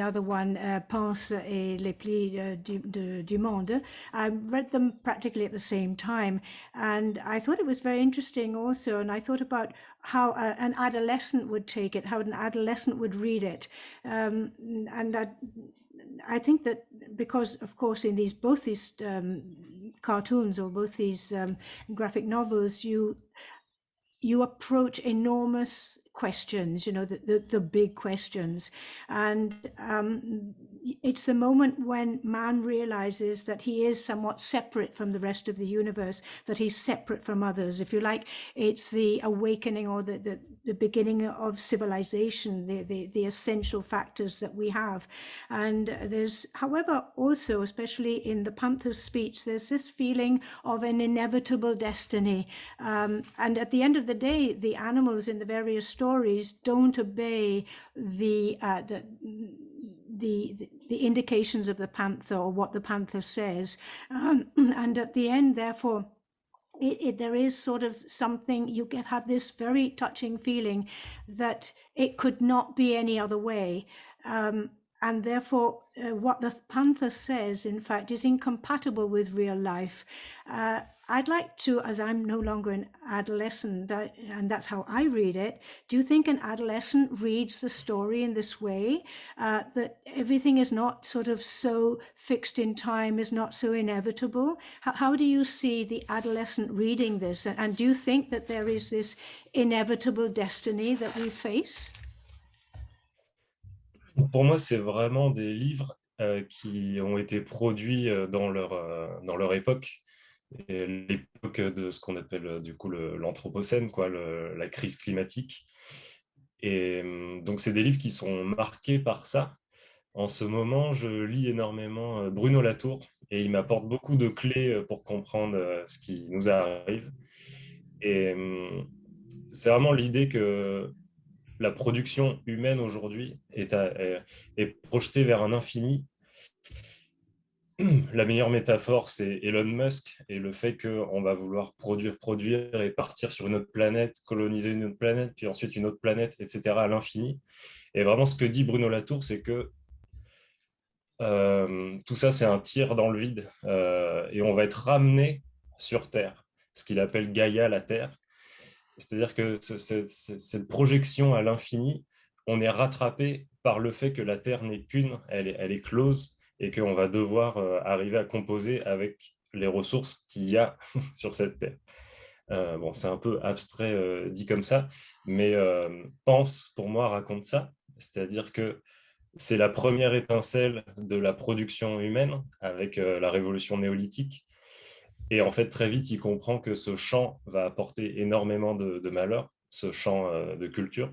other one, Pense et les plis du monde. I read them practically at the same time, and I thought it was very interesting also. And I thought about how an adolescent would take it, how an adolescent would read it, and I think that because, of course, in both these cartoons, or both these graphic novels, you approach enormous questions, the big questions, and it's a moment when man realizes that he is somewhat separate from the rest of the universe, that he's separate from others. If you like, it's the awakening, or the beginning of civilization, the essential factors that we have. And there's, however, also, especially in the Panther's speech, there's this feeling of an inevitable destiny. And at the end of the day, the animals in the various stories don't obey the indications of the panther, or what the panther says, and at the end, therefore, there is sort of something, you have this very touching feeling that it could not be any other way. and therefore what the panther says, in fact, is incompatible with real life. I'd like to, as I'm no longer an adolescent, and that's how I read it, do you think an adolescent reads the story in this way, that everything is not sort of so fixed in time, is not so inevitable? How do you see the adolescent reading this? And do you think that there is this inevitable destiny that we face? Pour moi, c'est vraiment des livres qui ont été produits dans leur époque, et l'époque de ce qu'on appelle du coup l'anthropocène, quoi, la crise climatique. Et donc, c'est des livres qui sont marqués par ça. En ce moment, je lis énormément Bruno Latour, et il m'apporte beaucoup de clés pour comprendre ce qui nous arrive. Et c'est vraiment l'idée que la production humaine aujourd'hui est projetée vers un infini. La meilleure métaphore, c'est Elon Musk et le fait qu'on va vouloir produire et partir sur une autre planète, coloniser une autre planète, puis ensuite une autre planète, etc. à l'infini. Et vraiment, ce que dit Bruno Latour, c'est que tout ça, c'est un tir dans le vide et on va être ramené sur Terre, ce qu'il appelle Gaïa, la Terre. C'est-à-dire que cette projection à l'infini, on est rattrapé par le fait que la Terre n'est qu'une, elle est close, et qu'on va devoir arriver à composer avec les ressources qu'il y a sur cette Terre. Bon, c'est un peu abstrait dit comme ça, mais Pense, pour moi, raconte ça. C'est-à-dire que c'est la première étincelle de la production humaine avec la révolution néolithique. Et en fait, très vite, il comprend que ce champ va apporter énormément de malheur, ce champ de culture.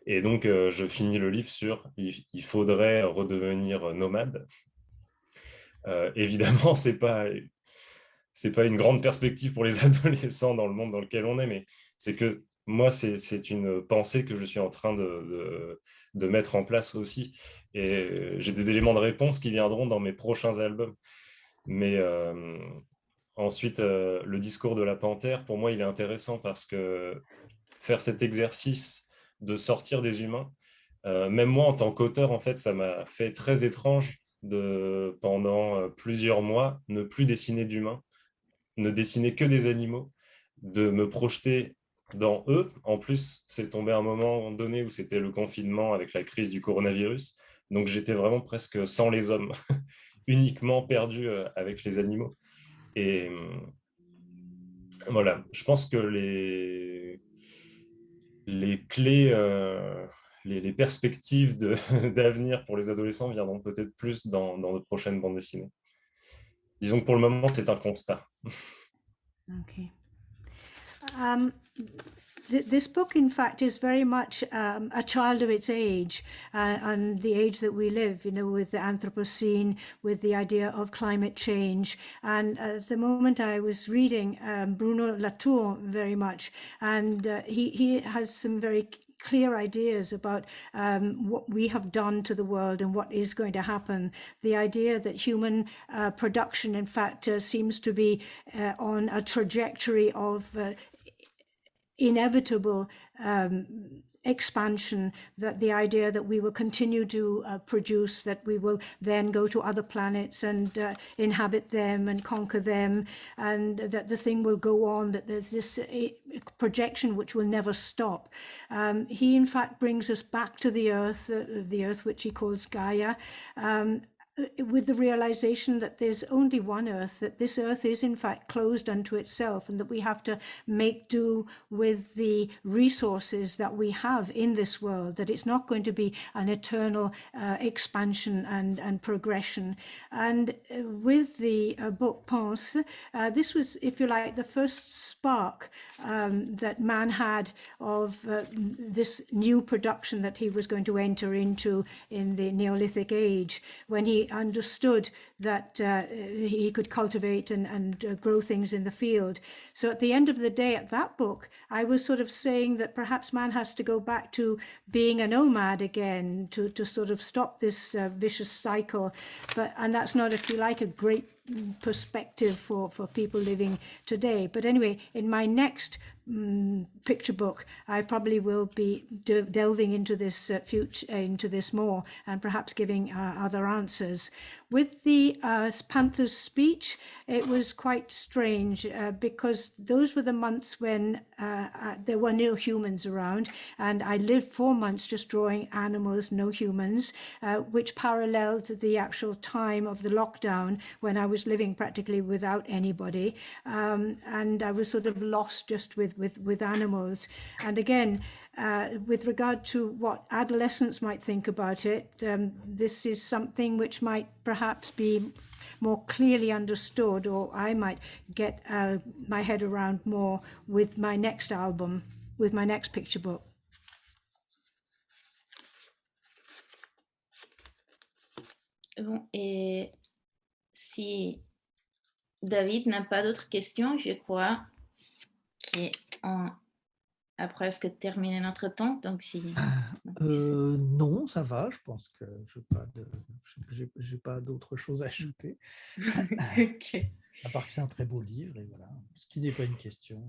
Et donc, je finis le livre sur « il faudrait redevenir nomade ». Évidemment, c'est pas une grande perspective pour les adolescents dans le monde dans lequel on est, mais c'est que moi, c'est une pensée que je suis en train de mettre en place aussi. Et j'ai des éléments de réponse qui viendront dans mes prochains albums. Mais ensuite, le discours de la panthère, pour moi, il est intéressant parce que faire cet exercice de sortir des humains, même moi, en tant qu'auteur, en fait, ça m'a fait très étrange de, pendant plusieurs mois, ne plus dessiner d'humains, ne dessiner que des animaux, de me projeter dans eux. En plus, c'est tombé un moment donné où c'était le confinement avec la crise du coronavirus. Donc, j'étais vraiment presque sans les hommes, uniquement perdu avec les animaux. Et voilà, je pense que les clés, les perspectives d'avenir pour les adolescents viendront peut-être plus dans de prochaines bandes dessinées. Disons que pour le moment, c'est un constat. Okay. This book, in fact, is very much a child of its age and the age that we live, you know, with the Anthropocene, with the idea of climate change. And at the moment I was reading Bruno Latour very much, and he has some very clear ideas about what we have done to the world and what is going to happen. The idea that human production, in fact, seems to be on a trajectory of inevitable expansion, that the idea that we will continue to produce, that we will then go to other planets and inhabit them and conquer them, and that the thing will go on, that there's this projection which will never stop. He in fact brings us back to the earth which he calls Gaia, with the realization that there's only one earth, that this earth is in fact closed unto itself, and that we have to make do with the resources that we have in this world, that it's not going to be an eternal expansion and progression. And with the book Pense, this was, if you like, the first spark that man had of this new production that he was going to enter into in the Neolithic age, when he understood that he could cultivate and grow things in the field. So at the end of the day, at that book, I was sort of saying that perhaps man has to go back to being a nomad again, to sort of stop this vicious cycle. And that's not, if you like, a great perspective for people living today. But anyway, in my next picture book, I probably will be delving into this into this more, and perhaps giving other answers. With the Panther's speech, it was quite strange because those were the months when there were no humans around, and I lived 4 months just drawing animals, no humans, which paralleled the actual time of the lockdown when I was living practically without anybody, and I was sort of lost just with animals. And again, with regard to what adolescents might think about it, this is something which might perhaps be more clearly understood, or I might get my head around more with my next album, with my next picture book. Bon, et si David n'a pas d'autres questions, je crois qu'on a presque terminé notre temps. Donc si... Non, ça va, je pense que j'ai pas d'autre chose à ajouter. Okay. À part que c'est un très beau livre, et voilà. Ce qui n'est pas une question.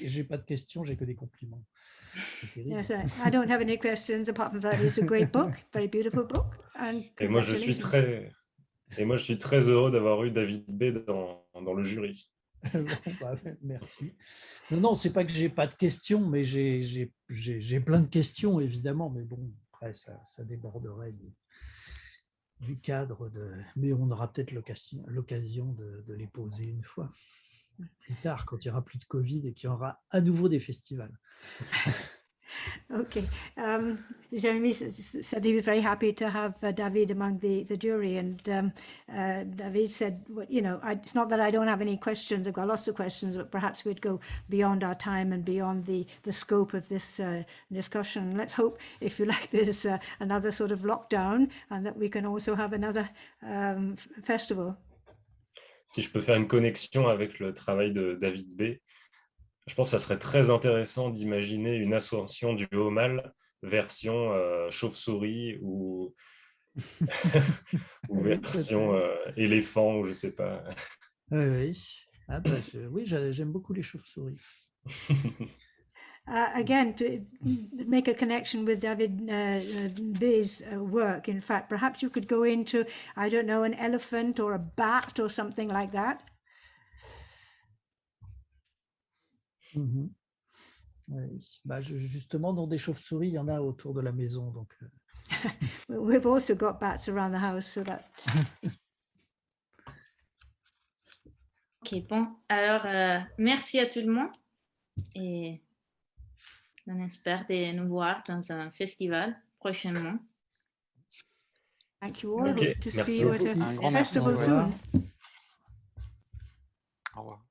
J'ai pas de questions, j'ai que des compliments. Yes, I don't have any questions apart from that. It's a great book, very beautiful book, and Et moi, je suis très heureux d'avoir eu David B dans le jury. Bon, bah, merci. Non, c'est pas que j'ai pas de questions, mais j'ai plein de questions, évidemment, mais bon, après, ça déborderait du cadre mais on aura peut-être l'occasion de les poser une fois plus tard, quand il n'y aura plus de Covid et qu'il y aura à nouveau des festivals. Okay. Jeremy said he was very happy to have David among the jury, and David said, well, you know, it's not that I don't have any questions, I've got lots of questions, but perhaps we'd go beyond our time and beyond the scope of this discussion. Let's hope, if you like, there's another sort of lockdown, and that we can also have another festival. Si je peux faire une connexion avec le travail de David B., je pense que ça serait très intéressant d'imaginer une ascension du haut mal version chauve-souris ou, ou version éléphant, ou je ne sais pas. Oui, ah, bah, oui, j'aime beaucoup les chauves-souris. Again, to make a connection with David B's work, in fact, perhaps you could go into, I don't know, an elephant or a bat or something like that. Mm-hmm. Oui. Bah, justement, dans des chauves-souris, il y en a autour de la maison. Donc, We've also got bats around the house, so that. Ok, bon. Alors, merci à tout le monde. Et on espère de nous voir dans un festival prochainement. Thank you all. Okay, Hope to merci see you at Un grand a merci. festival soon. Au revoir.